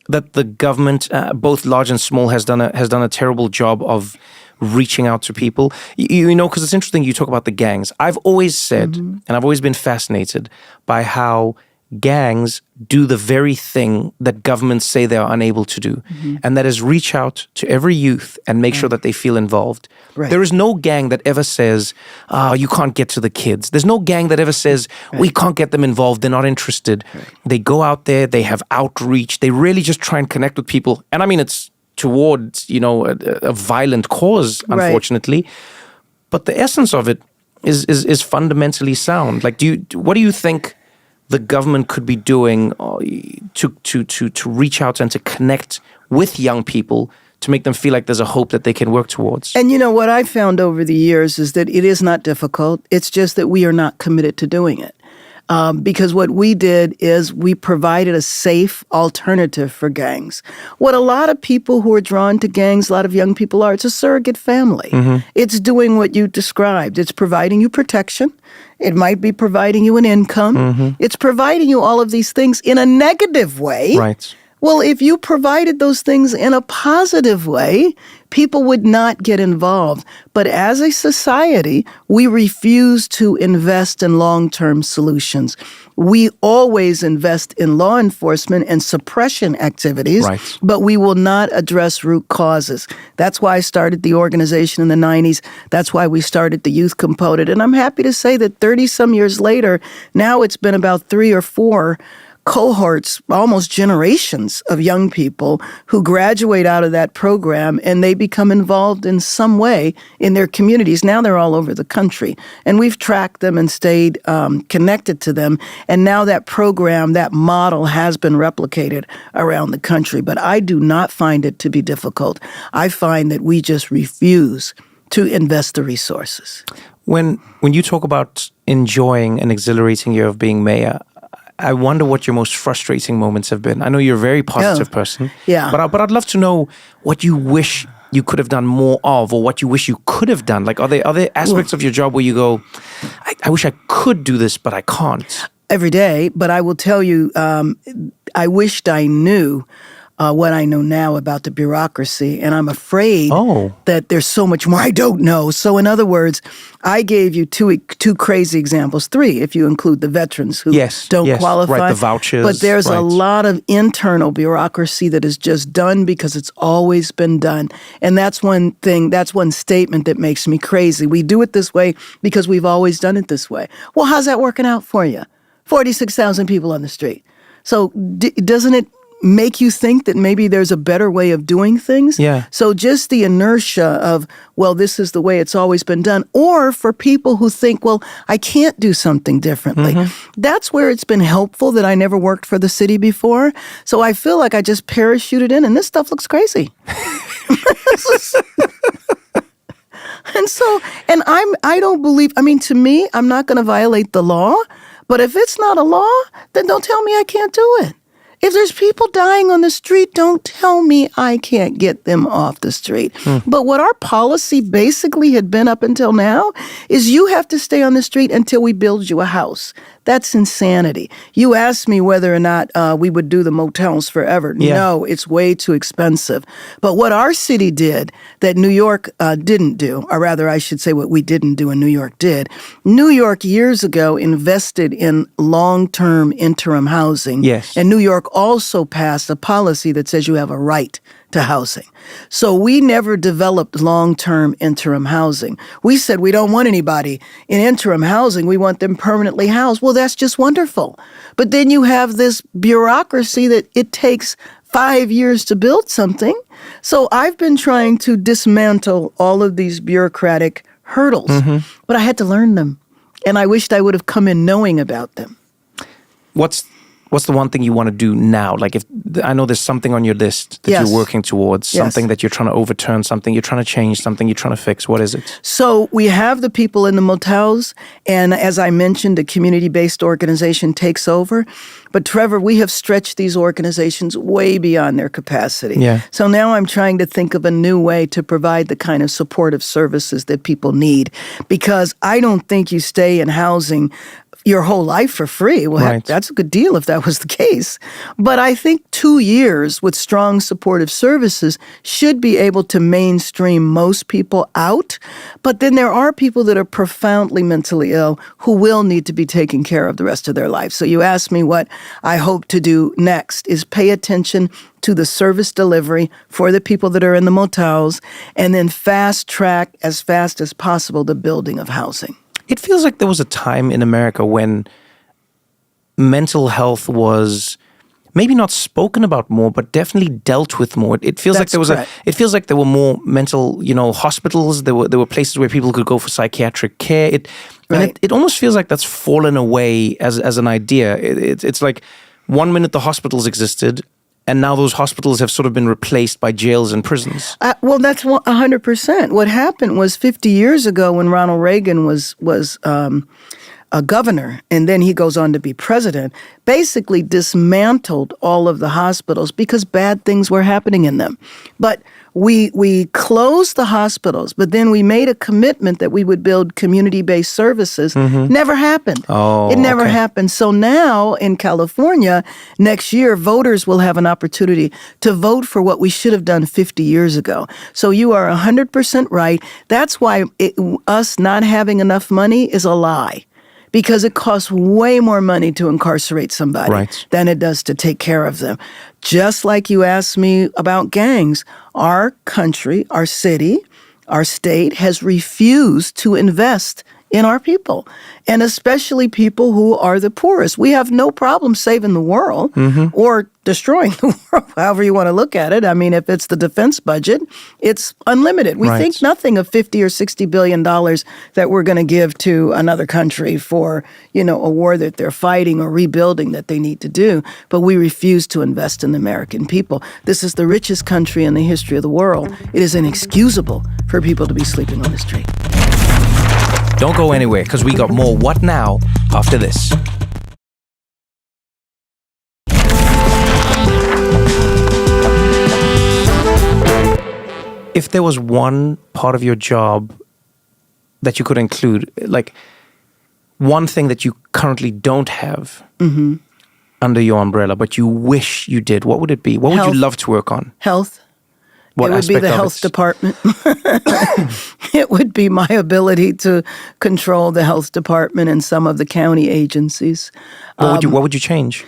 that the government, both large and small, has done a terrible job of reaching out to people? Because it's interesting you talk about the gangs. I've always said, and I've always been fascinated by how gangs do the very thing that governments say they are unable to do, and that is reach out to every youth and make sure that they feel involved. Right. There is no gang that ever says, you can't get to the kids. There's no gang that ever says, we can't get them involved, they're not interested. Right. They go out there, they have outreach, they really just try and connect with people. And I mean, it's towards, a violent cause, unfortunately. Right. But the essence of it is fundamentally sound. Like, what do you think the government could be doing to reach out and to connect with young people to make them feel like there's a hope that they can work towards? And what I found over the years is that it is not difficult. It's just that we are not committed to doing it. Because what we did is we provided a safe alternative for gangs. What a lot of people who are drawn to gangs, a lot of young people are, it's a surrogate family. It's doing what you described. It's providing you protection. It might be providing you an income. It's providing you all of these things in a negative way. Right. Well, if you provided those things in a positive way, people would not get involved. But as a society, we refuse to invest in long-term solutions. We always invest in law enforcement and suppression activities, but we will not address root causes. That's why I started the organization in the 90s. That's why we started the youth component. And I'm happy to say that 30-some years later, now it's been about 3 or 4 cohorts, almost generations of young people who graduate out of that program and they become involved in some way in their communities. Now they're all over the country. And we've tracked them and stayed connected to them. And now that program, that model has been replicated around the country. But I do not find it to be difficult. I find that we just refuse to invest the resources. When you talk about enjoying an exhilarating year of being mayor, I wonder what your most frustrating moments have been. I know you're a very positive person. Yeah. But I'd love to know what you wish you could have done more of, or what you wish you could have done. Like, are there aspects of your job where you go, I wish I could do this, but I can't? Every day. But I will tell you, I wished I knew what I know now about the bureaucracy, and I'm afraid that there's so much more I don't know. So in other words, I gave you two crazy examples, 3 if you include the veterans who don't qualify. Right, the vouchers. But there's a lot of internal bureaucracy that is just done because it's always been done. And that's one thing, that's one statement that makes me crazy. We do it this way because we've always done it this way. Well, how's that working out for you? 46,000 people on the street. So doesn't it make you think that maybe there's a better way of doing things? Yeah. So just the inertia of, well, this is the way it's always been done. Or for people who think, well, I can't do something differently. That's where it's been helpful that I never worked for the city before. So I feel like I just parachuted in and this stuff looks crazy. And I don't believe, to me, I'm not going to violate the law. But if it's not a law, then don't tell me I can't do it. If there's people dying on the street, don't tell me I can't get them off the street. But what our policy basically had been up until now is you have to stay on the street until we build you a house. That's insanity. You asked me whether or not we would do the motels forever. Yeah. No, it's way too expensive. But what our city did that New York didn't do, or rather I should say what we didn't do and New York did, New York years ago invested in long-term interim housing. Yes. And New York also passed a policy that says you have a right to housing. So we never developed long-term interim housing. We said we don't want anybody in interim housing. We want them permanently housed. Well, that's just wonderful. But then you have this bureaucracy that it takes 5 years to build something. So I've been trying to dismantle all of these bureaucratic hurdles, but I had to learn them. And I wished I would have come in knowing about them. What's the one thing you want to do now? Like, if I know there's something on your list that you're working towards, something that you're trying to overturn, something you're trying to change, something you're trying to fix. What is it? So we have the people in the motels, and as I mentioned, a community-based organization takes over. But Trevor, we have stretched these organizations way beyond their capacity. Yeah. So now I'm trying to think of a new way to provide the kind of supportive services that people need, because I don't think you stay in housing your whole life for free. Well, that's a good deal if that was the case. But I think 2 years with strong supportive services should be able to mainstream most people out. But then there are people that are profoundly mentally ill who will need to be taken care of the rest of their life. So you asked me what I hope to do next is pay attention to the service delivery for the people that are in the motels, and then fast track as fast as possible the building of housing. It feels like there was a time in America when mental health was maybe not spoken about more, but definitely dealt with more. It feels like there was it feels like there were more mental, hospitals. There were places where people could go for psychiatric care. It almost feels like that's fallen away as an idea. It's like 1 minute the hospitals existed, and now those hospitals have sort of been replaced by jails and prisons. Well, that's 100%. What happened was 50 years ago when Ronald Reagan was a governor, and then he goes on to be president, basically dismantled all of the hospitals because bad things were happening in them. But We closed the hospitals, but then we made a commitment that we would build community-based services. Never happened. It never happened. So now in California, next year, voters will have an opportunity to vote for what we should have done 50 years ago. So you are 100% right. That's why us not having enough money is a lie. Because it costs way more money to incarcerate somebody than it does to take care of them. Just like you asked me about gangs, our country, our city, our state has refused to invest in our people, and especially people who are the poorest. We have no problem saving the world or destroying the world, however you want to look at it. I mean, if it's the defense budget, it's unlimited. We think nothing of $50 or $60 billion that we're going to give to another country for, a war that they're fighting or rebuilding that they need to do. But we refuse to invest in the American people. This is the richest country in the history of the world. It is inexcusable for people to be sleeping on the street. Don't go anywhere, because we got more What Now after this. If there was one part of your job that you could include, like one thing that you currently don't have under your umbrella, but you wish you did, what would it be? What would you love to work on? Health. What it would be the health department. It would be my ability to control the health department and some of the county agencies. What would you change?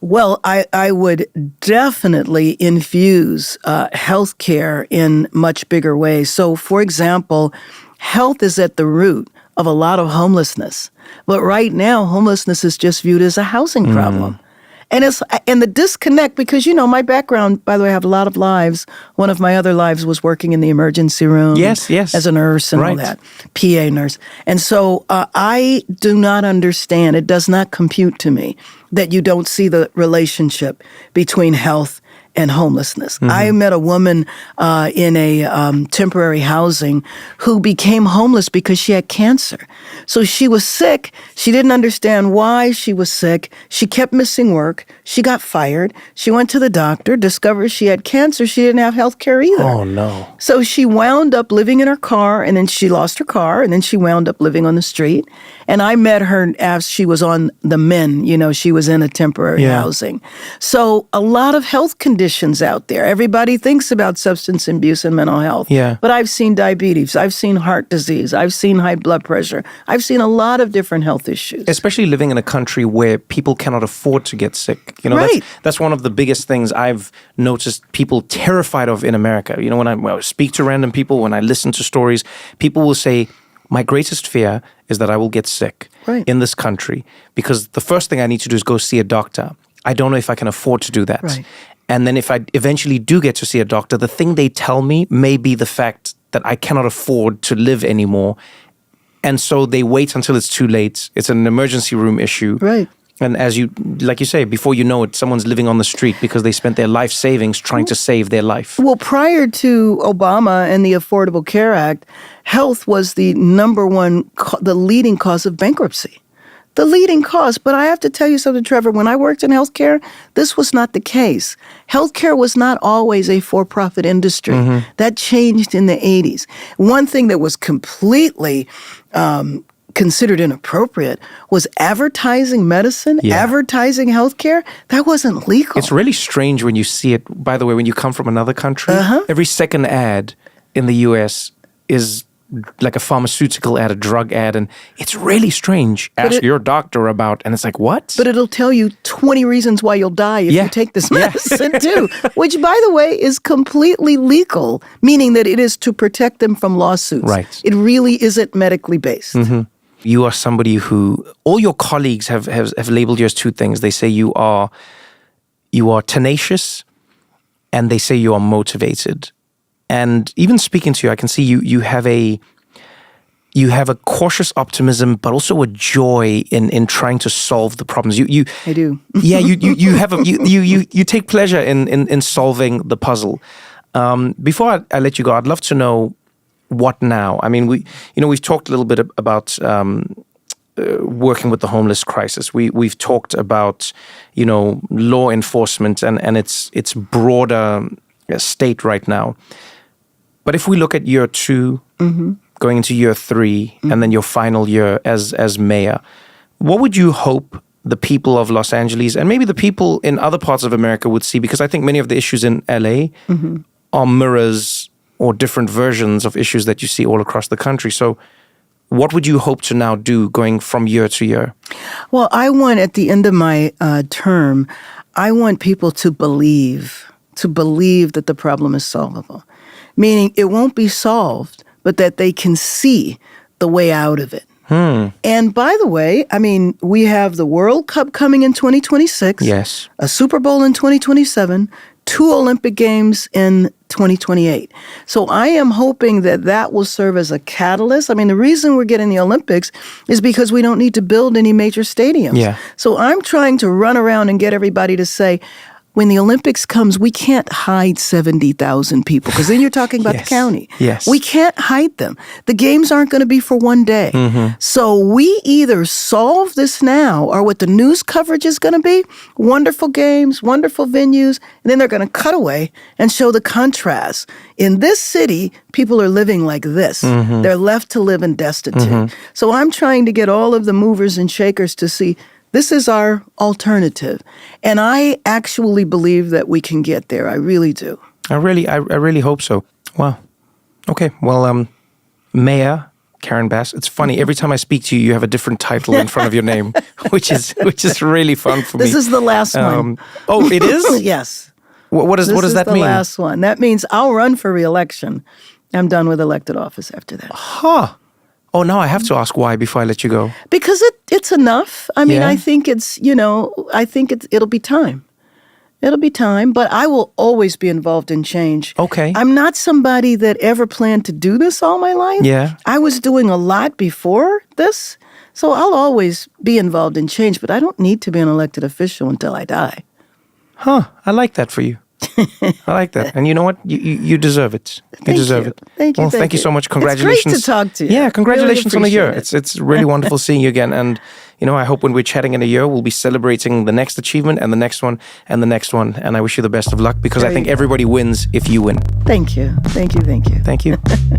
Well, I would definitely infuse healthcare in much bigger ways. So, for example, health is at the root of a lot of homelessness. But right now, homelessness is just viewed as a housing problem. And the disconnect, because, my background, by the way, I have a lot of lives. One of my other lives was working in the emergency room. Yes. As a nurse and all that, PA nurse. And so I do not understand, it does not compute to me that you don't see the relationship between health and homelessness. I met a woman in a temporary housing who became homeless because she had cancer. So she was sick. She didn't understand why she was sick. She kept missing work. She got fired. She went to the doctor, discovered she had cancer. She didn't have health care either. Oh, no. So she wound up living in her car, and then she lost her car, and then she wound up living on the street. And I met her as she was on the men. She was in a temporary housing. So a lot of health conditions out there. Everybody thinks about substance abuse and mental health. Yeah. But I've seen diabetes. I've seen heart disease. I've seen high blood pressure. I've seen a lot of different health issues. Especially living in a country where people cannot afford to get sick. That's one of the biggest things I've noticed people terrified of in America. When I speak to random people, when I listen to stories, people will say, my greatest fear is that I will get sick in this country because the first thing I need to do is go see a doctor. I don't know if I can afford to do that. Right. And then if I eventually do get to see a doctor, the thing they tell me may be the fact that I cannot afford to live anymore. And so they wait until it's too late. It's an emergency room issue. Right. And like you say, before you know it, someone's living on the street because they spent their life savings trying to save their life. Well, prior to Obama and the Affordable Care Act, health was the number one, the leading cause of bankruptcy. The leading cause. But I have to tell you something, Trevor. When I worked in healthcare, this was not the case. Healthcare was not always a for-profit industry. That changed in the 80s. One thing that was completely considered inappropriate was advertising medicine, advertising healthcare. That wasn't legal. It's really strange when you see it, by the way, when you come from another country. Every second ad in the US is like a pharmaceutical ad, a drug ad, and it's really strange. Ask your doctor about, and it's like, what? But it'll tell you 20 reasons why you'll die if you take this medicine too, which, by the way, is completely legal, meaning that it is to protect them from lawsuits. Right. It really isn't medically based. You are somebody who, all your colleagues have labeled you as two things. They say you are tenacious, and they say you are motivated. And even speaking to you, I can see you have a cautious optimism, but also a joy in trying to solve the problems. I do. Yeah, you take pleasure in solving the puzzle. Before I let you go, I'd love to know what now. I mean, we've talked a little bit about working with the homeless crisis. We've talked about law enforcement and its broader state right now. But if we look at year 2, going into year 3, and then your final year as mayor, what would you hope the people of Los Angeles and maybe the people in other parts of America would see? Because I think many of the issues in LA are mirrors or different versions of issues that you see all across the country. So what would you hope to now do going from year to year? Well, I want at the end of my term, I want people to believe that the problem is solvable. Meaning it won't be solved, but that they can see the way out of it. And by the way, I mean, we have the World Cup coming in 2026. Yes. A Super Bowl in 2027, 2 Olympic Games in 2028. So I am hoping that will serve as a catalyst. I mean, the reason we're getting the Olympics is because we don't need to build any major stadiums. Yeah. So I'm trying to run around and get everybody to say, when the Olympics comes, we can't hide 70,000 people, because then you're talking about the county. Yes. We can't hide them. The games aren't going to be for one day. So we either solve this now, or what the news coverage is going to be, wonderful games, wonderful venues, and then they're going to cut away and show the contrast. In this city, people are living like this. They're left to live in destitute. So I'm trying to get all of the movers and shakers to see this is our alternative. And I actually believe that we can get there. I really do. I really hope so. Wow. Okay. Well, Mayor Karen Bass. It's funny. Every time I speak to you, you have a different title in front of your name, which is really fun for me. This is the last one. Oh, it is? Yes. What does that mean? This is the last one. That means I'll run for re-election. I'm done with elected office after that. Huh. Oh, now I have to ask why before I let you go. Because it's enough. I mean, I think it'll be time. It'll be time, but I will always be involved in change. Okay. I'm not somebody that ever planned to do this all my life. Yeah. I was doing a lot before this, so I'll always be involved in change, but I don't need to be an elected official until I die. Huh. I like that for you. I like that. And you know what? You deserve it. You deserve it. Thank you. Well, thank you so much. Congratulations. It's great to talk to you. Yeah, congratulations really on the year. appreciate It's really wonderful seeing you again. And, I hope when we're chatting in a year, we'll be celebrating the next achievement and the next one and the next one. And I wish you the best of luck, because I think everybody wins if you win. Thank you. Thank you. Thank you.